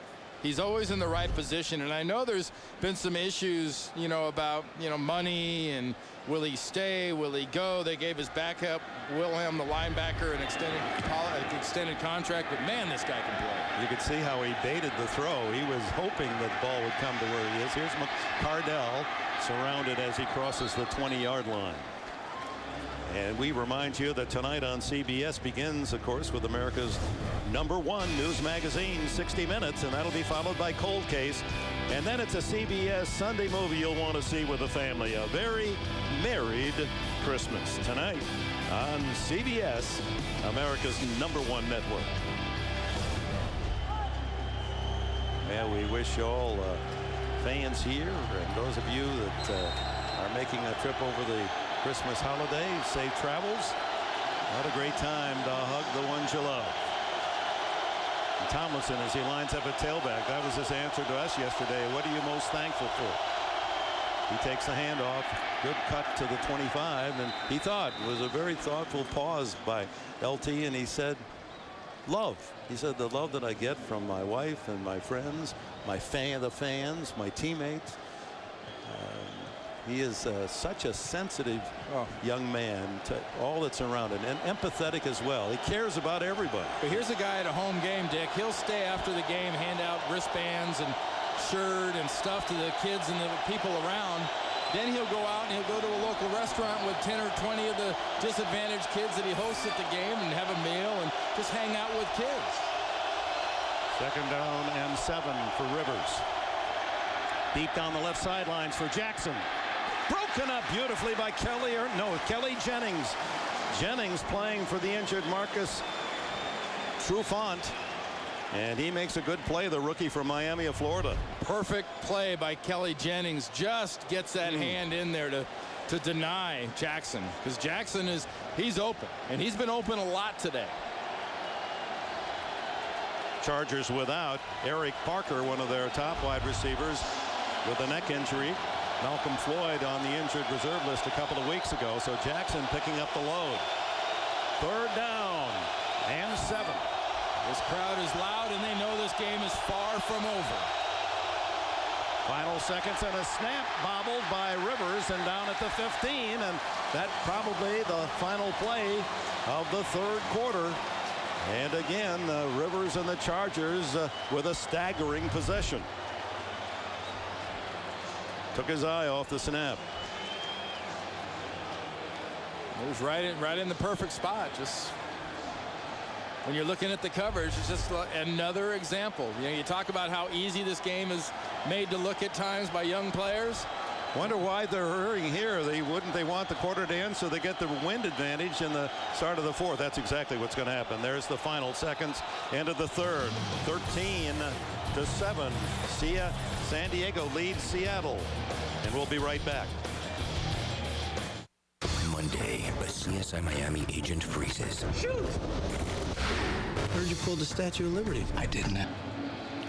He's always in the right position, and I know there's been some issues, you know, about, you know, money and will he stay, will he go. They gave his backup Wilhelm, the linebacker, an extended contract, but man, this guy can play. You could see how he baited the throw. He was hoping that the ball would come to where he is. Here's Cardell surrounded as he crosses the 20-yard line. And we remind you that tonight on CBS begins, of course, with America's #1 news magazine, 60 Minutes, and that'll be followed by Cold Case. And then it's a CBS Sunday movie you'll want to see with the family. A Very Married Christmas tonight on CBS, America's #1 network. Yeah, we wish all fans here and those of you that are making a trip over the Christmas holiday, safe travels. What a great time to hug the ones you love. And Tomlinson, as he lines up at tailback, that was his answer to us yesterday. What are you most thankful for? He takes the handoff, good cut to the 25, and he thought it was a very thoughtful pause by LT, and he said, love. He said, the love that I get from my wife and my friends, the fans, my teammates. He is such a sensitive young man to all that's around him, and empathetic as well. He cares about everybody. But here's a guy at a home game, Dick. He'll stay after the game, hand out wristbands and shirt and stuff to the kids and the people around. Then he'll go out and he'll go to a local restaurant with 10 or 20 of the disadvantaged kids that he hosts at the game and have a meal and just hang out with kids. 2nd down and 7 for Rivers. Deep down the left sidelines for Jackson. Broken up beautifully by Kelly Jennings. Jennings playing for the injured Marcus Trufant. And he makes a good play, the rookie from Miami of Florida. Perfect play by Kelly Jennings. Just gets that hand in there to to deny Jackson, because Jackson he's open, and he's been open a lot today. Chargers without Eric Parker, one of their top wide receivers, with a neck injury. Malcolm Floyd on the injured reserve list a couple of weeks ago. So Jackson picking up the load. 3rd down and 7. This crowd is loud, and they know this game is far from over. Final seconds and a snap bobbled by Rivers and down at the 15, and that probably the final play of the 3rd quarter. And again, Rivers and the Chargers with a staggering possession. Took his eye off the snap. It was right in the perfect spot. Just when you're looking at the coverage, it's just another example. You know, you talk about how easy this game is made to look at times by young players. Wonder why they're hurrying here. They want the quarter to end so they get the wind advantage in the start of the 4th. That's exactly what's going to happen. There's the final seconds. End of the 3rd. 13-7. San Diego leads Seattle. And we'll be right back. Monday, a CSI Miami agent freezes. Shoot! Heard you pulled the Statue of Liberty. I didn't.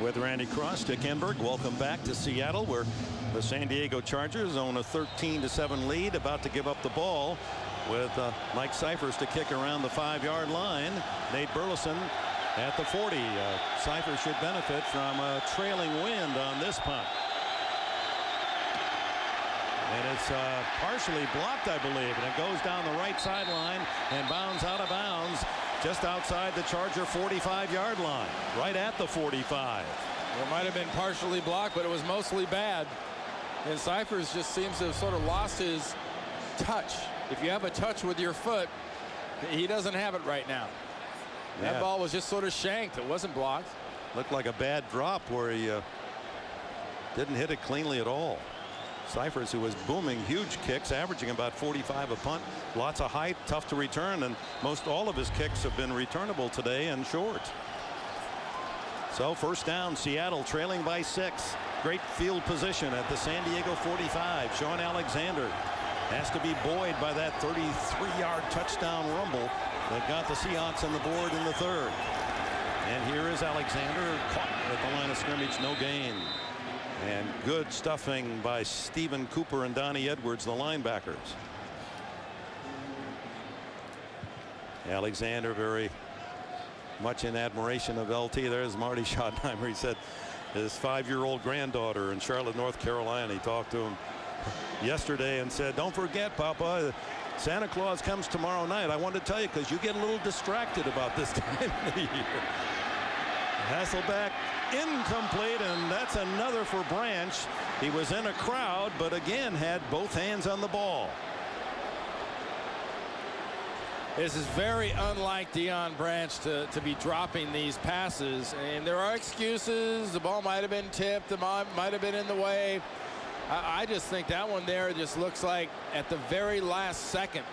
With Randy Cross, Dick Enberg, welcome back to Seattle, where the San Diego Chargers own a 13-7 lead, about to give up the ball with Mike Cyphers to kick around the 5-yard line. Nate Burleson at the 40. Cyphers should benefit from a trailing wind on this punt. And it's partially blocked, I believe, and it goes down the right sideline and bounds out of bounds just outside the Charger 45-yard line, right at the 45. It might have been partially blocked, but it was mostly bad. And Cyphers just seems to have sort of lost his touch. If you have a touch with your foot, he doesn't have it right now. That ball was just sort of shanked. It wasn't blocked. Looked like a bad drop where he didn't hit it cleanly at all. Cyphers, who was booming huge kicks, averaging about 45 a punt, lots of height, tough to return, and most all of his kicks have been returnable today and short. So 1st down, Seattle trailing by 6. Great field position at the San Diego 45. Sean Alexander has to be buoyed by that 33-yard touchdown rumble that got the Seahawks on the board in the 3rd. And here is Alexander, caught at the line of scrimmage, no gain. And good stuffing by Stephen Cooper and Donnie Edwards, the linebackers. Alexander very much in admiration of LT. There's Marty Schottenheimer. He said his 5-year-old granddaughter in Charlotte, North Carolina. He talked to him yesterday and said, "Don't forget, Papa, Santa Claus comes tomorrow night. I wanted to tell you because you get a little distracted about this time of the year." Hasselbeck incomplete, and that's another for Branch. He was in a crowd, but again had both hands on the ball. This is very unlike Deion Branch to be dropping these passes, and there are excuses. The ball might have been tipped, the ball might have been in the way. I just think that one there just looks like at the very last second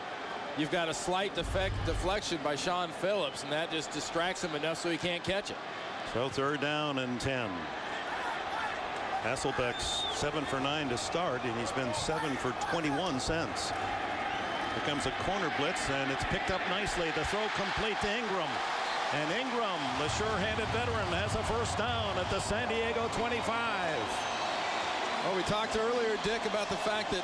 you've got a slight deflection by Sean Phillips, and that just distracts him enough so he can't catch it. So 3rd down and 10. Hasselbeck's 7 for 9 to start, and he's been 7 for 21 since. Here comes a corner blitz, and it's picked up nicely. The throw complete to Ingram. And Ingram, the sure-handed veteran, has a 1st down at the San Diego 25. Well, we talked earlier, Dick, about the fact that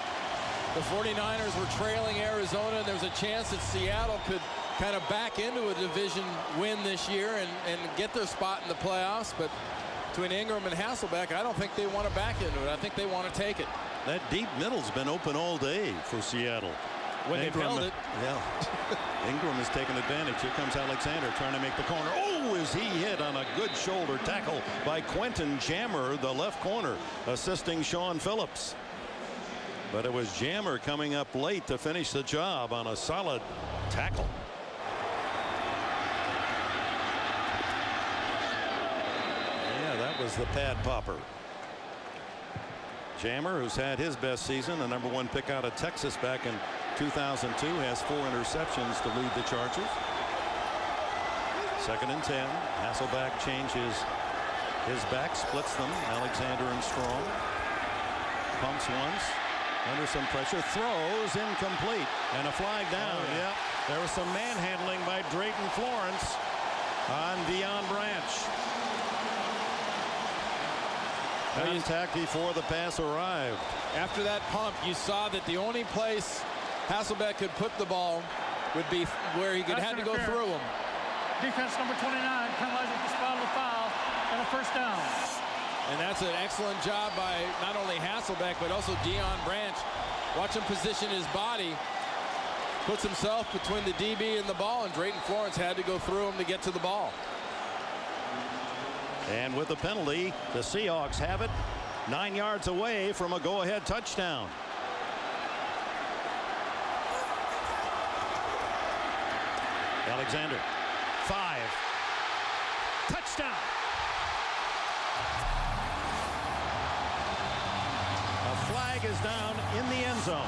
the 49ers were trailing Arizona, and there's a chance that Seattle could kind of back into a division win this year and get their spot in the playoffs. But between Ingram and Hasselbeck, I don't think they want to back into it. I think they want to take it. That deep middle's been open all day for Seattle. When they've held it. Yeah. Ingram has taken advantage. Here comes Alexander trying to make the corner. Oh, is he hit on a good shoulder tackle by Quentin Jammer, the left corner, assisting Sean Phillips. But it was Jammer coming up late to finish the job on a solid tackle. That was the pad popper. Jammer, who's had his best season, the #1 pick out of Texas back in 2002, has 4 interceptions to lead the Chargers. 2nd and 10. Hasselbeck changes his back, splits them. Alexander and Strong. Pumps once. under some pressure, throws incomplete, and a flag down. Yep. There was some manhandling by Drayton Florence on Deion Branch. Contact before the pass arrived. After that pump, you saw that the only place Hasselbeck could put the ball would be where he could have to go through him. Defense number 29 penalizes the spot of the foul and a first down. And that's an excellent job by not only Hasselbeck, but also Deion Branch. Watch him position his body. Puts himself between the DB and the ball, and Drayton Florence had to go through him to get to the ball. And with the penalty, the Seahawks have it 9 yards away from a go-ahead touchdown. Alexander, 5. Touchdown. A flag is down in the end zone.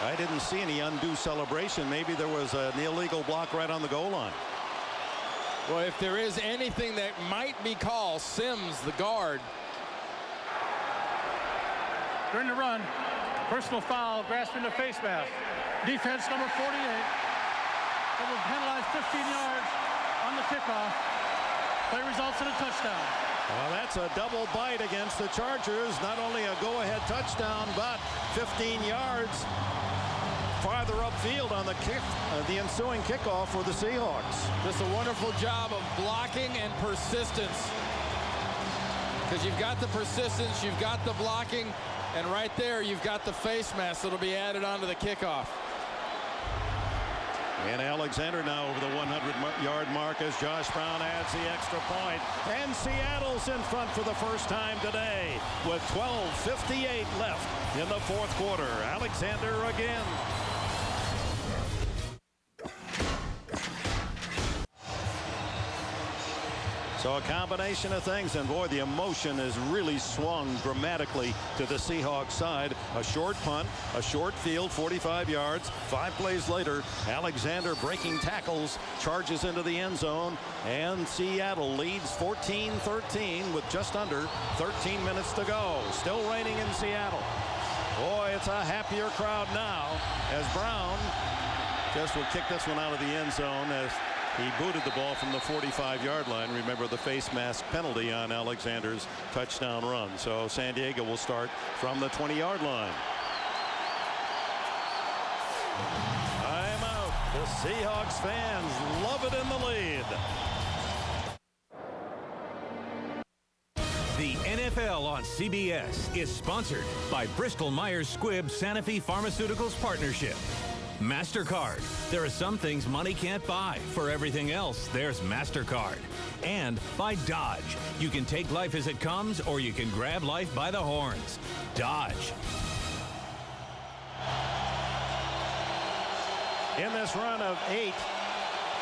I didn't see any undue celebration. Maybe there was an illegal block right on the goal line. Well, if there is anything that might be called, Sims, the guard. During the run, personal foul, grasping the face mask. Defense number 48. They will penalize 15 yards on the kickoff. Play results in a touchdown. Well, that's a double bite against the Chargers. Not only a go-ahead touchdown, but 15 yards farther upfield on the ensuing kickoff for the Seahawks. Just a wonderful job of blocking and persistence. Because you've got the persistence, you've got the blocking, and right there you've got the face mask that'll be added onto the kickoff. And Alexander now over the 100-yard mark as Josh Brown adds the extra point. And Seattle's in front for the first time today with 12:58 left in the fourth quarter. Alexander again. So a combination of things, and boy, the emotion has really swung dramatically to the Seahawks side. A short punt, a short field, 45 yards. 5 plays later, Alexander breaking tackles, charges into the end zone, and Seattle leads 14-13 with just under 13 minutes to go. Still raining in Seattle. Boy, it's a happier crowd now as Brown just will kick this one out of the end zone as he booted the ball from the 45-yard line. Remember the face mask penalty on Alexander's touchdown run. So San Diego will start from the 20-yard line. Time out. The Seahawks fans love it in the lead. The NFL on CBS is sponsored by Bristol-Myers Squibb Sanofi Pharmaceuticals Partnership. MasterCard. There are some things money can't buy. For everything else, there's MasterCard. And by Dodge. You can take life as it comes, or you can grab life by the horns. Dodge. In this run of 8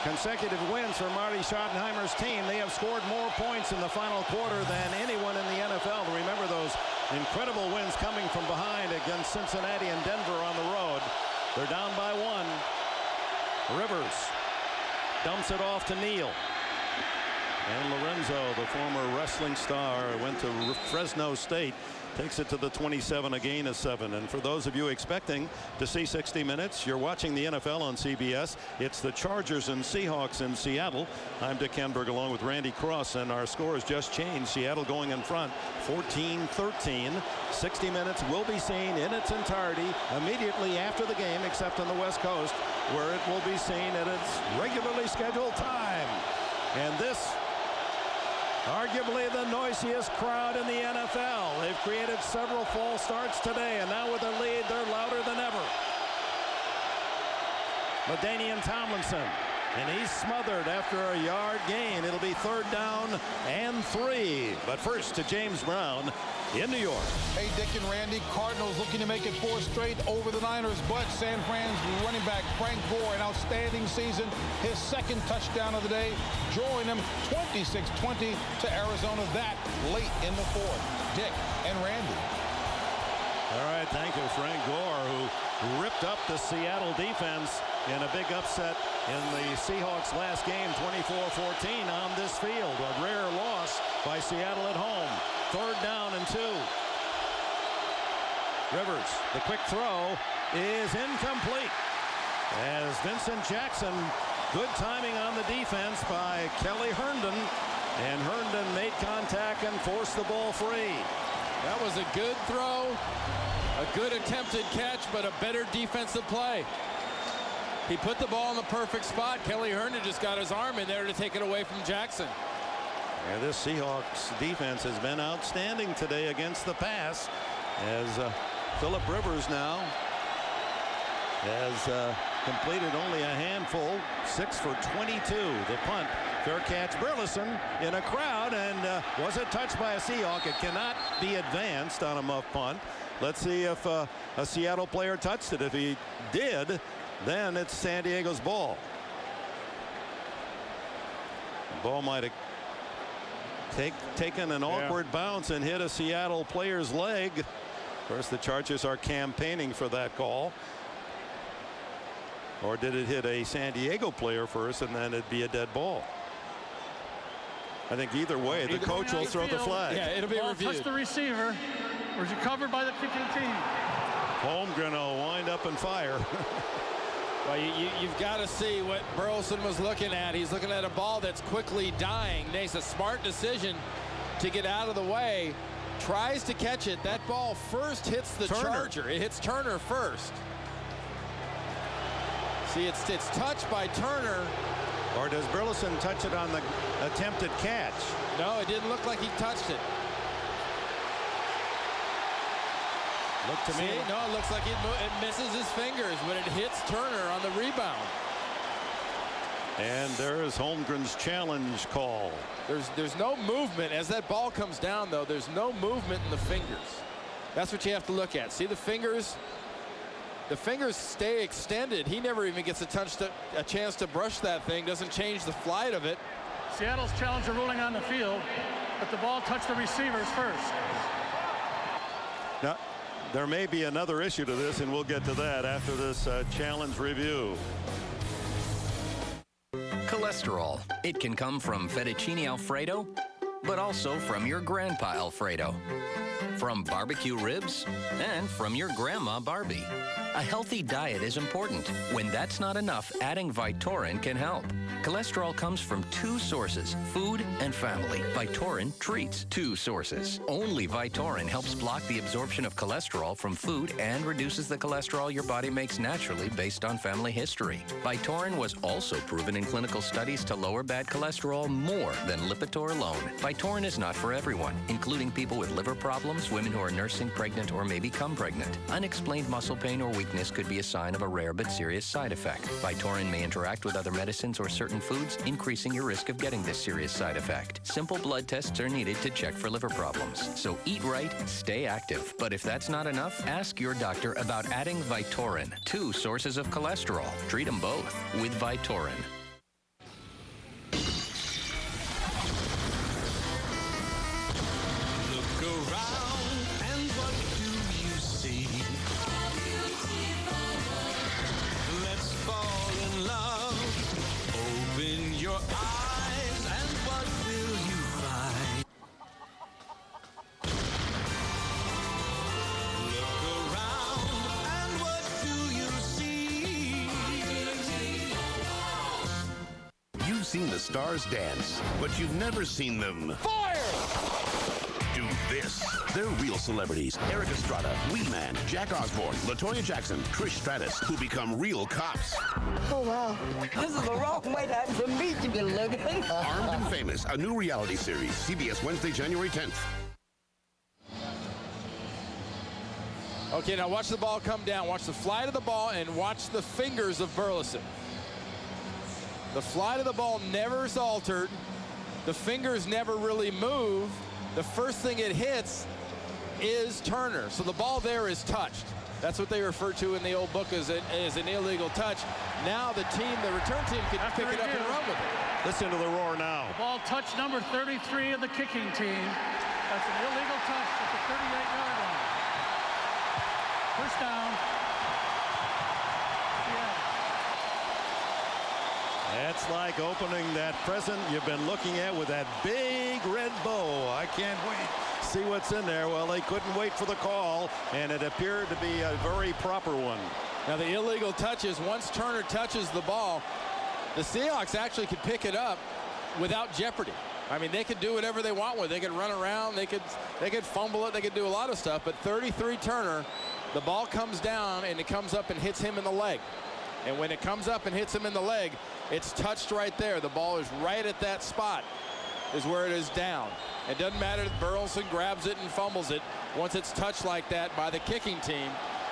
consecutive wins for Marty Schottenheimer's team, they have scored more points in the final quarter than anyone in the NFL. Remember those incredible wins coming from behind against Cincinnati and Denver on the road. They're down by 1. Rivers dumps it off to Neal. And Lorenzo, the former wrestling star, went to Fresno State, takes it to the 27, a gain of 7. And for those of you expecting to see 60 minutes, you're watching the NFL on CBS. It's the Chargers and Seahawks in Seattle. I'm Dick Henberg along with Randy Cross, and our score has just changed. Seattle going in front 14-13. 60 minutes will be seen in its entirety immediately after the game, except on the West Coast, where it will be seen at its regularly scheduled time. And this, arguably the noisiest crowd in the NFL. They've created several false starts today, and now with a lead, they're louder than ever. LaDainian Tomlinson, and he's smothered after a yard gain. It'll be 3rd down and 3. But first to James Brown in New York. Hey, Dick and Randy, Cardinals looking to make it 4 straight over the Niners, but San Fran's running back Frank Gore, an outstanding season, his 2nd touchdown of the day, drawing them 26-20 to Arizona, that late in the 4th. Dick and Randy. All right, thank you, Frank Gore, who ripped up the Seattle defense in a big upset in the Seahawks last game, 24-14 on this field. A rare loss by Seattle at home. 3rd down and 2. Rivers, the quick throw is incomplete. As Vincent Jackson, good timing on the defense by Kelly Herndon. And Herndon made contact and forced the ball free. That was a good throw, a good attempted catch, but a better defensive play. He put the ball in the perfect spot. Kelly Herndon just got his arm in there to take it away from Jackson. Yeah, this Seahawks defense has been outstanding today against the pass, as Phillip Rivers now has completed only a handful, 6 for 22. The punt, fair catch. Burleson in a crowd, and was it touched by a Seahawk? It cannot be advanced on a muff punt. Let's see if a Seattle player touched it. If he did, then it's San Diego's ball. The ball might have taken an awkward bounce and hit a Seattle player's leg. Of course, the Chargers are campaigning for that call. Or did it hit a San Diego player first, and then it'd be a dead ball? I think either way, the coach will throw the flag. Yeah, it'll be reviewed. Touch the receiver. Was recovered by the kicking team. Holmgren will wind up and fire. Well, you've got to see what Burleson was looking at. He's looking at a ball that's quickly dying. Makes a smart decision to get out of the way. Tries to catch it. That ball first hits the Charger. It hits Turner first. See, it's touched by Turner. Or does Burleson touch it on the attempted catch? No, it didn't look like he touched it. Look to me. No, it looks like it misses his fingers, but it hits Turner on the rebound. And there is Holmgren's challenge call. There's no movement as that ball comes down, though. There's no movement in the fingers. That's what you have to look at. See the fingers? The fingers stay extended. He never even gets a chance to brush that thing. Doesn't change the flight of it. Seattle's challenge a ruling on the field, but the ball touched the receivers first. Now, there may be another issue to this, and we'll get to that after this challenge review. Cholesterol. It can come from fettuccine Alfredo, but also from your grandpa Alfredo, from barbecue ribs, and from your grandma Barbie. A healthy diet is important. When that's not enough, adding Vytorin can help. Cholesterol comes from 2 sources, food and family. Vytorin treats 2 sources. Only Vytorin helps block the absorption of cholesterol from food and reduces the cholesterol your body makes naturally based on family history. Vytorin was also proven in clinical studies to lower bad cholesterol more than Lipitor alone. Vytorin is not for everyone, including people with liver problems, women who are nursing, pregnant, or may become pregnant. Unexplained muscle pain or weakness could be a sign of a rare but serious side effect. Vytorin may interact with other medicines or certain foods, increasing your risk of getting this serious side effect. Simple blood tests are needed to check for liver problems. So eat right, stay active. But if that's not enough, ask your doctor about adding Vytorin. 2 sources of cholesterol. Treat them both with Vytorin. Seen the stars dance, but you've never seen them fire! Do this. They're real celebrities. Eric Estrada, Wee Man, Jack Osborne, LaToya Jackson, Trish Stratus, who become real cops. Oh, wow. This is the wrong way for me to be looking. Armed and Famous, a new reality series. CBS Wednesday, January 10th. Okay, now watch the ball come down. Watch the flight of the ball and watch the fingers of Burleson. The flight of the ball never is altered. The fingers never really move. The first thing it hits is Turner. So the ball there is touched. That's what they refer to in the old book as an illegal touch. Now the return team can pick it up and run with it. Listen to the roar now. The ball touched number 33 of the kicking team. That's an illegal touch at the 38-yard line. First down. Yeah. That's like opening that present you've been looking at with that big red bow. I can't wait to see what's in there. Well, they couldn't wait for the call, and it appeared to be a very proper one. Now the illegal touches, once Turner touches the ball, the Seahawks actually could pick it up without jeopardy. I mean, they could do whatever they want with it. They could run around, they could fumble it, they could do a lot of stuff, but 33 Turner, the ball comes down and it comes up and hits him in the leg. And when it comes up and hits him in the leg, it's touched right there. The ball is right at that spot is where it is down. It doesn't matter if Burleson grabs it and fumbles it. Once it's touched like that by the kicking team,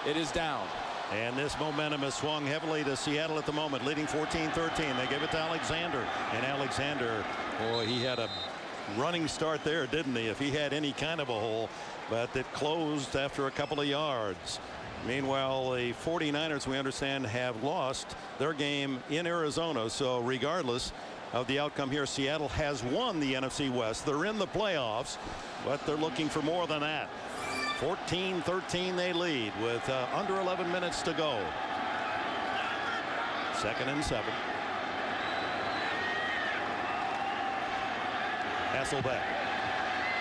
it is down. And this momentum has swung heavily to Seattle at the moment, leading 14-13. They give it to Alexander. And Alexander, boy, he had a running start there, didn't he? If he had any kind of a hole, but it closed after a couple of yards. Meanwhile, the 49ers, we understand, have lost their game in Arizona. So regardless of the outcome here, Seattle has won the NFC West. They're in the playoffs, but they're looking for more than that. 14-13 they lead with under 11 minutes to go. 2nd and 7. Hasselbeck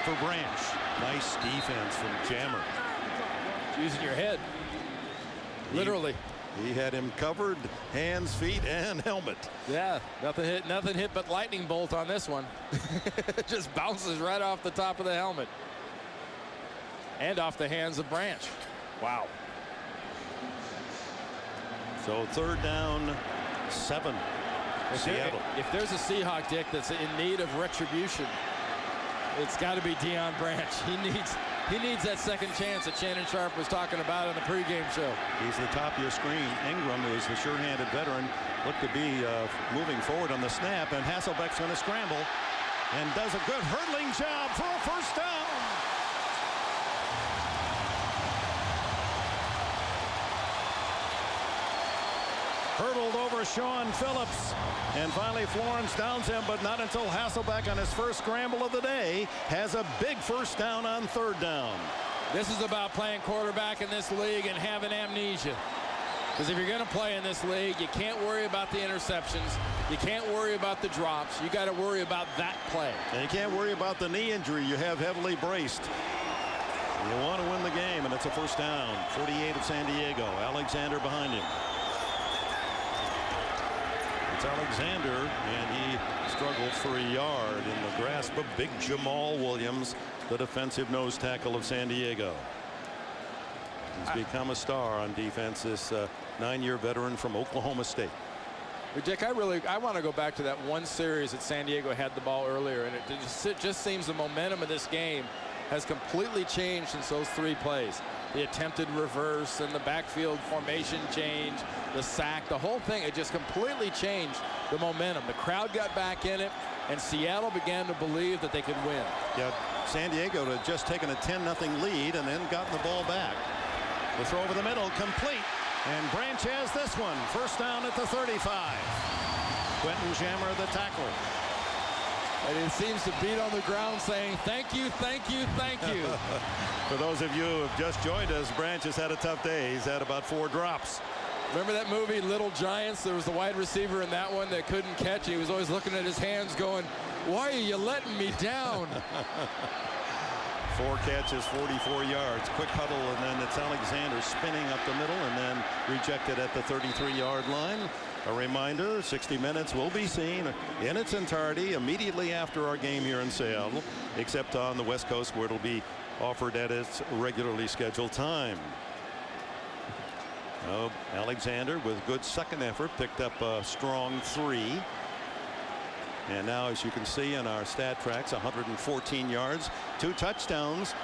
for Branch. Nice defense from Jammer. Using your head. Literally. He had him covered, hands, feet, and helmet. Yeah, nothing hit but lightning bolt on this one. It just bounces right off the top of the helmet. And off the hands of Branch. Wow. So 3rd down, 7. Seattle. If there's a Seahawk, Dick, that's in need of retribution, it's got to be Deion Branch. He needs that second chance that Shannon Sharp was talking about on the pregame show. He's the top of your screen. Ingram, who is the sure-handed veteran, looked to be moving forward on the snap, and Hasselbeck's going to scramble and does a good hurdling job for a first down. Hurdled over Sean Phillips, and finally Florence downs him, but not until Hasselbeck on his first scramble of the day has a big first down on 3rd down. This is about playing quarterback in this league and having amnesia. Because if you're going to play in this league, you can't worry about the interceptions. You can't worry about the drops. You got to worry about that play. And you can't worry about the knee injury you have heavily braced. You want to win the game, and it's a first down. 48 of San Diego. Alexander behind him. It's Alexander, and he struggles for a yard in the grasp of big Jamal Williams, the defensive nose tackle of San Diego. He's become a star on defense, this 9-year veteran from Oklahoma State. Dick, I want to go back to that one series that San Diego had the ball earlier, and it just seems the momentum of this game has completely changed since those 3 plays. The attempted reverse and the backfield formation change, the sack, the whole thing, it just completely changed the momentum. The crowd got back in it, and Seattle began to believe that they could win. Yeah, San Diego had just taken a 10-0 lead and then gotten the ball back. The throw over the middle, complete, and Branch has this one. First down at the 35. Quentin Jammer, the tackle. And it seems to beat on the ground saying, thank you, thank you, thank you. For those of you who have just joined us, Branch has had a tough day. He's had about 4 drops. Remember that movie, Little Giants? There was the wide receiver in that one that couldn't catch. He was always looking at his hands going, why are you letting me down? 4 catches, 44 yards. Quick huddle, and then it's Alexander spinning up the middle and then rejected at the 33-yard line. A reminder, 60 Minutes will be seen in its entirety immediately after our game here in Seattle, except on the West Coast where it'll be offered at its regularly scheduled time. Alexander with good second effort picked up a strong 3. And now, as you can see in our stat tracks, 114 yards, 2 touchdowns.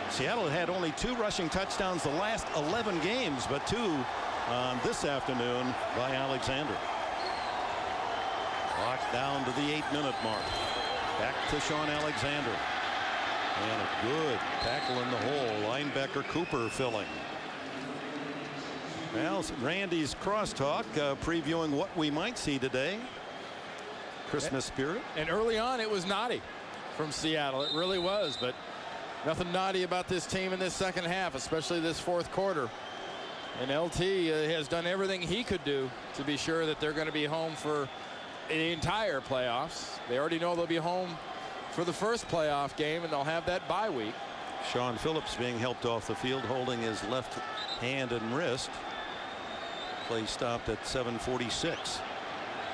Seattle had only 2 rushing touchdowns the last 11 games, but 2 on this afternoon by Alexander. Locked down to the 8-minute mark. Back to Sean Alexander. And a good tackle in the hole. Linebacker Cooper filling. Well, Randy's crosstalk previewing what we might see today. Christmas spirit. And early on, it was naughty from Seattle. It really was, but nothing naughty about this team in this second half, especially this 4th quarter. And LT has done everything he could do to be sure that they're going to be home for the entire playoffs. They already know they'll be home for the first playoff game, and they'll have that bye week. Sean Phillips being helped off the field, holding his left hand and wrist. Play stopped at 7:46.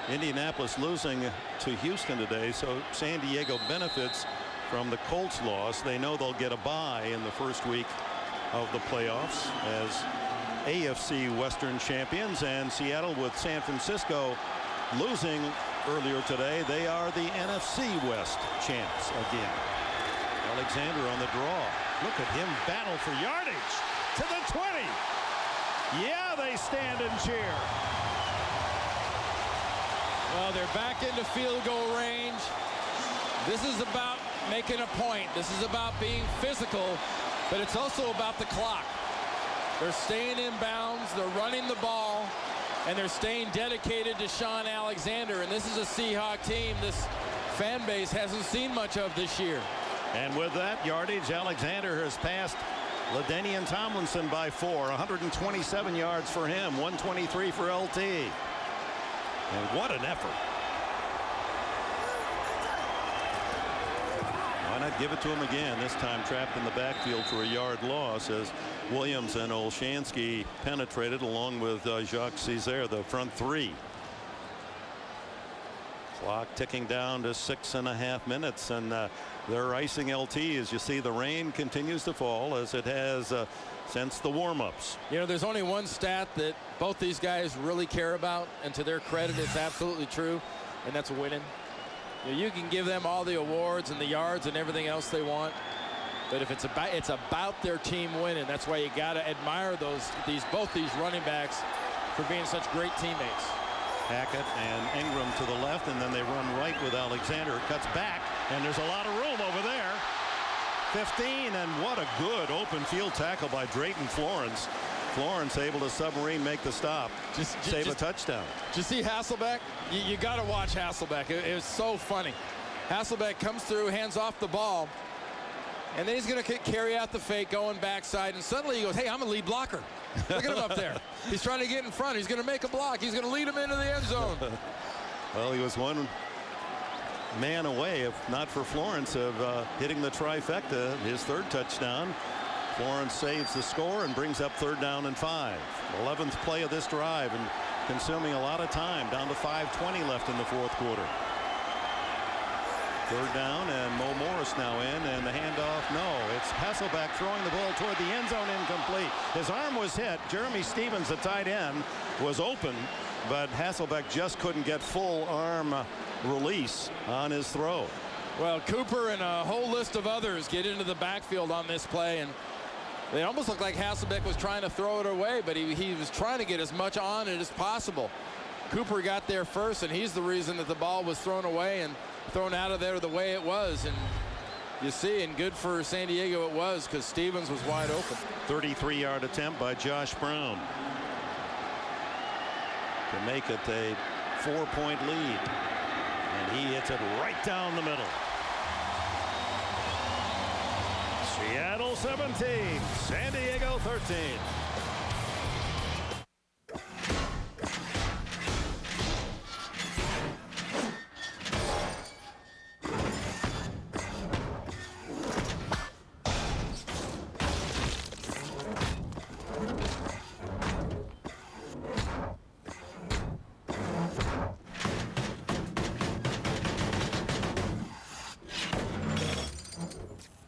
Indianapolis losing to Houston today, so San Diego benefits from the Colts loss. They know they'll get a bye in the first week of the playoffs as AFC Western champions, and Seattle with San Francisco losing earlier today. They are the NFC West champs again. Alexander on the draw. Look at him battle for yardage to the 20. Yeah, they stand and cheer. Well, they're back into field goal range. This is about making a point. This is about being physical, but it's also about the clock. They're staying in bounds, they're running the ball, and they're staying dedicated to Sean Alexander. And this is a Seahawks team this fan base hasn't seen much of this year. And with that yardage, Alexander has passed LaDainian Tomlinson by 4. 127 yards for him, 123 for LT. And what an effort. Why not give it to him again? This time trapped in the backfield for a yard loss as Williams and Olshansky penetrated along with Jacques Césaire, the front three. Clock ticking down to 6.5 minutes, and they're icing LT as you see the rain continues to fall as it has since the warm-ups. You know, there's only one stat that both these guys really care about, and to their credit, it's absolutely true, and that's winning. You can give them all the awards and the yards and everything else they want, but if it's about their team winning. That's why you got to admire both these running backs for being such great teammates. Hackett and Ingram to the left, and then they run right with Alexander. Cuts back, and there's a lot of room over there. 15, and what a good open field tackle by Drayton Florence. Florence able to submarine make the stop, save a touchdown. Did you see Hasselbeck? You got to watch Hasselbeck. It was so funny. Hasselbeck comes through, hands off the ball, and then he's going to carry out the fake going backside, and suddenly he goes, hey, I'm a lead blocker. Look at him up there. He's trying to get in front. He's going to make a block. He's going to lead him into the end zone. Well, he was one man away, if not for Florence, of hitting the trifecta, his third touchdown. Florence saves the score and brings up 3rd down and 5. 11th play of this drive and consuming a lot of time, down to 5:20 left in the 4th quarter. 3rd down, and Mo Morris now in, and the handoff, no. It's Hasselbeck throwing the ball toward the end zone, incomplete. His arm was hit. Jeremy Stevens, the tight end, was open, but Hasselbeck just couldn't get full arm release on his throw. Well, Cooper and a whole list of others get into the backfield on this play, and it almost looked like Hasselbeck was trying to throw it away, but he was trying to get as much on it as possible. Cooper got there first, and he's the reason that the ball was thrown away and thrown out of there the way it was. And you see, and good for San Diego it was, because Stevens was wide open. 33-yard attempt by Josh Brown to make it a 4-point lead, and he hits it right down the middle. Seattle 17, San Diego 13.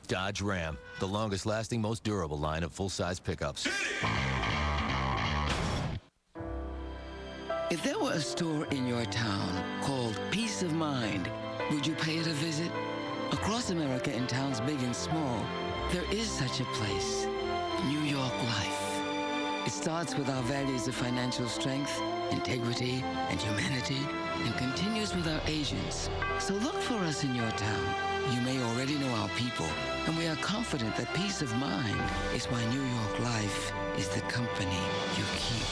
Dodge Ram, the longest lasting, most durable line of full-size pickups. If there were a store in your town called Peace of Mind, would you pay it a visit? Across America, in towns big and small, there is such a place, New York Life. It starts with our values of financial strength, integrity, and humanity, and continues with our agents. So look for us in your town. You may already know our people, and we are confident that peace of mind is why New York Life is the company you keep.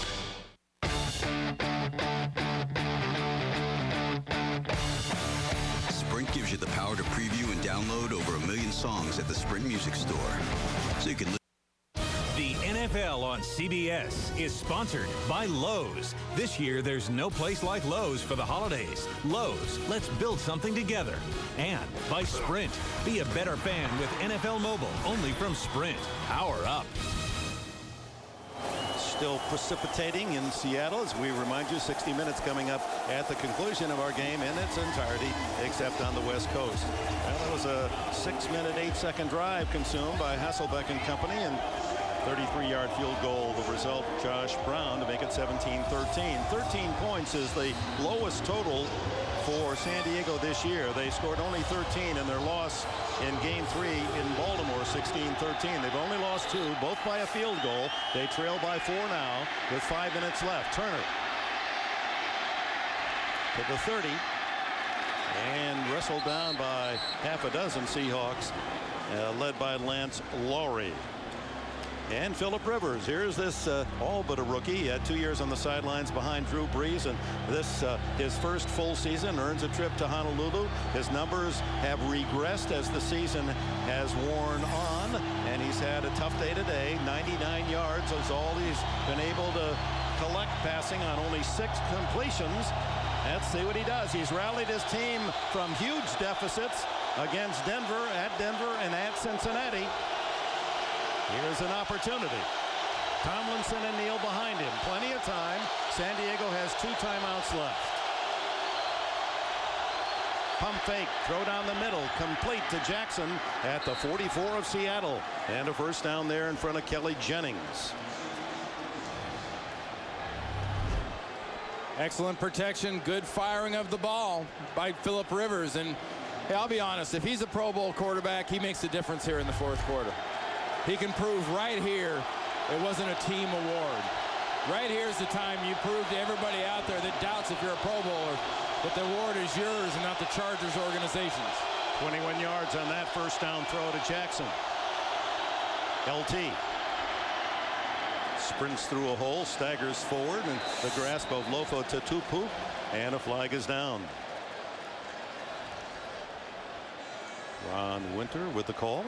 Sprint gives you the power to preview and download over 1 million songs at the Sprint Music Store. So you can listen. The NFL on CBS is sponsored by Lowe's. This year, there's no place like Lowe's for the holidays. Lowe's, let's build something together. And by Sprint. Be a better fan with NFL Mobile, only from Sprint. Power up. Still precipitating in Seattle as we remind you 60 minutes coming up at the conclusion of our game in its entirety except on the West Coast. Well, that was a 6-minute 8-second drive consumed by Hasselbeck and company, and 33-yard field goal the result. Josh Brown to make it 17-13. 13 points is the lowest total for San Diego this year. They scored only 13 in their loss in game 3 in Baltimore, 16-13. They've only lost 2, both by a field goal. They trail by 4 now with 5 minutes left. Turner to the 30 and wrestled down by half a dozen Seahawks, led by Lance Lowry. And Phillip Rivers. Here's this all but a rookie. He had 2 years on the sidelines behind Drew Brees, and this his first full season, earns a trip to Honolulu. His numbers have regressed as the season has worn on, and he's had a tough day today. 99 yards is all he's been able to collect, passing on only 6 completions. Let's see what he does. He's rallied his team from huge deficits against Denver, and at Cincinnati. Here's an opportunity. Tomlinson and Neal behind him. Plenty of time. San Diego has 2 timeouts left. Pump fake. Throw down the middle. Complete to Jackson at the 44 of Seattle. And a first down there in front of Kelly Jennings. Excellent protection. Good firing of the ball by Phillip Rivers. And hey, I'll be honest, if he's a Pro Bowl quarterback, he makes a difference here in the 4th quarter. He can prove right here it wasn't a team award. Right here's the time you prove to everybody out there that doubts if you're a Pro Bowler that the award is yours and not the Chargers organization's. 21 yards on that first down throw to Jackson. LT sprints through a hole, staggers forward, and the grasp of Lofo Tatupu, and a flag is down. Ron Winter with the call.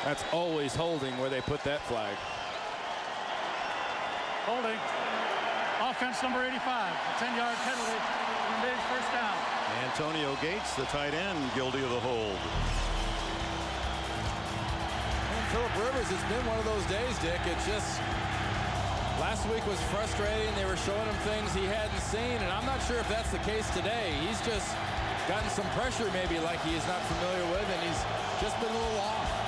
That's always holding where they put that flag. Holding. Offense number 85. A 10-yard penalty. Remains first down. Antonio Gates, the tight end, guilty of the hold. And Phillip Rivers, it's been one of those days, Dick. It's just last week was frustrating. They were showing him things he hadn't seen, and I'm not sure if that's the case today. He's just gotten some pressure maybe like he is not familiar with, and he's just been a little off.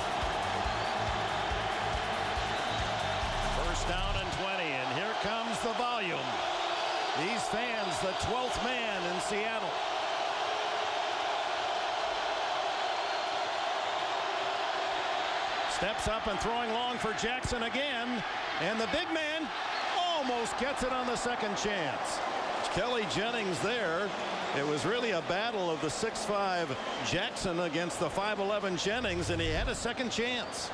Down and 20, and here comes the volume. These fans, the 12th man in Seattle. Steps up and throwing long for Jackson again, and the big man almost gets it on the second chance. Kelly Jennings there. It was really a battle of the 6'5" Jackson against the 5'11" Jennings, and he had a second chance.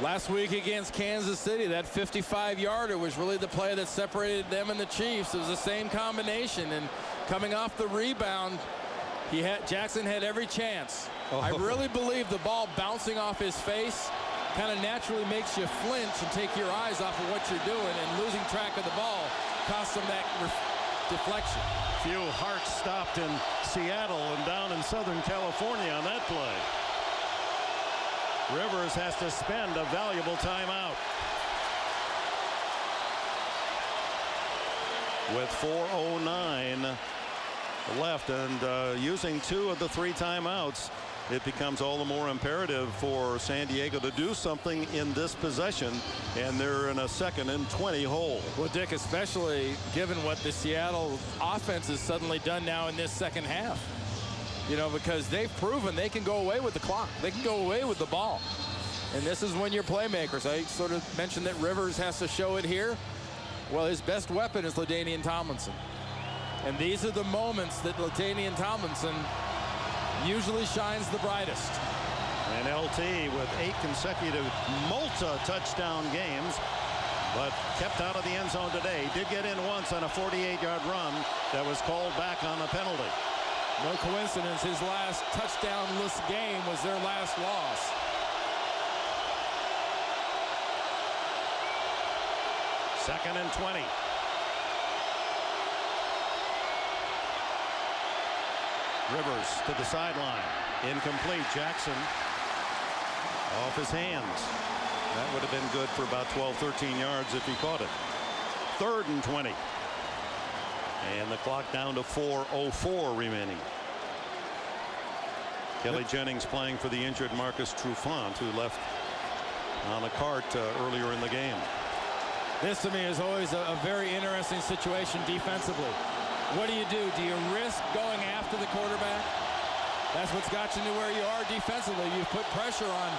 Last week against Kansas City, that 55-yarder was really the play that separated them and the Chiefs. It was the same combination, and coming off the rebound, Jackson had every chance. I really believe the ball bouncing off his face kind of naturally makes you flinch and take your eyes off of what you're doing, and losing track of the ball costs him that deflection. Few hearts stopped in Seattle and down in Southern California on that play. Rivers has to spend a valuable timeout. With 4:09 left, and using 2 of the 3 timeouts, it becomes all the more imperative for San Diego to do something in this possession, and they're in a 2nd and 20 hole. Well, Dick, especially given what the Seattle offense has suddenly done now in this second half. You know, because they've proven they can go away with the clock. They can go away with the ball. And this is when you're playmakers. I sort of mentioned that Rivers has to show it here. Well, his best weapon is LaDainian Tomlinson. And these are the moments that LaDainian Tomlinson usually shines the brightest. And LT with 8 consecutive multi-touchdown games, but kept out of the end zone today. Did get in once on a 48-yard run that was called back on the penalty. No coincidence, his last touchdown-less game was their last loss. Second and 20. Rivers to the sideline. Incomplete. Jackson off his hands. That would have been good for about 12, 13 yards if he caught it. Third and 20. And the clock down to 4:04 remaining. Kelly Jennings playing for the injured Marcus Trufant, who left on a cart earlier in the game. This to me is always a very interesting situation defensively. What do? Do you risk going after the quarterback? That's what's got you to where you are defensively. You've put pressure on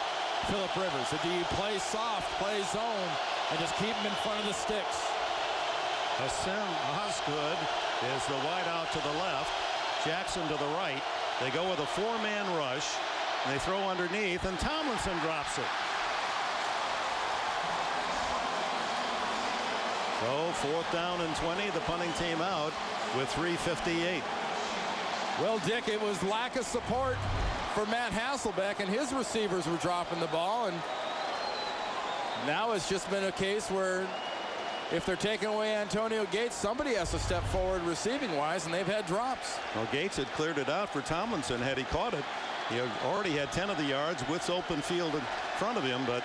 Phillip Rivers. Or do you play soft, play zone, and just keep him in front of the sticks? Hassan Osgood is the wide out to the left. Jackson to the right. They go with a four-man rush. And they throw underneath, and Tomlinson drops it. So 4th down and 20. The punting team out with 3:58. Well, Dick, it was lack of support for Matt Hasselbeck, and his receivers were dropping the ball. And now it's just been a case where if they're taking away Antonio Gates, somebody has to step forward receiving-wise, and they've had drops. Well, Gates had cleared it out for Tomlinson. Had he caught it, he already had 10 of the yards with open field in front of him, but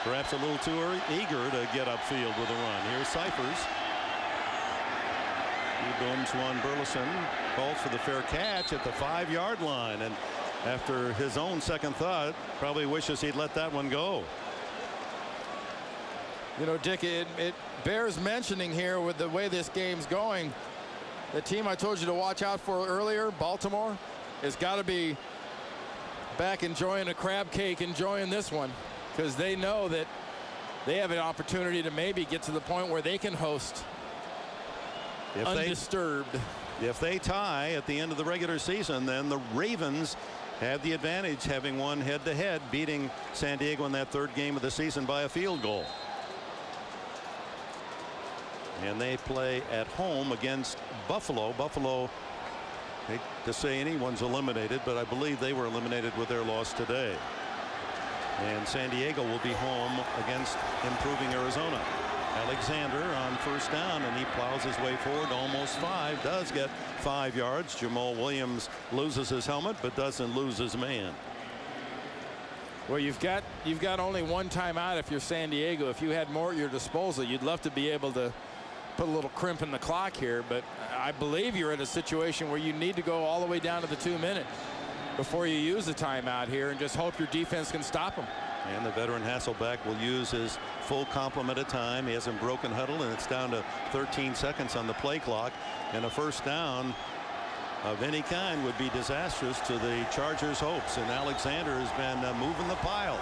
perhaps a little too eager to get upfield with a run. Here's Cyphers. He booms one. Burleson calls for the fair catch at the 5-yard line, and after his own second thought, probably wishes he'd let that one go. You know, Dick, it bears mentioning here with the way this game's going. The team I told you to watch out for earlier, Baltimore, has got to be back enjoying a crab cake, enjoying this one, because they know that they have an opportunity to maybe get to the point where they can host undisturbed. If they tie at the end of the regular season, then the Ravens have the advantage, having won head-to-head, beating San Diego in that 3rd game of the season by a field goal. And they play at home against Buffalo. Buffalo, hate to say anyone's eliminated, but I believe they were eliminated with their loss today. And San Diego will be home against improving Arizona. Alexander on 1st down, and he plows his way forward, almost 5, does get 5 yards. Jamal Williams loses his helmet, but doesn't lose his man. Well, you've got only one timeout if you're San Diego. If you had more at your disposal, you'd love to be able to put a little crimp in the clock here, but I believe you're in a situation where you need to go all the way down to the 2 minutes before you use the timeout here and just hope your defense can stop them. And the veteran Hasselbeck will use his full complement of time. He hasn't broken huddle, and it's down to 13 seconds on the play clock, and a 1st down of any kind would be disastrous to the Chargers' hopes, and Alexander has been moving the pile.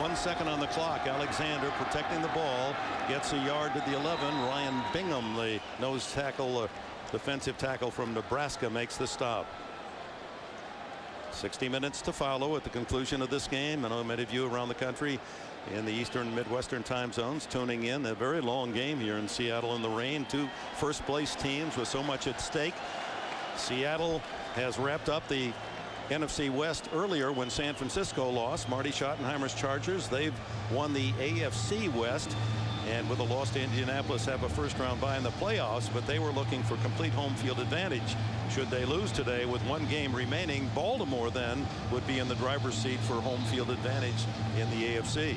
1 second on the clock. Alexander protecting the ball, gets a yard to the 11. Ryan Bingham, the nose tackle, defensive tackle from Nebraska, makes the stop. 60 minutes to follow at the conclusion of this game. I know many of you around the country in the eastern Midwestern time zones tuning in. A very long game here in Seattle in the rain. 2 first-place teams with so much at stake. Seattle has wrapped up the NFC West earlier when San Francisco lost. Marty Schottenheimer's Chargers, they've won the AFC West, and with a loss to Indianapolis have a 1st-round bye in the playoffs, but they were looking for complete home field advantage. Should they lose today with 1 game remaining, Baltimore then would be in the driver's seat for home field advantage in the AFC.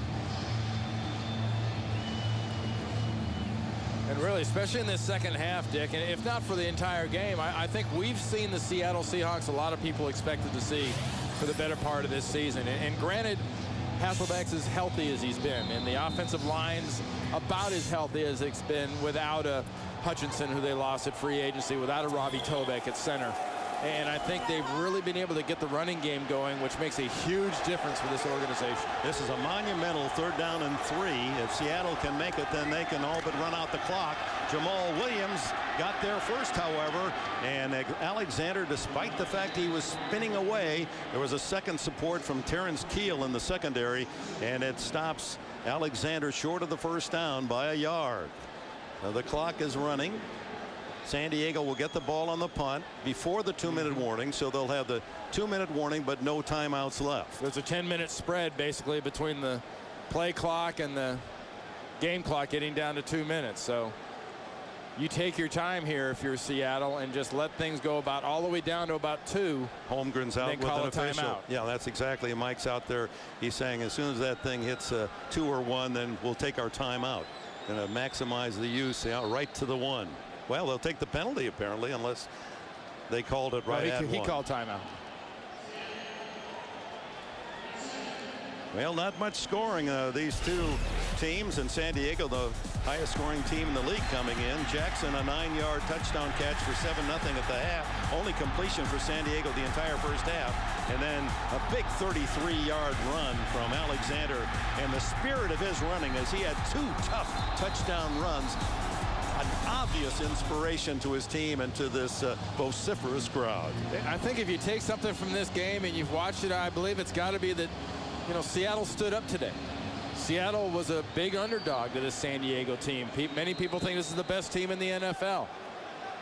And really, especially in this second half, Dick, and if not for the entire game, I think we've seen the Seattle Seahawks a lot of people expected to see for the better part of this season. And granted, Hasselbeck's as healthy as he's been, and the offensive line's about as healthy as it's been without a Hutchinson, who they lost at free agency, without a Robbie Tobeck at center. And I think they've really been able to get the running game going, which makes a huge difference for this organization. This is a monumental 3rd down and 3. If Seattle can make it, then they can all but run out the clock. Jamal Williams got there first, however, and Alexander, despite the fact he was spinning away, there was a second support from Terrence Keel in the secondary, and it stops Alexander short of the 1st down by a yard. Now the clock is running. San Diego will get the ball on the punt before the 2-minute warning, so they'll have the 2-minute warning but no timeouts left. There's a 10-minute spread basically between the play clock and the game clock getting down to 2 minutes. So you take your time here if you're Seattle and just let things go about all the way down to about 2. Holmgren's out with an official. Yeah, that's exactly. Mike's out there. He's saying as soon as that thing hits 2 or 1, then we'll take our timeout. Going to maximize the use right to the 1. Well, they'll take the penalty apparently unless they called it right at 1. He called timeout. Well, not much scoring. These two teams in San Diego, the highest scoring team in the league coming in. Jackson, a 9-yard touchdown catch for 7-0 at the half. Only completion for San Diego the entire first half. And then a big 33-yard run from Alexander. And the spirit of his running as he had 2 tough touchdown runs. An obvious inspiration to his team and to this vociferous crowd. I think if you take something from this game and you've watched it, I believe it's got to be that, you know, Seattle stood up today. Seattle was a big underdog to this San Diego team. Many people think this is the best team in the NFL.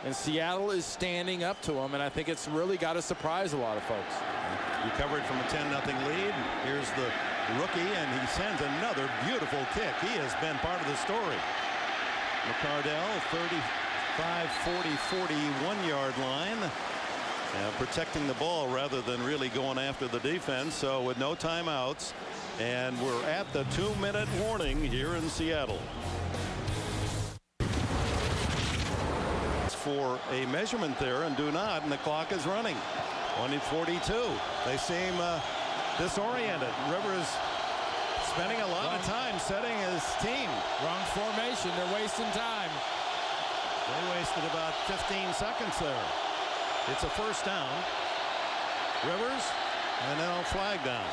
And Seattle is standing up to them, and I think it's really got to surprise a lot of folks. Recovered from a 10-0 lead. Here's the rookie, and he sends another beautiful kick. He has been part of the story. McCardell, 35, 40, 41-yard line. Protecting the ball rather than really going after the defense. So with no timeouts, and we're at the 2-minute warning here in Seattle. For a measurement there and do not, and the clock is running. 1:42. They seem disoriented. Rivers spending a lot of time setting his team. Wrong formation. They're wasting time. They wasted about 15 seconds there. It's a first down. Rivers, and then a flag down.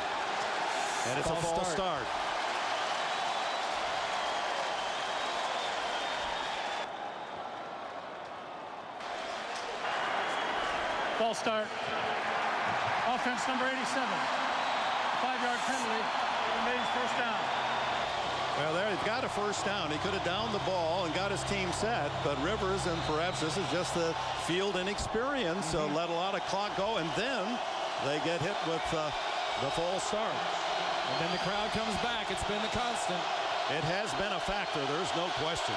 And it's a false start. False start. Offense number 87. 5-yard penalty. Remains first down. Well, there he's got a first down. He could have downed the ball and got his team set, but Rivers, and perhaps this is just the field inexperience, let a lot of clock go, and then they get hit with the false start. And then the crowd comes back. It's been the constant. It has been a factor. There's no question.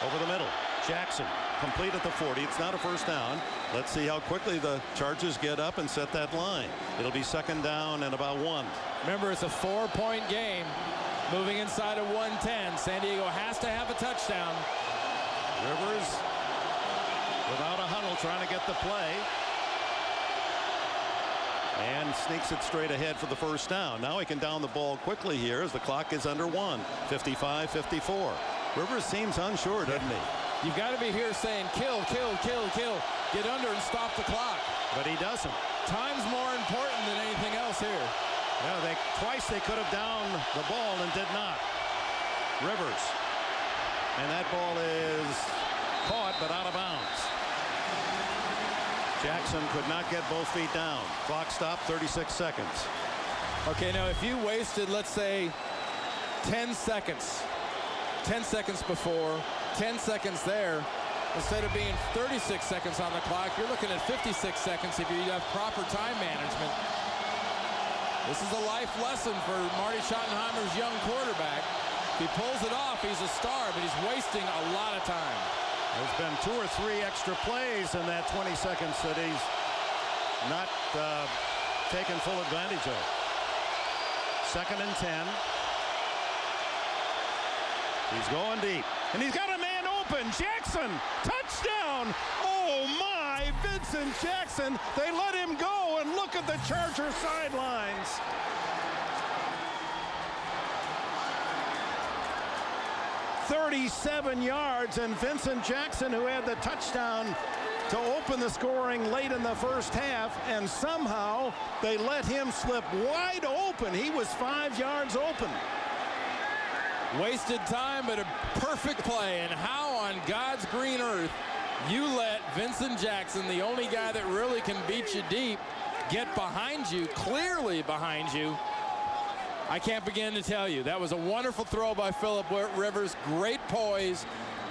Over the middle. Jackson complete at the 40. It's not a first down. Let's see how quickly the Chargers get up and set that line. It'll be second down and about 1. Remember, it's a 4-point game. Moving inside of 110. San Diego has to have a touchdown. Rivers without a huddle trying to get the play. And sneaks it straight ahead for the first down. Now he can down the ball quickly here as the clock is under 1. 55-54. Rivers seems unsure, doesn't he? You've got to be here saying kill, kill, kill, kill. Get under and stop the clock. But he doesn't. Time's more important than anything else here. Yeah, twice they could have downed the ball and did not. Rivers. And that ball is caught but out of bounds. Jackson could not get both feet down. Clock stopped, 36 seconds. Okay, now if you wasted, let's say, 10 seconds. 10 seconds before, 10 seconds there, instead of being 36 seconds on the clock, you're looking at 56 seconds if you have proper time management. This is a life lesson for Marty Schottenheimer's young quarterback. If he pulls it off, he's a star, but he's wasting a lot of time. There's been 2 or 3 extra plays in that 20 seconds that he's not taken full advantage of. Second and 10. He's going deep. And he's got a man open. Jackson, touchdown. Oh, my, Vincent Jackson. They let him go, and look at the Charger sidelines. "37 yards, and Vincent Jackson, who had the touchdown to open the scoring late in the first half, and somehow they let him slip wide open. He was 5 yards open. Wasted time, but a perfect play. And how on God's green earth you let Vincent Jackson, the only guy that really can beat you deep, get behind you, clearly behind you? I can't begin to tell you. That was a wonderful throw by Phillip Rivers. Great poise,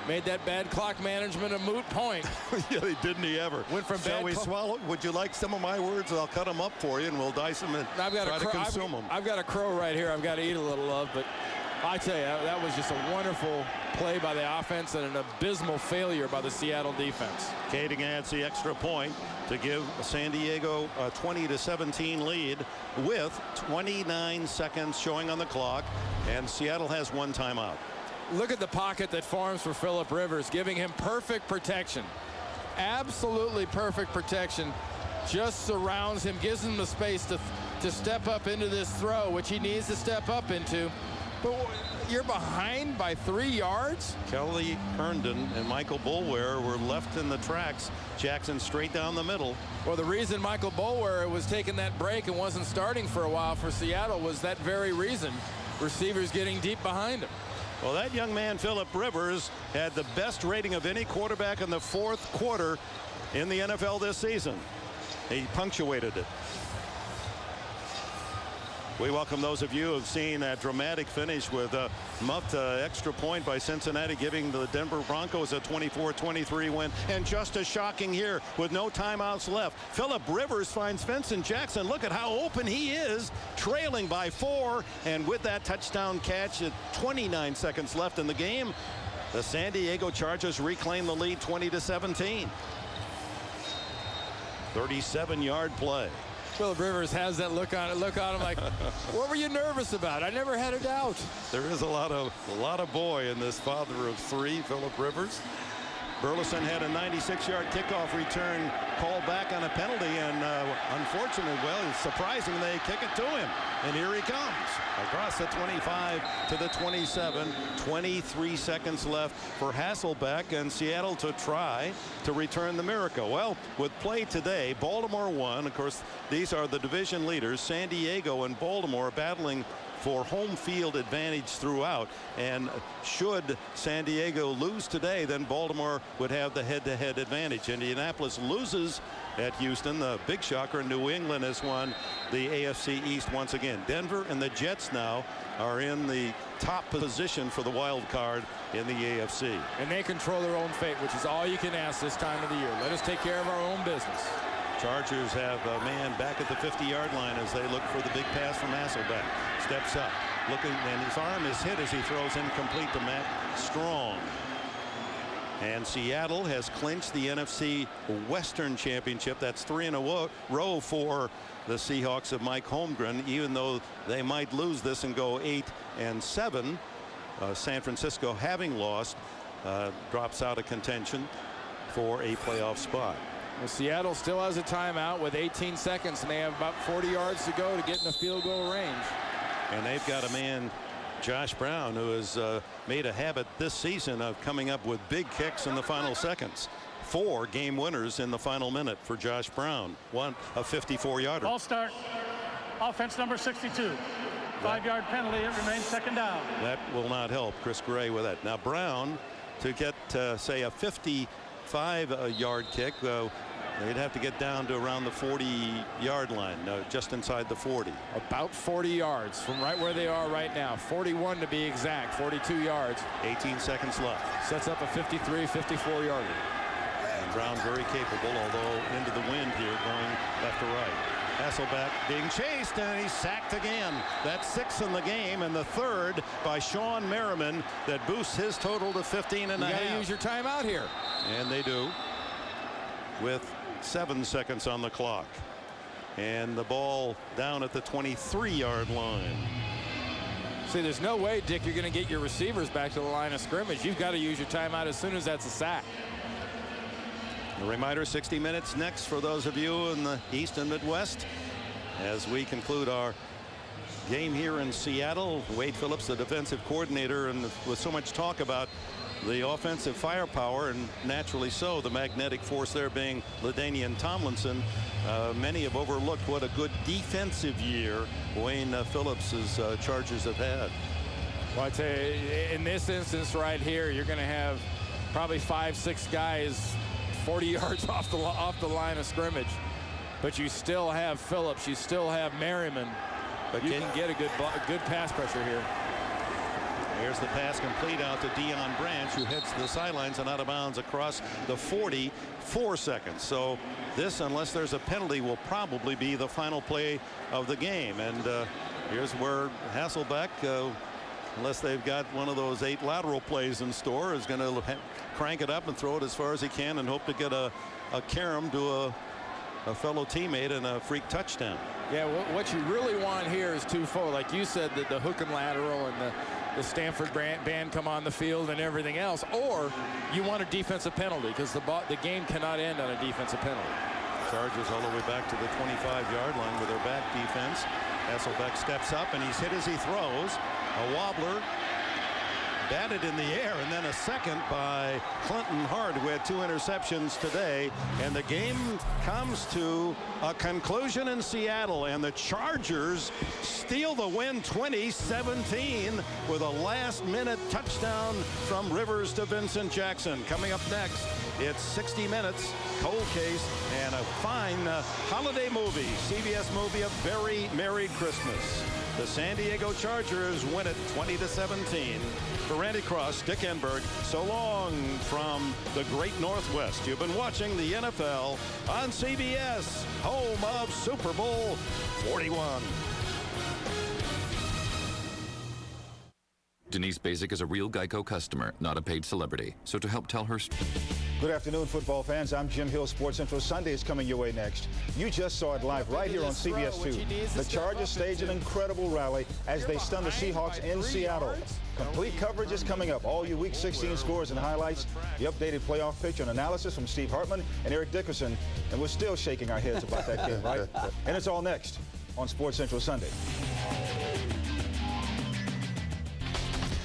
Made that bad clock management a moot point. Yeah, didn't he ever? Went from Shall bad we swallow? Would you like some of my words? I'll cut them up for you, and we'll dice them and try to consume them. I've got a crow right here. I've got to eat a little of, but I tell you, that was just a wonderful play by the offense and an abysmal failure by the Seattle defense. Kading adds the extra point to give San Diego a 20-17 lead with 29 seconds showing on the clock, and Seattle has one timeout. Look at the pocket that forms for Phillip Rivers, giving him perfect protection. Absolutely perfect protection. Just surrounds him, gives him the space to step up into this throw, which he needs to step up into. But you're behind by 3 yards? Kelly Herndon and Michael Boulware were left in the tracks. Jackson straight down the middle. Well, the reason Michael Boulware was taking that break and wasn't starting for a while for Seattle was that very reason. Receivers getting deep behind him. Well, that young man, Phillip Rivers, had the best rating of any quarterback in the fourth quarter in the NFL this season. He punctuated it. We welcome those of you who have seen that dramatic finish with a muffed extra point by Cincinnati, giving the Denver Broncos a 24-23 win. And just as shocking here with no timeouts left, Phillip Rivers finds Vincent Jackson. Look at how open he is, trailing by 4. And with that touchdown catch at 29 seconds left in the game, the San Diego Chargers reclaim the lead 20-17. 37-yard play. Phillip Rivers has that look on him like, what were you nervous about? I never had a doubt. There is a lot of boy in this father of 3, Phillip Rivers. Burleson had a 96-yard kickoff return called back on a penalty, and unfortunately, well, it's surprising they kick it to him. And here he comes across the 25 to the 27. 23 seconds left for Hasselbeck and Seattle to try to return the miracle. Well, with play today, Baltimore won. Of course, these are the division leaders. San Diego and Baltimore battling for home field advantage throughout, and should San Diego lose today, then Baltimore would have the head-to-head advantage. Indianapolis loses at Houston. The big shocker, New England has won the AFC East once again. Denver and the Jets now are in the top position for the wild card in the AFC. And they control their own fate, which is all you can ask this time of the year. Let us take care of our own business. Chargers have a man back at the 50-yard line as they look for the big pass from Hasselbeck. Steps up, looking, and his arm is hit as he throws incomplete to Matt Strong. And Seattle has clinched the NFC Western Championship. That's 3 in a row for the Seahawks of Mike Holmgren, even though they might lose this and go 8-7. San Francisco, having lost, drops out of contention for a playoff spot. Well, Seattle still has a timeout with 18 seconds, and they have about 40 yards to go to get in the field goal range. And they've got a man, Josh Brown, who has made a habit this season of coming up with big kicks in the final seconds. 4 game winners in the final minute for Josh Brown. One a 54-yarder. Ball start. Offense number 62. 5-yard penalty. It remains second down. That will not help Chris Gray with that. Now Brown, to get say a 55-yard kick, they'd have to get down to around the 40-yard line, just inside the 40. About 40 yards from right where they are right now. 41 to be exact. 42 yards. 18 seconds left. Sets up a 53, 54-yarder. And Brown very capable, although into the wind here, going left to right. Hasselbeck being chased, and he's sacked again. That's 6 in the game, and the 3rd by Sean Merriman that boosts his total to 15 and a half. You gotta use your timeout here. And they do, with 7 seconds on the clock. And the ball down at the 23-yard line. See, there's no way, Dick, you're going to get your receivers back to the line of scrimmage. You've got to use your timeout as soon as that's a sack. A reminder, 60 minutes next for those of you in the East and Midwest as we conclude our game here in Seattle. Wade Phillips, the defensive coordinator, and with so much talk about the offensive firepower, and naturally so, the magnetic force there being LaDainian Tomlinson, many have overlooked what a good defensive year Wayne Phillips's Chargers have had. Well, I tell you, in this instance right here, you're going to have probably 5-6 guys 40 yards off the line of scrimmage, but you still have Phillips, you still have Merriman, but you can get a good pass pressure here. Here's the pass complete out to Deion Branch, who hits the sidelines and out of bounds across the 40. 4 seconds. So this, unless there's a penalty, will probably be the final play of the game. And here's where Hasselbeck, unless they've got one of those 8 lateral plays in store, is going to crank it up and throw it as far as he can and hope to get a carom to a fellow teammate and a freak touchdown. Yeah, what you really want here is twofold. Like you said, the hook and lateral and the Stanford band come on the field and everything else, or you want a defensive penalty because the game cannot end on a defensive penalty. Chargers all the way back to the 25-yard line with their back defense. Hasselbeck steps up and he's hit as he throws. A wobbler, batted in the air, and then a second by Clinton Hart, who had 2 interceptions today. And the game comes to a conclusion in Seattle, and the Chargers steal the win 20-17 with a last-minute touchdown from Rivers to Vincent Jackson. Coming up next, it's 60 Minutes, Cold Case, and a fine holiday movie, CBS movie, A Very Merry Christmas. The San Diego Chargers win it 20-17. For Randy Cross, Dick Enberg, so long from the great Northwest. You've been watching the NFL on CBS, home of Super Bowl 41. Denise Basic is a real Geico customer, not a paid celebrity. So to help tell her... Good afternoon, football fans. I'm Jim Hill. Sports Central Sunday is coming your way next. You just saw it live right here on CBS 2. The Chargers stage an incredible rally as they stun the Seahawks in Seattle. Complete coverage is coming up. All your Week 16 scores and highlights, the updated playoff picture and analysis from Steve Hartman and Eric Dickerson. And we're still shaking our heads about that game, right? And it's all next on Sports Central Sunday.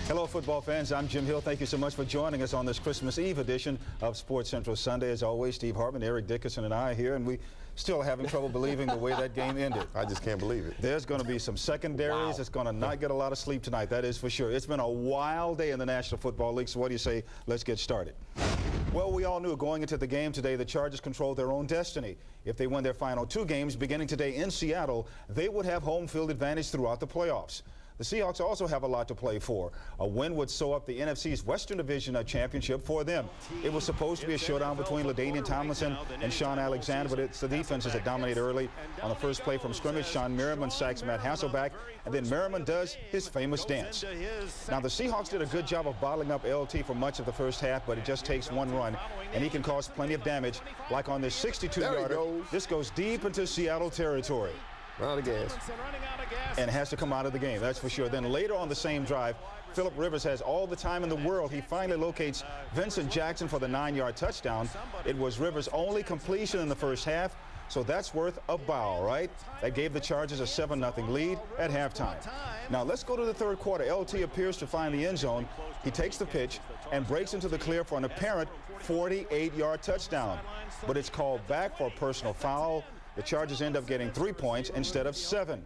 Hello, football fans. I'm Jim Hill. Thank you so much for joining us on this Christmas Eve edition of Sports Central Sunday. As always, Steve Hartman, Eric Dickerson, and I are here, and we still having trouble believing the way that game ended. I just can't believe it. There's going to be some secondaries. It's going to not get a lot of sleep tonight, that is for sure. It's been a wild day in the National Football League, so what do you say? Let's get started. Well, we all knew going into the game today, the Chargers controlled their own destiny. If they win their final 2 games, beginning today in Seattle, they would have home field advantage throughout the playoffs. The Seahawks also have a lot to play for. A win would sew up the NFC's Western Division championship for them. It was supposed to be a showdown between LaDainian Tomlinson and Sean Alexander, but it's the defenses that dominate early. On the first play from scrimmage, Sean Merriman sacks Matt Hasselbeck, and then Merriman does his famous dance. Now, the Seahawks did a good job of bottling up LT for much of the first half, but it just takes one run, and he can cause plenty of damage, like on this 62-yarder. This goes deep into Seattle territory. Out of gas. And has to come out of the game, that's for sure. Then later on the same drive, Phillip Rivers has all the time in the world. He finally locates Vincent Jackson for the 9-yard touchdown. It was Rivers' only completion in the first half, so that's worth a bow, right? That gave the Chargers a 7-0 lead at halftime. Now let's go to the third quarter. LT appears to find the end zone. He takes the pitch and breaks into the clear for an apparent 48-yard touchdown. But it's called back for a personal foul. The Chargers end up getting 3 points instead of 7.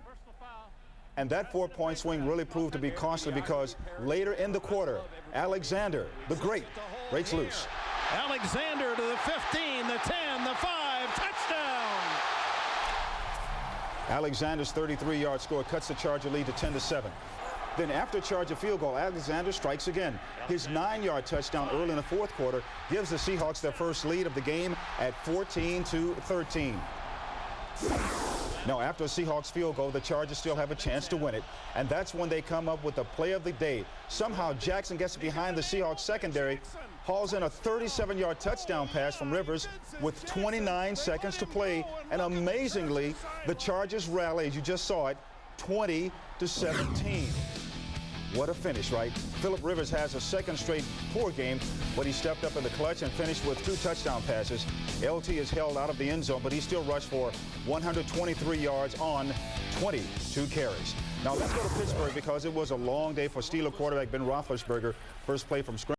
And that 4-point swing really proved to be costly because later in the quarter, Alexander, the great, breaks loose. Alexander to the 15, the 10, the 5, touchdown! Alexander's 33-yard score cuts the Charger lead to 10-7. Then after a Charger field goal, Alexander strikes again. His 9-yard touchdown early in the fourth quarter gives the Seahawks their first lead of the game at 14-13. Now, after a Seahawks field goal, the Chargers still have a chance to win it, and that's when they come up with the play of the day. Somehow, Jackson gets behind the Seahawks secondary, hauls in a 37-yard touchdown pass from Rivers with 29 seconds to play, and amazingly, the Chargers rally, as you just saw it, 20-17. What a finish, right? Phillip Rivers has a second straight poor game, but he stepped up in the clutch and finished with 2 touchdown passes. LT is held out of the end zone, but he still rushed for 123 yards on 22 carries. Now let's go to Pittsburgh because it was a long day for Steeler quarterback Ben Roethlisberger. First play from scrimmage.